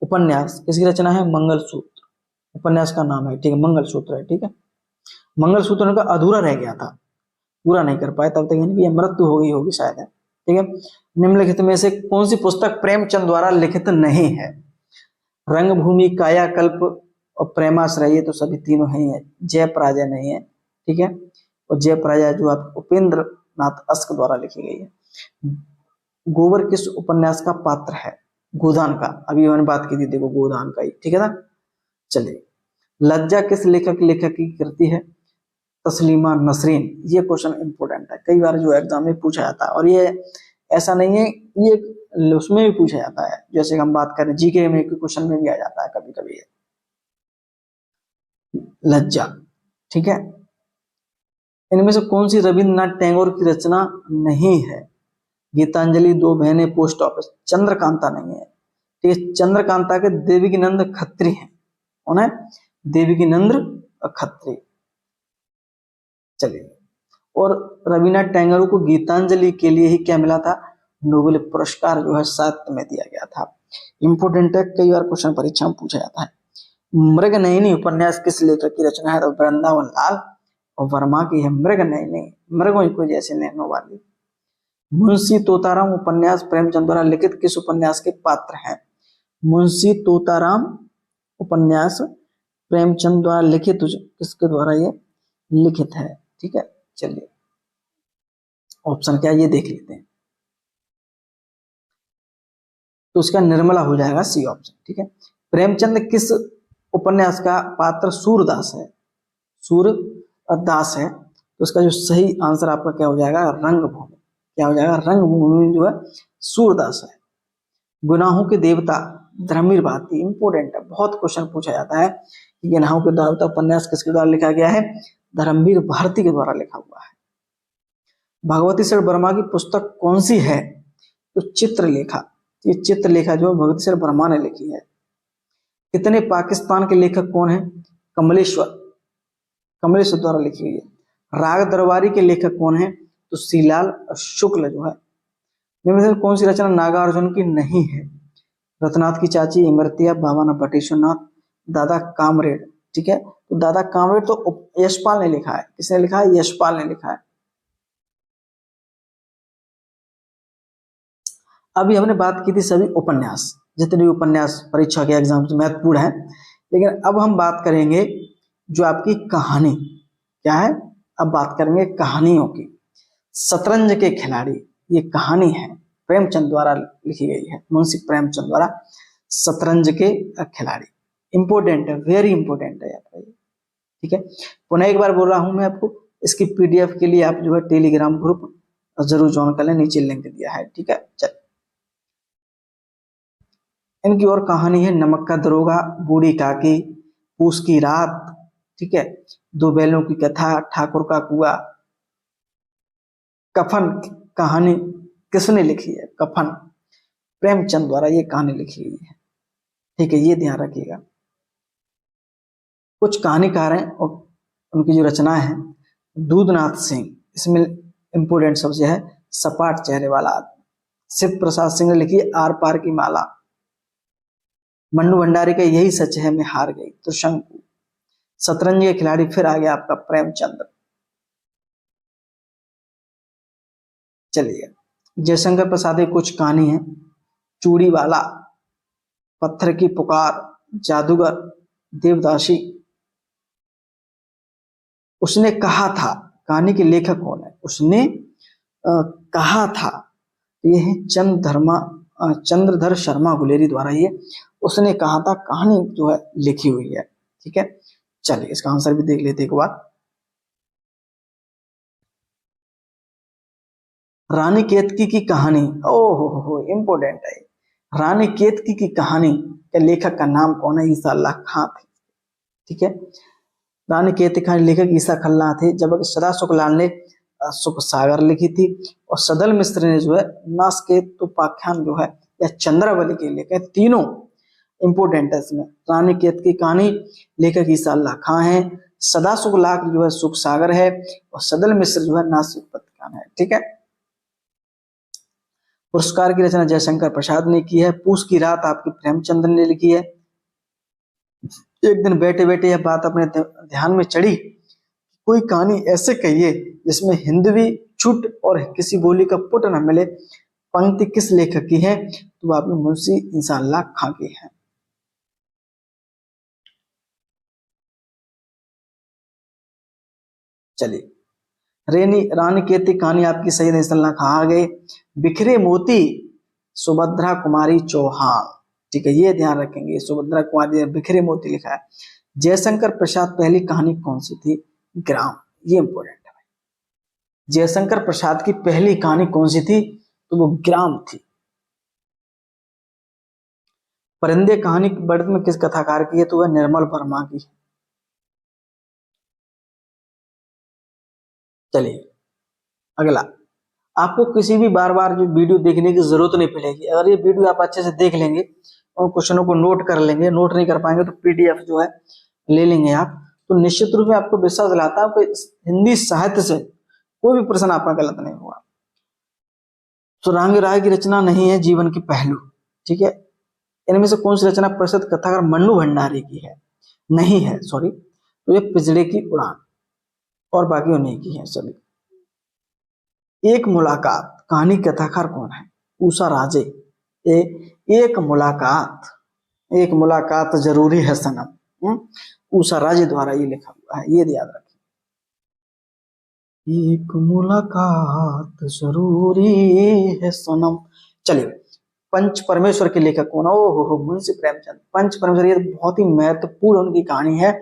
उपन्यास किसकी रचना है? मंगलसूत्र उपन्यास का नाम है। ठीक है, मंगलसूत्र है। ठीक है, मंगलसूत्र उनका अधूरा रह गया था, पूरा नहीं कर पाए, तब तक इनकी मृत्यु हो गई होगी शायद है। ठीक है, निम्नलिखित में से कौन सी पुस्तक प्रेमचंद द्वारा लिखित नहीं है? रंगभूमि, कायाकल्प और प्रेमाश्रय, ये तो सभी तीनों है। जय पराजय नहीं है। ठीक है, और जय पराजय जो आप उपेंद्र नाथ अस्क द्वारा लिखी गई है। गोबर किस उपन्यास का पात्र है? गोदान का, अभी मैंने बात की थी, देखो गोदान का ही। ठीक है ना, चलिए लज्जा किस लेखक की कृति है? तस्लीमा नसरीन। ये क्वेश्चन इंपोर्टेंट है, कई बार जो एग्जाम में पूछा जाता है और ये ऐसा नहीं है, ये उसमें भी पूछा जाता है, जैसे हम बात करें जीके में क्वेश्चन में भी आ जाता है कभी कभी। लज्जा, ठीक है। इनमें से कौन सी रविंद्रनाथ टैगोर की रचना नहीं है? गीतांजलि, दो बहनें, पोस्ट ऑफिस। चंद्रकांता नहीं है, ठीक है। चंद्रकांता के देवकीनंद खत्री हैं। कौन है? देवकीनंद खत्री। चलिए, और रविन्द्रनाथ टैगोर को गीतांजलि के लिए ही क्या मिला था? नोबेल पुरस्कार जो है साहित्य में दिया गया था। इंपोर्टेंट है, कई बार क्वेश्चन परीक्षा में पूछा जाता है। मृगनयनी उपन्यास किस लेखक की रचना है? तो वृंदावन लाल और वर्मा की है मृगनयनी, मृगों को जैसे नैनों वाली। मुंशी तोताराम उपन्यास प्रेमचंद द्वारा लिखित किस उपन्यास के पात्र हैं? मुंशी तोताराम उपन्यास प्रेमचंद द्वारा लिखित किसके द्वारा ये लिखित है? ठीक है, चलिए ऑप्शन क्या ये देख लेते हैं। तो उसका निर्मला हो जाएगा सी ऑप्शन, ठीक है। प्रेमचंद किस उपन्यास का पात्र सूरदास है? सूरदास है, तो उसका जो सही आंसर आपका क्या हो जाएगा? रंगभूमि। क्या हो जाएगा? रंगभूमि जो है सूरदास है। गुनाहों के देवता धर्मवीर भारती, इंपोर्टेंट है, बहुत क्वेश्चन पूछा जाता है कि गुनाहों के देवता उपन्यास किसके द्वारा लिखा गया है? धर्मवीर भारती के द्वारा लिखा हुआ है। भगवती शरण वर्मा की पुस्तक कौन सी है? तो चित्रलेखा। ये चित्रलेखा जो भगवती शरण वर्मा ने लिखी है। कितने पाकिस्तान के लेखक कौन है? कमलेश्वर, कमलेश्वर द्वारा लिखी हुई है। राग दरबारी के लेखक कौन है? तो श्रीलाल शुक्ल जो है। निम्न में कौन सी रचना नागार्जुन की नहीं है? रत्नाथ की चाची, इमरतिया, बाबा बटेश्वरनाथ, दादा कामरेड। ठीक है, तो दादा कामरेड तो यशपाल ने लिखा है। किसने लिखा है? यशपाल ने लिखा है। अभी हमने बात की थी सभी उपन्यास, जितने भी उपन्यास परीक्षा के एग्जाम से महत्वपूर्ण है, लेकिन अब हम बात करेंगे जो आपकी कहानी क्या है। अब बात करेंगे कहानियों की। शतरंज के खिलाड़ी, ये कहानी है, प्रेमचंद द्वारा लिखी गई है, मुंशी प्रेमचंद द्वारा। शतरंज के खिलाड़ी इंपोर्टेंट है, वेरी इंपोर्टेंट है आपका ये, ठीक है। पुनः एक बार बोल रहा हूं मैं आपको, इसकी पीडीएफ के लिए आप जो है टेलीग्राम ग्रुप जरूर ज्वाइन कर लें, नीचे लिंक दिया है, ठीक है। चल, इनकी और कहानी है नमक का दरोगा, बूढ़ी काकी, पूस की रात, ठीक है, दो बैलों की कथा, ठाकुर का कुआ। कफन कहानी किसने लिखी है? कफन प्रेमचंद द्वारा ये कहानी लिखी गई है, ठीक है, ये ध्यान रखिएगा। कुछ कहानीकार हैं और उनकी जो रचना है, दूधनाथ सिंह, इसमें इंपोर्टेंट शब्द है सपाट चेहरे वाला आदमी। शिव प्रसाद सिंह ने लिखी आर पार की माला। मन्नू भंडारी का यही सच है मैं हार गई, त्रिशंकु। शतरंज के खिलाड़ी फिर आ गया आपका प्रेमचंद। चलिए, जयशंकर प्रसाद की कुछ कहानी है, चूड़ी वाला, पत्थर की पुकार, जादूगर, देवदासी। उसने कहा था, कहानी के लेखक कौन है? उसने कहा था, ये है चंद्रधर शर्मा गुलेरी द्वारा ये उसने कहा था कहानी जो है लिखी हुई है, ठीक है। चलिए इसका आंसर भी देख लेते एक बार। रानी केतकी की कहानी, ओहो हो इंपोर्टेंट है। रानी केतकी की कहानी के लेखक का नाम कौन है? ईसा अल्लाह खां थे, ठीक है। रानी केतकी कहानी लेखक ईसा खल्ला थे, जबकि सदा सुखलाल ने सुख सागर लिखी थी, और सदल मिश्र ने जो है नासकेतुपाख्यान जो है या चंद्रावली के लेखक। तीनों इंपोर्टेंट है इसमें। रानी केतकी कहानी लेखक ईसा अल्लाह खां है, सदा सुखलाल जो है सुख सागर है, और सदल मिश्र जो है नासकेतुपाख्यान है, ठीक है। पुरस्कार की रचना जयशंकर प्रसाद ने की है। पूस की रात आपकी प्रेमचंद ने लिखी है। एक दिन बैठे बैठे यह बात अपने ध्यान में चढ़ी, कोई कहानी ऐसे कहिए जिसमें हिंदवी छुट और किसी बोली का पुट न मिले। पंक्ति किस लेखक की है? तो आपने मुंशी ईसा अल्लाह खां की है। चलिए, रानी केतकी कहानी आपकी सैयद ईसा अल्लाह खां आ गए। बिखरे मोती, सुभद्रा कुमारी चौहान, ठीक है, ये ध्यान रखेंगे, सुभद्रा कुमारी, बिखरे मोती लिखा है। जयशंकर प्रसाद पहली कहानी कौन सी थी? ग्राम, ये इंपोर्टेंट है। जयशंकर प्रसाद की पहली कहानी कौन सी थी? तो वो ग्राम थी। परिंदे कहानी बढ़त में किस कथाकार की है? तो वह निर्मल वर्मा की। चलिए अगला, आपको किसी भी बार बार जो वीडियो देखने की जरूरत नहीं पड़ेगी। अगर ये वीडियो आप अच्छे से देख लेंगे और क्वेश्चनों को नोट कर लेंगे, नोट नहीं कर पाएंगे तो पीडीएफ जो है ले लेंगे आप, तो निश्चित रूप में आपको विश्वास दिलाता है कि हिंदी साहित्य से कोई भी प्रश्न आपका गलत नहीं हुआ। सुरांग राय की रचना नहीं है जीवन के पहलू, ठीक है। इनमें से कौन सी रचना प्रसिद्ध कथाकार मन्नू भंडारी की है? नहीं है, सॉरी। तो ये पिंजड़े की उड़ान, और बाकी उन्हीं की है सभी। एक मुलाकात कहानी कथाकार कौन है? उषा राजे। एक मुलाकात, एक मुलाकात जरूरी है सनम, उषा राजे द्वारा ये लिखा हुआ है, ये याद रखिए। एक मुलाकात जरूरी है सनम। चलिए, पंच परमेश्वर के लेखक कौन है? ओहो, मुंशी प्रेमचंद। पंच परमेश्वर, ये बहुत ही महत्वपूर्ण उनकी कहानी है।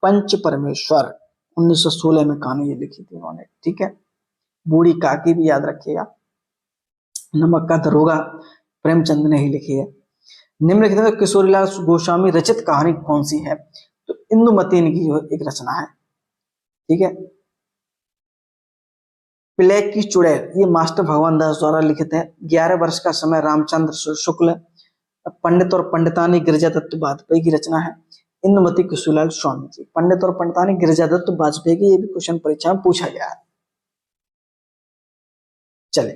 पंच परमेश्वर 1916 में कहानी ये लिखी थी उन्होंने, ठीक है। बूढ़ी काकी भी याद रखिएगा। नमक का दरोगा प्रेमचंद ने ही लिखी है। निम्नलिखित में किशोरीलाल गोस्वामी रचित कहानी कौन सी है? तो इंदुमती की जो एक रचना है, ठीक है। प्ले की चुड़ैल, ये मास्टर भगवान दास द्वारा लिखित है। 11 वर्ष का समय रामचंद्र शुक्ल, पंडित और पंडितानी गिरिजा दत्त वाजपेयी की रचना है। इंदुमती किशोरीलाल स्वामी जी, पंडित और पंडितानी गिरिजा दत्त वाजपेयी की, ये भी क्वेश्चन परीक्षा में पूछा गया है। चले,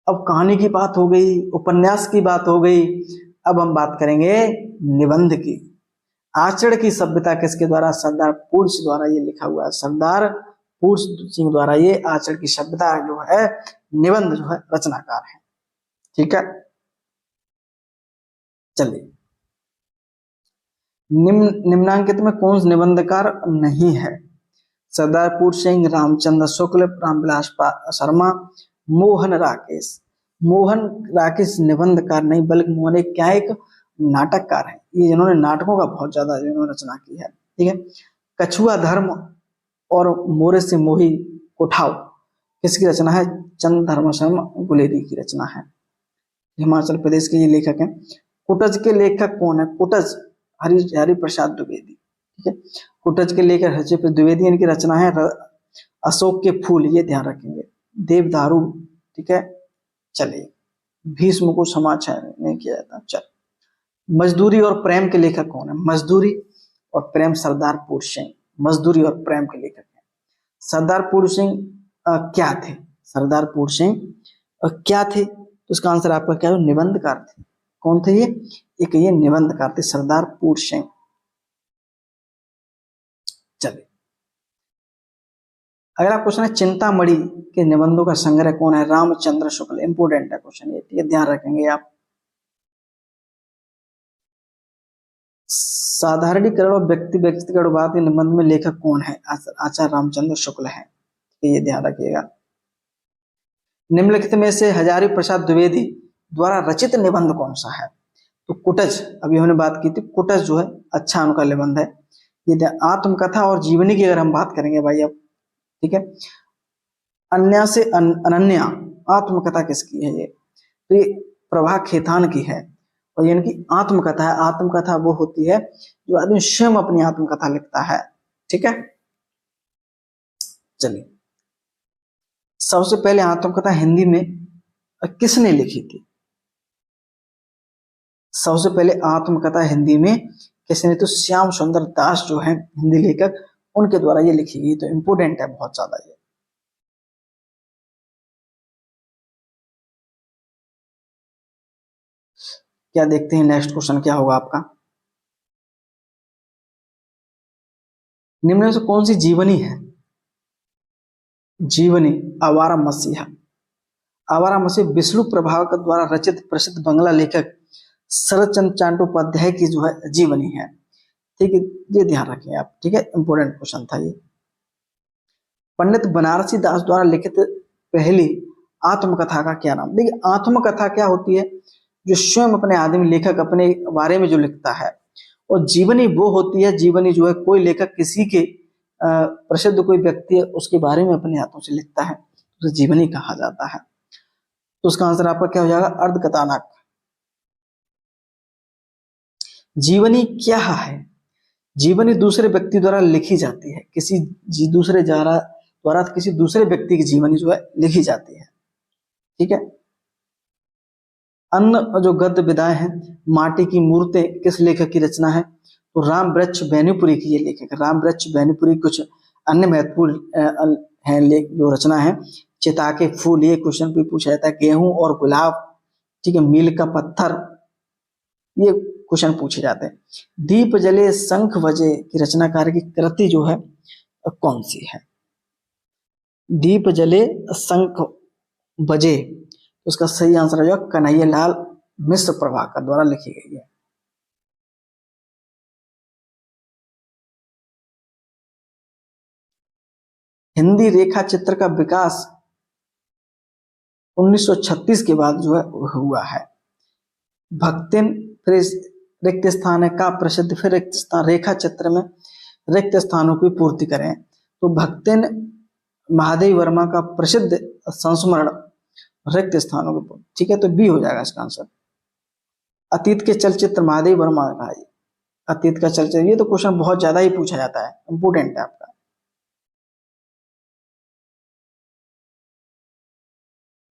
अब कहानी की बात हो गई, उपन्यास की बात हो गई, अब हम बात करेंगे निबंध की। आचरण की सभ्यता किसके द्वारा? सरदार पूर्ण सिंह द्वारा ये लिखा हुआ है। सरदार पूर्ण सिंह द्वारा ये आचरण की सभ्यता जो है निबंध जो है रचनाकार है, ठीक है। चलिए, निम्नांकित में कौन सा निबंधकार नहीं है? सरदार पूर्ण सिंह, रामचंद्र शुक्ल, रामविलास शर्मा, मोहन राकेश। मोहन राकेश निबंधकार नहीं, बल्कि मोहन एक क्या, एक नाटककार है। ये जिन्होंने नाटकों का बहुत ज्यादा जिन्होंने रचना की है, ठीक है। कछुआ धर्म और मोरे से मोही कोठाव किसकी रचना है? चंद धर्म शर्मा गुलेरी की रचना है, हिमाचल प्रदेश के ये लेखक हैं। कुटज के लेखक कौन है? कुटज हरि प्रसाद द्विवेदी, ठीक है। कुटज के लेखक हरि प्रसाद द्विवेदी, इनकी रचना है अशोक के फूल, ये ध्यान रखेंगे। देवदारू, ठीक है। चलिए, भीष्म को समाचार नहीं किया जाता। चल, मजदूरी और प्रेम के लेखक कौन है? मजदूरी और प्रेम सरदार पूर्ण सिंह, मजदूरी और प्रेम के लेखक हैं। सरदार पूर्ण सिंह क्या थे? सरदार पूर्ण सिंह क्या थे? तो इसका आंसर आपका क्या है? निबंधकार थे। कौन थे ये? एक ये निबंधकार थे, सरदार पूर्ण सिंह। चलिए, अगला क्वेश्चन है चिंतामणि के निबंधों का संग्रह कौन है? रामचंद्र शुक्ल। इंपोर्टेंट है क्वेश्चन ये, ठीक है, ध्यान रखेंगे आप। साधारणीकरण और व्यक्तिगतवाद के निबंध में लेखक कौन है? आचार्य रामचंद्र शुक्ल है, ये ध्यान रखिएगा। निम्नलिखित में से हजारी प्रसाद द्विवेदी द्वारा रचित निबंध कौन सा है? तो कुटज, अभी हमने बात की थी, कुटज जो है अच्छा उनका निबंध है। ये आत्मकथा और जीवनी की अगर हम बात करेंगे भाई अब, ठीक है। अन्य से अनन्या आत्मकथा किसकी है? ये तो ये प्रभा खेतान की है, और ये इनकी आत्मकथा है। आत्मकथा वो होती है जो आदमी स्वयं अपनी आत्मकथा लिखता है, ठीक है। चलिए, सबसे पहले आत्मकथा हिंदी में किसने लिखी थी? सबसे पहले आत्मकथा हिंदी में किसने? तो श्याम सुंदर दास जो है हिंदी लेखक, उनके द्वारा ये लिखी गई। तो इंपोर्टेंट है बहुत ज्यादा ये। क्या देखते हैं नेक्स्ट क्वेश्चन क्या होगा आपका? निम्न में से कौन सी जीवनी है? जीवनी आवारा मसीहा। आवारा मसीह विष्णु प्रभाकर द्वारा रचित प्रसिद्ध बंगला लेखक शरद चंद्र चट्टोपाध्याय की जो है जीवनी है, ठीक है। ये ध्यान रखें आप, ठीक है, इंपोर्टेंट क्वेश्चन था ये। पंडित बनारसी दास द्वारा लिखित पहली आत्मकथा का क्या नाम? देखिए, आत्मकथा क्या होती है? जो स्वयं अपने आदमी लेखक अपने बारे में जो लिखता है। और जीवनी वो होती है, जीवनी जो है कोई लेखक किसी के प्रसिद्ध कोई व्यक्ति है उसके बारे में अपने हाथों से लिखता है, तो जीवनी कहा जाता है। तो उसका आंसर आपका क्या हो जाएगा, अर्धकथानक। जीवनी क्या है, जीवनी दूसरे व्यक्ति द्वारा लिखी जाती है, किसी दूसरे द्वारा किसी दूसरे व्यक्ति की जीवनी जो है लिखी जाती है, ठीक है। अन्य जो गद्य विधाएं हैं, माटी की मूर्तें किस लेखक की रचना है, तो राम वृक्ष बेनीपुरी की ये लेखक है, राम वृक्ष बेनीपुरी। कुछ अन्य महत्वपूर्ण है जो रचना है, चिता के फूल, ये क्वेश्चन भी पूछा जाता है, गेहूं और गुलाब, ठीक है, मील का पत्थर, ये क्वेश्चन पूछे जाते हैं। दीप जले शंख बजे की रचनाकार की कृति जो है कौन सी है, दीप जले शंख बजे, उसका सही आंसर जो कन्हैयालाल मिश्र प्रभाकर द्वारा लिखी गई है। हिंदी रेखा चित्र का विकास 1936 के बाद जो है हुआ है। भक्तिन, फिर रिक्त स्थान है का प्रसिद्ध, फिर रिक्त स्थान, रेखा चित्र में रिक्त स्थानों की पूर्ति करें, तो भक्तिन महादेव वर्मा का प्रसिद्ध संस्मरण रिक्त स्थानों की पूर्ति, ठीक है, तो बी हो जाएगा इसका आंसर। अतीत के चलचित्र महादेव वर्मा का, अतीत का चलचित्र, ये तो क्वेश्चन बहुत ज्यादा ही पूछा जाता है, इंपोर्टेंट है आपका।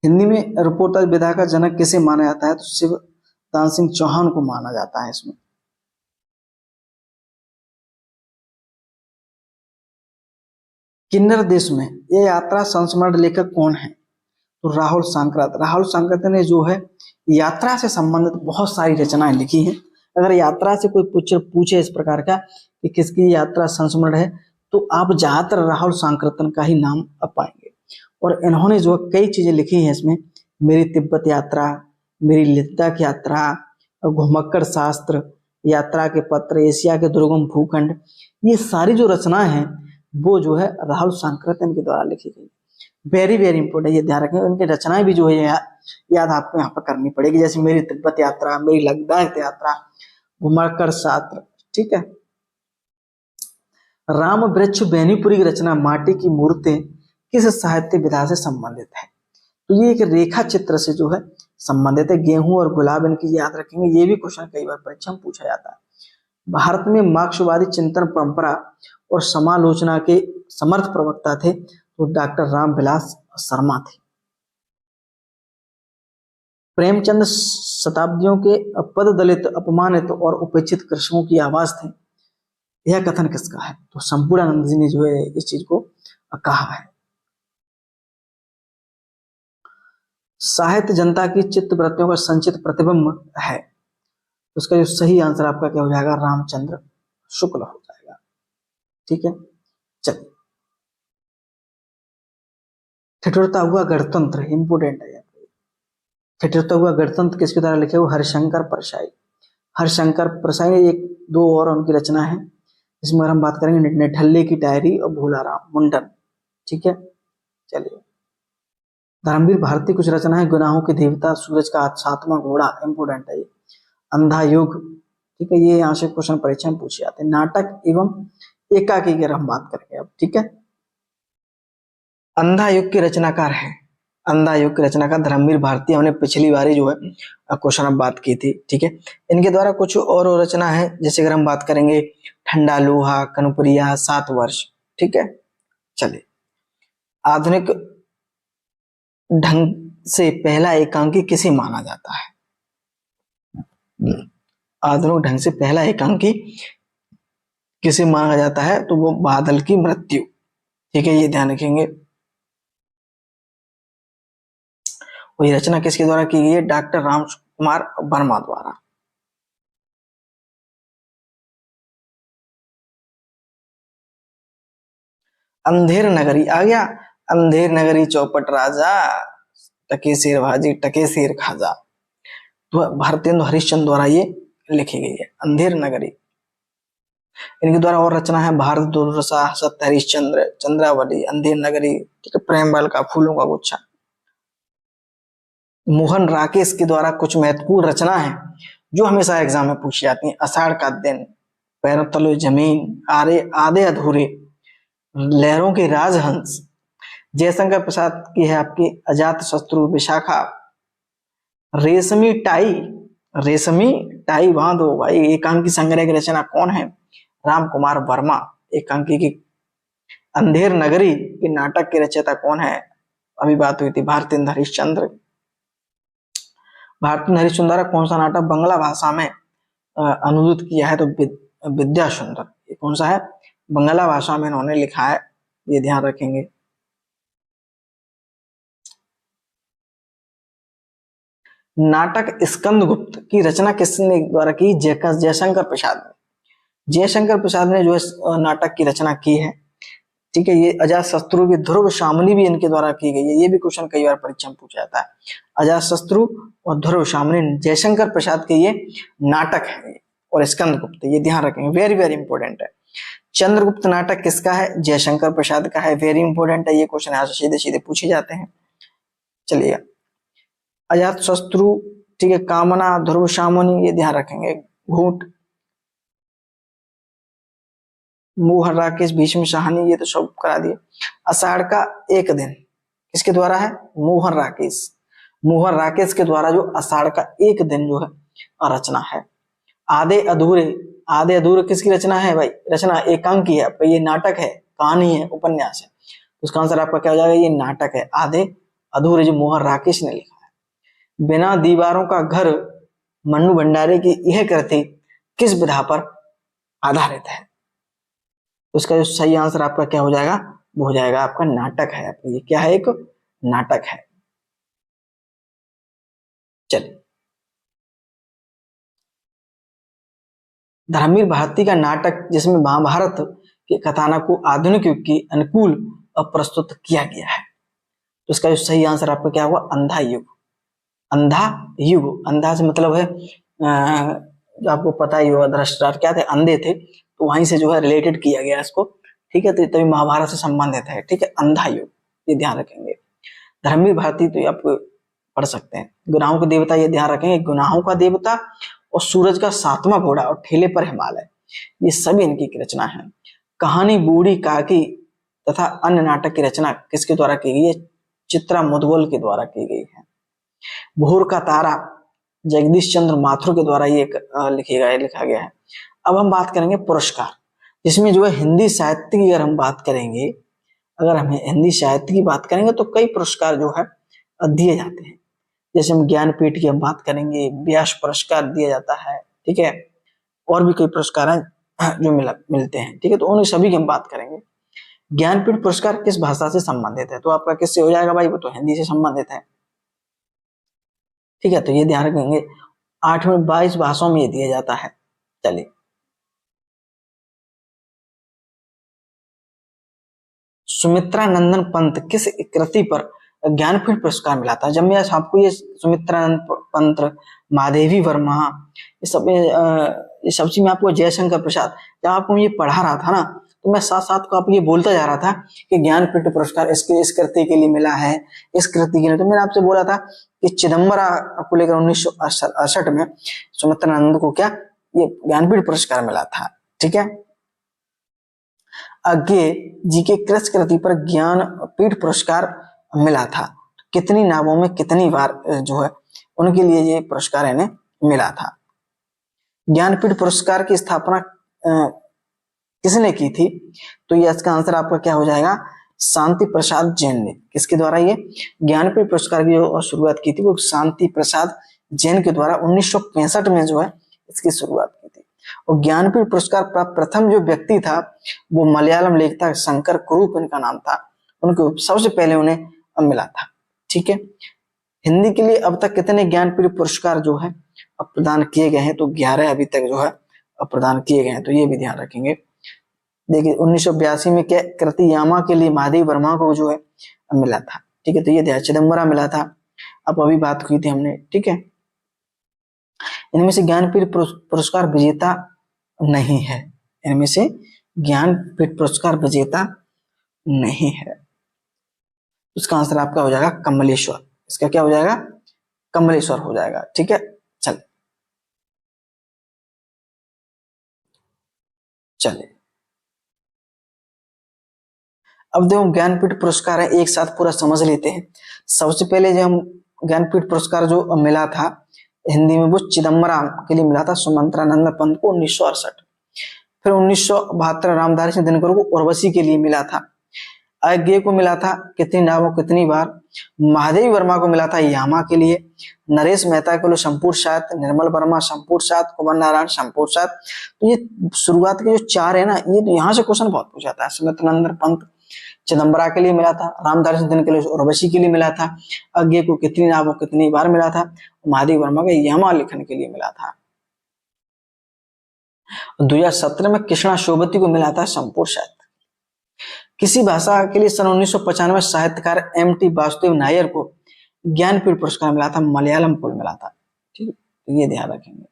हिंदी में रिपोर्टर विधा का जनक किसे माना जाता है, तो शिवदान सिंह चौहान को माना जाता है इसमें। किन्नर देश में ये यात्रा संस्मरण लेखक कौन है, तो राहुल सांकृत। राहुल सांकृत ने जो है यात्रा से संबंधित बहुत सारी रचनाएं लिखी हैं। अगर यात्रा से कोई पूछे इस प्रकार का कि किसकी यात्रा संस्मरण है, तो आप ज्यादातर राहुल सांकृतन का ही नाम पाएंगे। और इन्होंने जो कई चीजें लिखी हैं इसमें, मेरी तिब्बत यात्रा, मेरी लद्दाख यात्रा, घुमक्कड़ शास्त्र, यात्रा के पत्र, एशिया के दुर्गम भूखंड, ये सारी जो रचनाएं हैं वो जो है राहुल सांकृतन के द्वारा लिखी गई। वेरी वेरी इंपोर्टेंट, ये ध्यान रखें, उनकी रचनाएं भी जो है याद आपको यहाँ पर करनी पड़ेगी, जैसे मेरी तिब्बत यात्रा, मेरी लद्दाख यात्रा, घुमक्कड़ शास्त्र, ठीक है। राम वृक्ष बेनीपुरी की रचना माटी की मूर्तें किस साहित्य विधा से संबंधित है, तो ये एक रेखा चित्र से जो है संबंधित है। गेहूं और गुलाब इनकी याद रखेंगे, ये भी क्वेश्चन कई बार परीक्षा में पूछा जाता है। भारत में मार्क्सवादी चिंतन परंपरा और समालोचना के समर्थ प्रवक्ता थे, तो डॉक्टर रामविलास शर्मा थे। प्रेमचंद शताब्दियों के पद दलित, अपमानित और उपेक्षित कृषकों की आवाज थे, यह कथन किसका है, तो संपूर्णानंद जी ने जो है इस चीज को कहा है। साहित्य जनता की चित्तवृत्तियों का संचित प्रतिबिंब है, उसका जो सही आंसर आपका क्या हो जाएगा, रामचंद्र शुक्ल हो जाएगा, ठीक है। चलिए, ठिठुरता हुआ गणतंत्र इंपोर्टेंट है। ठिठुरता हुआ गणतंत्र किसके द्वारा लिखे हुए, हरिशंकर परसाई। हरिशंकर परसाई ने एक दो और उनकी रचना है, इसमें हम बात करेंगे निठल्ले की डायरी और भोलाराम मुंडन, ठीक है। चलिए, धर्मवीर भारती कुछ रचना है, गुनाहों के देवता, सूरज का 7वां घोड़ा, इंपोर्टेंट है ये। अंधा युग, ठीक है, ये यहाँ से क्वेश्चन परीक्षा में पूछे जाते हैं। नाटक एवं एकाकी की हम बात करेंगे अब, ठीक है। अंधा युग के रचनाकार है, अंधा युग के रचनाकार धर्मवीर भारती, हमने पिछली बारी जो है क्वेश्चन अब बात की थी, ठीक है। इनके द्वारा कुछ और रचना है, जैसे अगर हम बात करेंगे ठंडा लोहा, कनपुरिया, 7 वर्ष, ठीक है। चलिए, आधुनिक ढंग से पहला एकांकी किसे माना जाता है, आधुनिक ढंग से पहला एकांकी किसे माना जाता है, तो वो बादल की मृत्यु, ठीक है, ये ध्यान रखेंगे। वही रचना किसके द्वारा की गई है, डॉक्टर रामकुमार वर्मा द्वारा। अंधेर नगरी आ गया, अंधेर नगरी चौपट राजा, टके शेर भाजी टके शेर खाजा, तो भारतेंदु हरिश्चंद्र द्वारा ये लिखी गई है अंधेर नगरी। इनके द्वारा और रचना है भारत दुर्दशा, सत्य हरिश्चंद्र, चंद्रावली, अंधेर नगरी, ठीक है, प्रेम बल का, फूलों का गुच्छा। मोहन राकेश के द्वारा कुछ महत्वपूर्ण रचना है जो हमेशा एग्जाम में पूछी जाती है, आषाढ़ का दिन, पैरों तले जमीन, आधे अधूरे, लहरों के राजहंस। जयशंकर प्रसाद की है आपकी अजात शत्रु, विशाखा, रेशमी टाई, रेशमी टाई बांधो भाई, एकांकी संग्रह की रचना कौन है? राम कुमार वर्मा। एकांकी की अंधेर नगरी के नाटक के रचयिता कौन है? अभी बात हुई थी भारतेंद्र हरिश्चंद्र। भारतेंद्र हरिश्चंद्र कौन सा नाटक बंगला भाषा में अनुदित किया है? तो विद्या सुंदर। ये कौन सा है? बंगला भाषा में इन्होंने लिखा है, ये ध्यान रखेंगे। नाटक स्कंदगुप्त की रचना किसने द्वारा की? जयशंकर प्रसाद ने। जयशंकर प्रसाद ने जो है नाटक की रचना की है, ठीक है। ये अजात शत्रु की ध्रुव शामनी भी इनके द्वारा की गई है, ये भी क्वेश्चन कई बार परीक्षा में पूछा जाता है। अजात शत्रु और ध्रुव शामनी जयशंकर प्रसाद के ये नाटक है, और स्कंदगुप्त, ये ध्यान रखेंगे, वेरी वेरी इंपॉर्टेंट है। चंद्रगुप्त नाटक किसका है? जयशंकर प्रसाद का है, वेरी इंपॉर्टेंट है, ये क्वेश्चन यहाँ से सीधे सीधे पूछे जाते हैं। चलिए, अजात शत्रु, ठीक है, कामना, ध्रुव शामनी, ये ध्यान रखेंगे। घूट, मोहन राकेश, भीष्म शाहनी, ये तो सब करा दिए। आषाढ़ का एक दिन किसके द्वारा है? मोहन राकेश। मोहन राकेश के द्वारा जो आषाढ़ का एक दिन जो है रचना है। आधे अधूरे, आधे अधूरे किसकी रचना है भाई? रचना एकांकी है, ये नाटक है, कहानी है, उपन्यास है, उसका आंसर आपका क्या हो जाएगा? ये नाटक है, आधे अधूरे, जो मोहन राकेश ने लिखा है। बिना दीवारों का घर, मन्नू भंडारे की यह कृति किस विधा पर आधारित है? उसका जो सही आंसर आपका क्या हो जाएगा? वो हो जाएगा आपका नाटक है। ये क्या है? एक नाटक है। चलिए, धर्मवीर भारती का नाटक जिसमें महाभारत के कथानक को आधुनिक युग के अनुकूल प्रस्तुत किया गया है, तो इसका जो सही आंसर आपका क्या हुआ? अंधा युग। अंधा युग, अंधा से मतलब है जो आपको पता ही होगा, धृतराष्ट्र क्या थे? अंधे थे, तो वहीं से जो है रिलेटेड किया गया इसको, ठीक है। तो तभी महाभारत से संबंधित है, ठीक है, अंधा युग, ये ध्यान रखेंगे। धर्मवीर भारती तो आप पढ़ सकते हैं। गुनाहों के देवता, ये ध्यान रखेंगे, गुनाहों का देवता और सूरज का सातवां घोड़ा और ठेले पर हिमालय, ये सभी इनकी रचना है। कहानी बूढ़ी काकी तथा अन्य नाटक की रचना किसके द्वारा की गई है? चित्रा मुदगल के द्वारा की गई है। भोर का तारा जगदीश चंद्र माथुर के द्वारा ये लिखा गया है। अब हम बात करेंगे पुरस्कार, जिसमें जो है हिंदी साहित्य की अगर हम बात करेंगे, अगर हम हिंदी साहित्य की बात करेंगे तो कई पुरस्कार जो है दिए जाते हैं। जैसे हम ज्ञानपीठ की हम बात करेंगे, व्यास पुरस्कार दिया जाता है, ठीक है, और भी कई पुरस्कार हैं जो मिलते हैं, ठीक है। तो उन सभी की हम बात करेंगे। ज्ञानपीठ पुरस्कार किस भाषा से संबंधित है? तो आपका किससे हो जाएगा भाई? वो तो हिंदी से संबंधित है, ठीक है। तो ये ध्यान रखेंगे, 8 में 22 भाषाओं में ये दिया जाता है। चलिए, सुमित्रा नंदन पंत किस कृति पर ज्ञानपीठ पुरस्कार मिला था? जब मैं आपको ये सुमित्रा नंदन पंत, महादेवी वर्मा, ये सब चीज में आपको जयशंकर प्रसाद, जब आपको ये पढ़ा रहा था ना, तो मैं साथ साथ को आप ये बोलता जा रहा था कि ज्ञानपीठ पुरस्कार इसके इस कृति के लिए मिला है, इस कृति के लिए। तो मैंने आपसे बोला था कि चिदम्बरा को लेकर 1968 में सुमित्रा नंदन को क्या ये ज्ञानपीठ पुरस्कार मिला था, ठीक है। आगे जी के कृष्ण कृति पर ज्ञानपीठ पुरस्कार मिला था। कितनी नामों में कितनी बार जो है उनके लिए ये पुरस्कार इन्हें मिला था? ज्ञानपीठ पुरस्कार की स्थापना किसने की थी? तो ये इसका आंसर आपका क्या हो जाएगा? शांति प्रसाद जैन ने। किसके द्वारा ये ज्ञानपीठ पुरस्कार की जो शुरुआत की थी वो शांति प्रसाद जैन के द्वारा 1965 में जो है इसकी शुरुआत की थी। और ज्ञानपीठ पुरस्कार प्राप्त प्रथम जो व्यक्ति था वो मलयालम लेखक शंकर कुरूप इनका नाम था, उनको सबसे पहले उन्हें मिला था, ठीक है। हिंदी के लिए अब तक कितने ज्ञानपीठ पुरस्कार जो है अब प्रदान किए गए हैं? तो 11 अभी तक जो है अब प्रदान किए गए हैं, तो ये भी ध्यान रखेंगे। देखिए 1982 में क्या कृति यामा के लिए महादेवी वर्मा को जो है मिला था, ठीक है। तो ये ध्यान चिदम्बरा मिला था, अब अभी बात की थी हमने, ठीक है। इनमें से ज्ञानपीठ पुरस्कार विजेता नहीं है, इनमें से ज्ञानपीठ पुरस्कार विजेता नहीं है। उसका आंसर आपका हो जाएगा कमलेश्वर। इसका क्या हो जाएगा? कमलेश्वर हो जाएगा, ठीक है। चलिए अब देखो ज्ञानपीठ पुरस्कार है, एक साथ पूरा समझ लेते हैं। सबसे पहले जो हम ज्ञानपीठ पुरस्कार जो मिला था हिंदी में वो चिदम्बरम के लिए मिला था सुमंत्रानंद पंत को 1968। फिर 1972 रामधारी सिंह दिनकर को उर्वशी के लिए मिला था। अज्ञे को मिला था कितनी नावों कितनी बार। महादेवी वर्मा को मिला था यामा के लिए। नरेश मेहता के लिए संपूर्ण साहित्य, निर्मल वर्मा संपूर्ण साहित्य, कुमार नारायण संपूर्ण साहित्य। तो ये शुरुआत के जो चार है ना, ये तो यहाँ से क्वेश्चन बहुत पूछा था। सुमित्रानंद पंत चिदम्बरा के लिए मिला था, रामधारी सिंह दिनकर के लिए उर्वशी के लिए मिला था, अज्ञे को कितनी नावों कितनी बार मिला था, महादेवी वर्मा के यामा लेखन के लिए मिला था। 2017 में कृष्णा शोभती को मिला था संपूर्ण साहित्य। किसी भाषा के लिए सन 1995 साहित्यकार एम.टी. वासुदेव नायर को ज्ञानपीठ पुरस्कार मिला था, मलयालम को मिला था। ठीक है, ये ध्यान रखेंगे।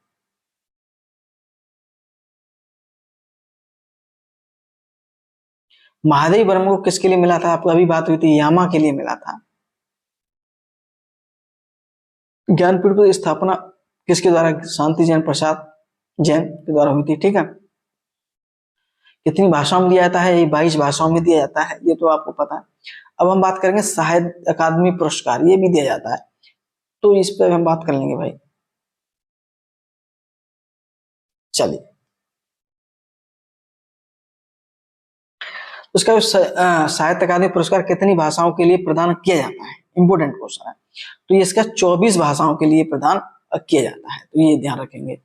महादेवी वर्मा को किसके लिए मिला था, आपको अभी बात हुई थी, यामा के लिए मिला था। ज्ञानपीठ की स्थापना किसके द्वारा, शांति जैन प्रसाद जैन के द्वारा हुई थी। ठीक है, कितनी भाषाओं में दिया जाता है, ये 22 भाषाओं में दिया जाता है, ये तो आपको पता है। अब हम बात करेंगे साहित्य अकादमी पुरस्कार, ये भी दिया जाता है, तो इस पर हम बात कर लेंगे भाई। चलिए, उसका साहित्य अकादमी पुरस्कार कितनी भाषाओं के लिए प्रदान किया जाता है, इंपोर्टेंट क्वेश्चन है। तो ये इसका 24 भाषाओं के लिए प्रदान किया जाता है, तो ये ध्यान रखेंगे।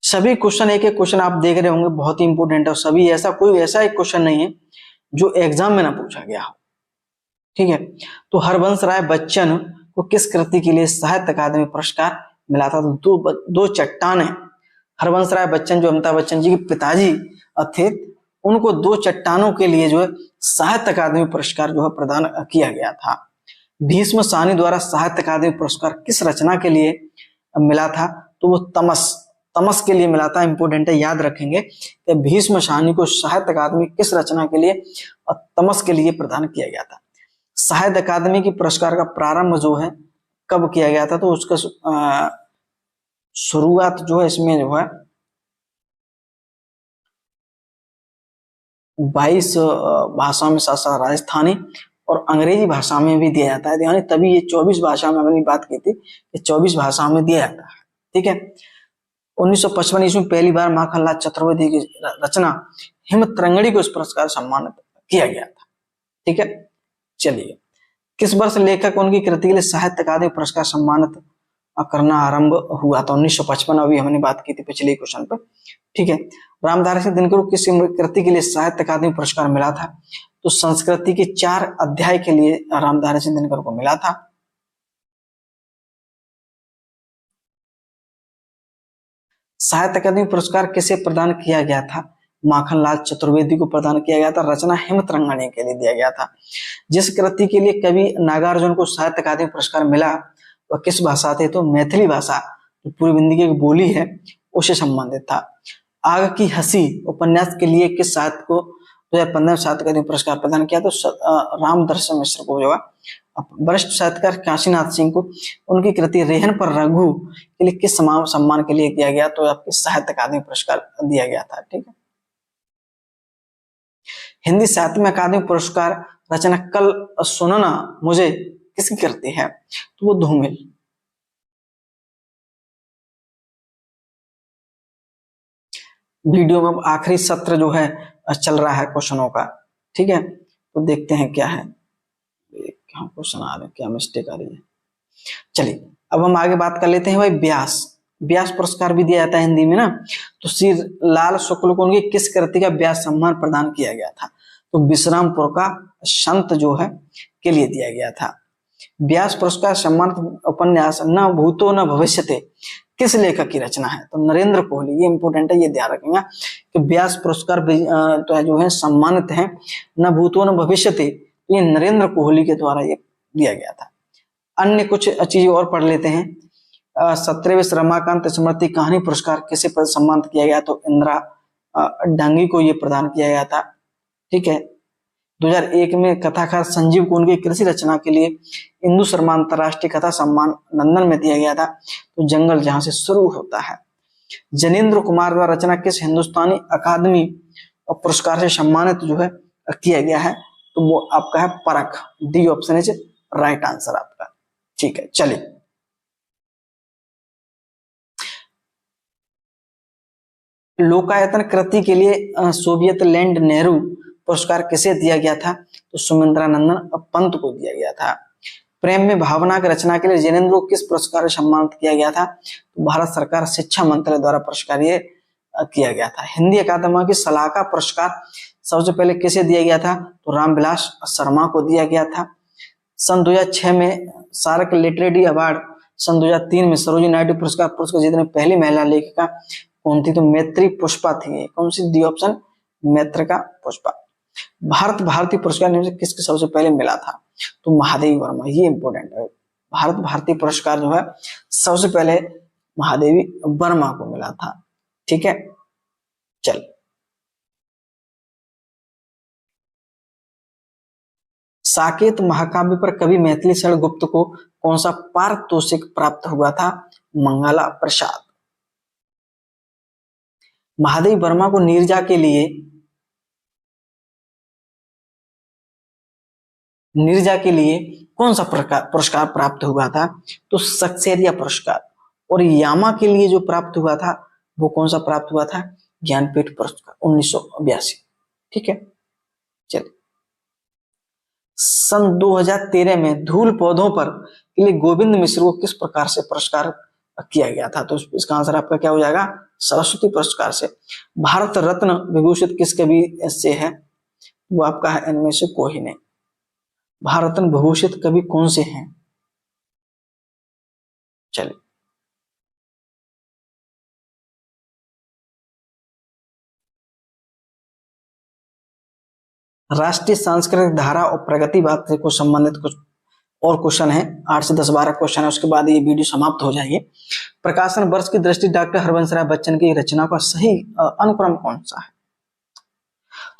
सभी क्वेश्चन एक एक क्वेश्चन आप देख रहे होंगे, बहुत ही इंपॉर्टेंट है, और सभी ऐसा कोई ऐसा एक क्वेश्चन नहीं है जो एग्जाम में ना पूछा गया हो। ठीक है, तो हरवंश राय बच्चन को किस कृति के लिए साहित्य अकादमी पुरस्कार मिला था, तो दो चट्टानें। हरवंश राय बच्चन जो अमिताभ बच्चन जी के पिताजी थे, उनको दो चट्टानों के लिए जो है साहित्य अकादमी पुरस्कार जो है प्रदान किया गया था। भीष्म साहनी द्वारा साहित्य अकादमी पुरस्कार किस रचना के लिए मिला था, तो वो तमस के लिए मिला था। इंपोर्टेंट है, याद रखेंगे कि भीष्म साहनी को साहित्य अकादमी किस रचना के लिए, और तमस के लिए प्रदान किया गया था। साहित्य अकादमी की पुरस्कार का प्रारंभ जो है कब किया गया था, तो उसका शुरुआत जो है इसमें जो है 22 भाषा में, साथ साथ राजस्थानी और अंग्रेजी भाषा में भी दिया जाता है, यानी तभी ये 24 भाषा में हमने बात की थी कि 24 भाषा में दिया जाता है। ठीक है, 1955 ईस्वी में पहली बार माखनलाल चतुर्वेदी की रचना हिमतरंगिणी को इस पुरस्कार सम्मानित किया गया था। ठीक है, चलिए, किस वर्ष लेखक उनकी कृति के लिए साहित्य अकादमी पुरस्कार सम्मानित करना आरंभ हुआ था, 1955, अभी हमने बात की थी पिछले क्वेश्चन पर। ठीक है, रामधारी सिंह दिनकर को किस कृति के लिए साहित्य अकादमी पुरस्कार मिला था, तो संस्कृति के 4 अध्याय के लिए रामधारी सिंह दिनकर को मिला था। साहित्य अकादमी पुरस्कार किसे प्रदान किया गया था, माखनलाल चतुर्वेदी को प्रदान किया गया था, रचना हिमतरंगिणी के लिए दिया गया था। जिस कृति के लिए कवि नागार्जुन को साहित्य अकादमी पुरस्कार मिला वह किस भाषा थे, तो मैथिली भाषा, जो पूर्व हिंदी की बोली है, उससे संबंधित था। आग की हंसी उपन्यास के लिए किस साहित्य को 2015 में साहित्य अकादमी पुरस्कार प्रदान किया, तो राम दर्शन मिश्र को जो है। वरिष्ठ साहित्यकार काशीनाथ सिंह को उनकी कृति रेहन पर रघु के लिए किस सम्मान के लिए दिया गया, तो आपके साहित्य अकादमी पुरस्कार दिया गया था। ठीक है, हिंदी साहित्य में अकादमी पुरस्कार रचना कल सुनना मुझे किसकी कृति है, तो वो धूमिल। वीडियो में आखिरी सत्र जो है चल रहा है क्वेश्चनों का। ठीक है, तो देखते हैं क्या है, क्या क्वेश्चन आ रहे हैं, क्या मिस्टेक आ रही है। चलिए, अब हम आगे बात कर लेते हैं भाई। व्यास पुरस्कार भी दिया जाता है हिंदी में ना, तो श्री लाल शुक्ल को उनकी किस कृति का व्यास सम्मान प्रदान किया गया था, तो विश्रामपुर का संत जो है के लिए दिया गया था। व्यास पुरस्कार सम्मान उपन्यास न भूतो न भविष्यते किस लेखक की रचना है, तो नरेंद्र कोहली। ये इंपोर्टेंट है, ये ध्यान रखेंगे कि व्यास पुरस्कार तो जो है सम्मानित है न भूतो न भविष्यते, ये नरेंद्र कोहली के द्वारा ये दिया गया था। अन्य कुछ चीजें और पढ़ लेते हैं। 17वें रमाकांत स्मृति कहानी पुरस्कार किसे सम्मानित किया गया, तो इंदिरा डांगी को ये प्रदान किया गया था। ठीक है, 2001 में कथाकार संजीव को उनकी कृषि रचना के लिए इंदु शर्मा अंतरराष्ट्रीय कथा सम्मान लंदन में दिया गया था, तो जंगल जहां से शुरू होता है। जनेंद्र कुमार द्वारा रचना किस हिंदुस्तानी अकादमी पुरस्कार से सम्मानित जो है किया गया है, तो वो आपका है परख। D option is right answer आपका। ठीक है, चलिए लोकायतन कृति के लिए सोवियत लैंड नेहरू पुरस्कार किसे दिया गया था? तो सुमिंद्रानंदन पंत को दिया गया था। प्रेम में भावना की रचना के लिए जिनेंद्र को किस पुरस्कार से सम्मानित किया गया था? तो भारत सरकार शिक्षा मंत्रालय द्वारा पुरस्कार ये किया गया था। हिंदी अकादमी की सलाहकार पुरस्कार सबसे पहले किसे दिया गया था? तो रामविलास शर्मा को दिया गया था। सन 2006 में सार्क लिटरेरी अवार्ड, सन 2003 में सरोजिनी नायडू पुरस्कार जीतने पहली महिला लेखिका कौन थी? तो मैत्री पुष्पा थी। कौन सी? डी ऑप्शन मैत्रिका पुष्पा। भारत भारती पुरस्कार निम्न से किसके सबसे पहले मिला था? तो महादेवी वर्मा। ये इंपॉर्टेंट है। भारत भारती पुरस्कार जो है सबसे पहले महादेवी वर्मा को मिला था। ठीक है, चल साकेत महाकाव्य पर कवि मैथिली शरण गुप्त को कौन सा पारितोषिक प्राप्त हुआ था? मंगला प्रसाद। महादेवी वर्मा को नीरजा के लिए कौन सा पुरस्कार प्राप्त हुआ था? तो सक्सेरिया पुरस्कार। और यामा के लिए जो प्राप्त हुआ था वो कौन सा प्राप्त हुआ था? ज्ञानपीठ पुरस्कार 1982। ठीक है, चलिए सन 2013 में धूल पौधों पर के लिए गोविंद मिश्र को किस प्रकार से पुरस्कार किया गया था? तो इसका आंसर आपका क्या हो जाएगा? सरस्वती पुरस्कार से। भारत रत्न विभूषित किस कवि से है? वो आपका है इनमें से कोई नहीं। भारत रत्न विभूषित कवि कौन से हैं? चलिए राष्ट्रीय सांस्कृतिक धारा और प्रगतिवाद से कुछ संबंधित कुछ और क्वेश्चन है। 8 से 10 12 क्वेश्चन है, उसके बाद ये वीडियो समाप्त हो जाएगी। प्रकाशन वर्ष की दृष्टि डॉक्टर हरवंश राय बच्चन की रचना का सही अनुक्रम कौन सा है?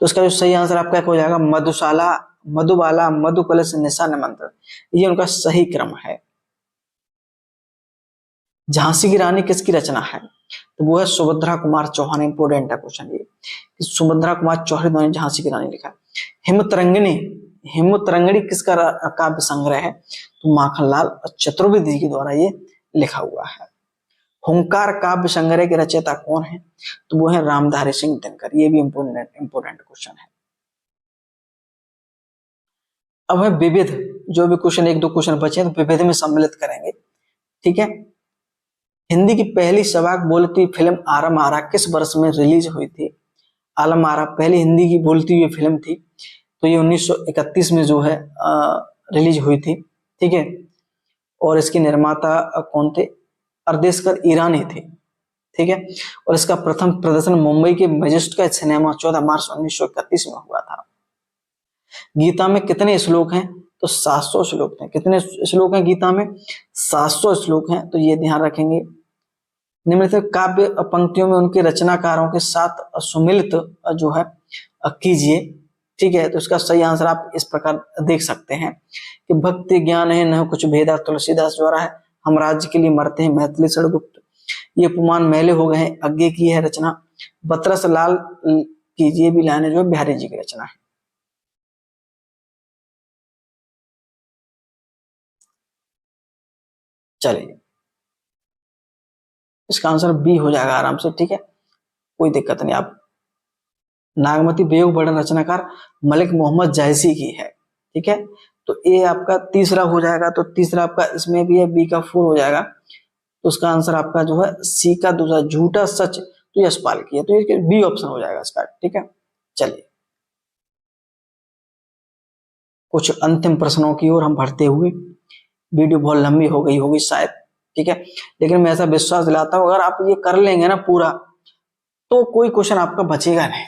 तो इसका जो सही आंसर आपका हो जाएगा मधुशाला, मधुबाला, मधु कलश, निशान मंत्र। ये उनका सही क्रम है। झांसी की रानी किसकी रचना है? तो वो है सुभद्रा कुमार चौहान। इंपोर्टेंट है क्वेश्चन ये, सुभद्रा कुमार चौहान ने झांसी की रानी लिखा। हिमतरंगिणी, हिमतरंगिणी किसका काव्य संग्रह है? तो माखनलाल चतुर्वेदी के द्वारा ये लिखा हुआ है। हुंकार काव्य संग्रह के रचयिता कौन है? तो वो है रामधारी सिंह दिनकर। ये भी इंपोर्टेंट क्वेश्चन है। अब है विविध, जो भी क्वेश्चन 1-2 क्वेश्चन बचे हैं तो विविध में सम्मिलित करेंगे। ठीक है, हिंदी की पहली सवाक बोलती फिल्म आरम आरा किस वर्ष में रिलीज हुई थी? आलम आरा पहली हिंदी की बोलती हुई फिल्म थी, तो ये 1931 में जो है रिलीज हुई थी। ठीक है, और इसके निर्माता कौन थे? अर्देशकर ईरानी थे। ठीक है, और इसका प्रथम प्रदर्शन मुंबई के मैजेस्टिक सिनेमा 14 मार्च 1931 में हुआ था। गीता में कितने श्लोक हैं? तो 700 श्लोक हैं। कितने श्लोक हैं गीता में? 700 श्लोक हैं। तो ये ध्यान रखेंगे। निम्नलिखित काव्य पंक्तियों में उनके रचनाकारों के साथ सुमिलित जो है कीजिए। ठीक है, तो इसका सही आंसर आप इस प्रकार देख सकते हैं कि भक्ति ज्ञान है न कुछ भेदा तुलसीदास द्वारा है, हम राज्य के लिए मरते हैं मैथिली शरण गुप्त, ये उपमान मैले हो गए हैं अज्ञे की है रचना, बतरस लाल कीजिए भी लाने जो बिहारी जी की रचना है। चलिए इसका आंसर बी हो जाएगा आराम से। ठीक है, कोई दिक्कत नहीं। आप नागमती बेयोग वर्णन रचनाकार मलिक मोहम्मद जायसी की है। ठीक है, तो ए आपका तीसरा हो जाएगा। तो तीसरा आपका इसमें भी है, बी का 4 हो जाएगा। तो उसका आंसर आपका जो है सी का दूसरा झूठा सच तो यशपाल की है, तो ये बी ऑप्शन हो जाएगा इसका। ठीक है, चलिए कुछ अंतिम प्रश्नों की ओर हम बढ़ते हुए, वीडियो बहुत लंबी हो गई होगी शायद। ठीक है, लेकिन मैं ऐसा विश्वास दिलाता हूं अगर आप ये कर लेंगे ना पूरा, तो कोई क्वेश्चन आपका बचेगा नहीं।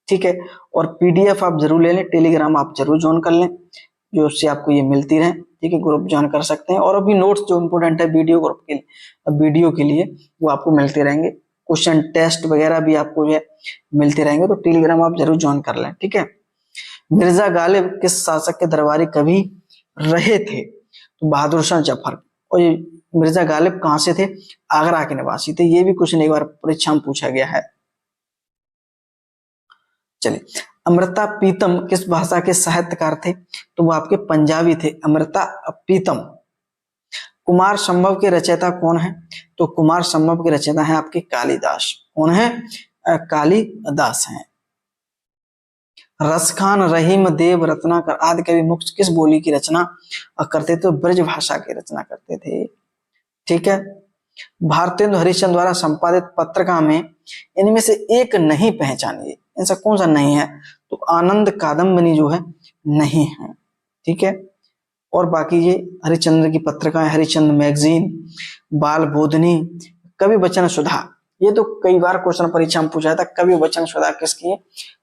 ठीक है, और पीडीएफ आप जरूर ले लें, टेलीग्राम आप जरूर ज्वाइन कर लें, जो उससे आपको ये मिलती रहे। ठीक है, ग्रुप ज्वाइन कर सकते हैं, और अभी नोट्स जो इंपोर्टेंट है वीडियो के लिए वो आपको मिलते रहेंगे। क्वेश्चन टेस्ट वगैरह भी आपको जो है मिलते रहेंगे, तो टेलीग्राम आप जरूर ज्वाइन कर लें। ठीक है, मिर्जा गालिब किस शासक के दरबारी कवि रहे थे? तो बहादुर शाह जफर। और ये मिर्जा गालिब कहां से थे? आगरा के निवासी थे। ये भी क्वेश्चन एक बार परीक्षा में पूछा गया है। चलिए अमृता प्रीतम किस भाषा के साहित्यकार थे? तो वो आपके पंजाबी थे, अमृता प्रीतम। कुमार संभव के रचयिता कौन है? तो कुमार संभव के रचयिता है आपके कालिदास। कौन है? कालिदास हैं। रसखान, रहीम, देव, रत्नाकर आदि कवि मुख्य किस बोली की रचना करते थे? तो ब्रज भाषा की रचना करते थे। ठीक है। भारतेंदु हरिश्चंद्र द्वारा संपादित पत्रिका में इनमें से एक नहीं पहचानिए, ऐसा कौन सा नहीं है? तो आनंद कादम्बिनी जो है नहीं है। ठीक है। और बाकी ये हरिश्चंद्र की पत्रिकाएं, हरिश्चंद्र मैगजीन, बाल बोधनी, कवि वचन सुधा, ये तो कई बार क्वेश्चन परीक्षा में पूछा था। कवि वचन सुधा किसकी है?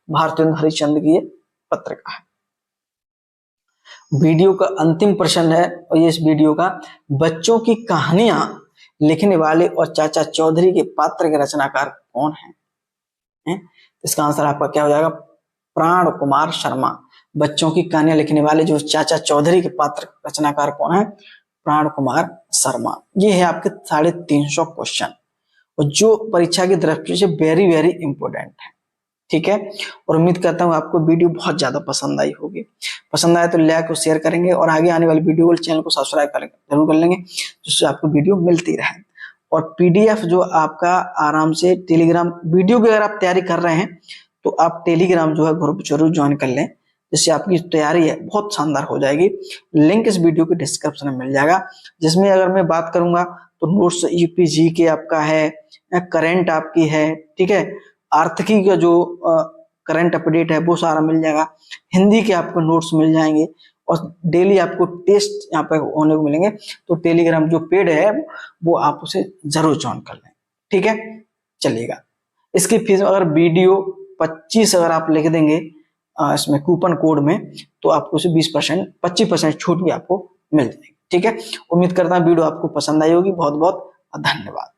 भारतेंदु हरिश्चंद्र की ये पत्रिका है। वीडियो का अंतिम प्रश्न है, और ये इस वीडियो का, बच्चों की कहानियां लिखने वाले और चाचा चौधरी के पात्र के रचनाकार कौन है? इसका आंसर आपका क्या हो जाएगा? प्राण कुमार शर्मा। बच्चों की कहानियां लिखने वाले जो चाचा चौधरी के पात्र रचनाकार कौन है? प्राण कुमार शर्मा। ये है आपके 350 क्वेश्चन, और जो परीक्षा की दृष्टि से वेरी वेरी इंपोर्टेंट है। ठीक है। और उम्मीद करता हूँ आपको वीडियो बहुत ज्यादा पसंद आई होगी। पसंद आए तो लाइक और शेयर करेंगे, और आगे आने वाली वीडियो को चैनल को सब्सक्राइब करेंगे, जरूर कर लेंगे, जिससे आपको वीडियो मिलती रहे। और पीडीएफ जो आपका आराम से टेलीग्राम वीडियो की अगर आप तैयारी कर रहे हैं तो आप टेलीग्राम जो है ग्रुप जरूर ज्वाइन कर लें, जिससे आपकी तैयारी है बहुत शानदार हो जाएगी। लिंक इस वीडियो के डिस्क्रिप्शन में मिल जाएगा, जिसमें अगर मैं बात करूंगा तो नोट्स यूपीजी के आपका है, करंट आपकी है, ठीक है, आर्थिकी का जो करंट अपडेट है वो सारा मिल जाएगा, हिंदी के आपको नोट्स मिल जाएंगे, और डेली आपको टेस्ट यहाँ पे होने को मिलेंगे। तो टेलीग्राम जो पेड है वो आप उसे जरूर ज्वाइन कर लें। ठीक है, चलिएगा। इसकी फीस अगर वीडियो 25 अगर आप लिख देंगे इसमें कूपन कोड में, तो आपको उसे 20% 25% छूट भी आपको मिल जाएगी। ठीक है, उम्मीद करता हूँ वीडियो आपको पसंद आई होगी। बहुत बहुत धन्यवाद।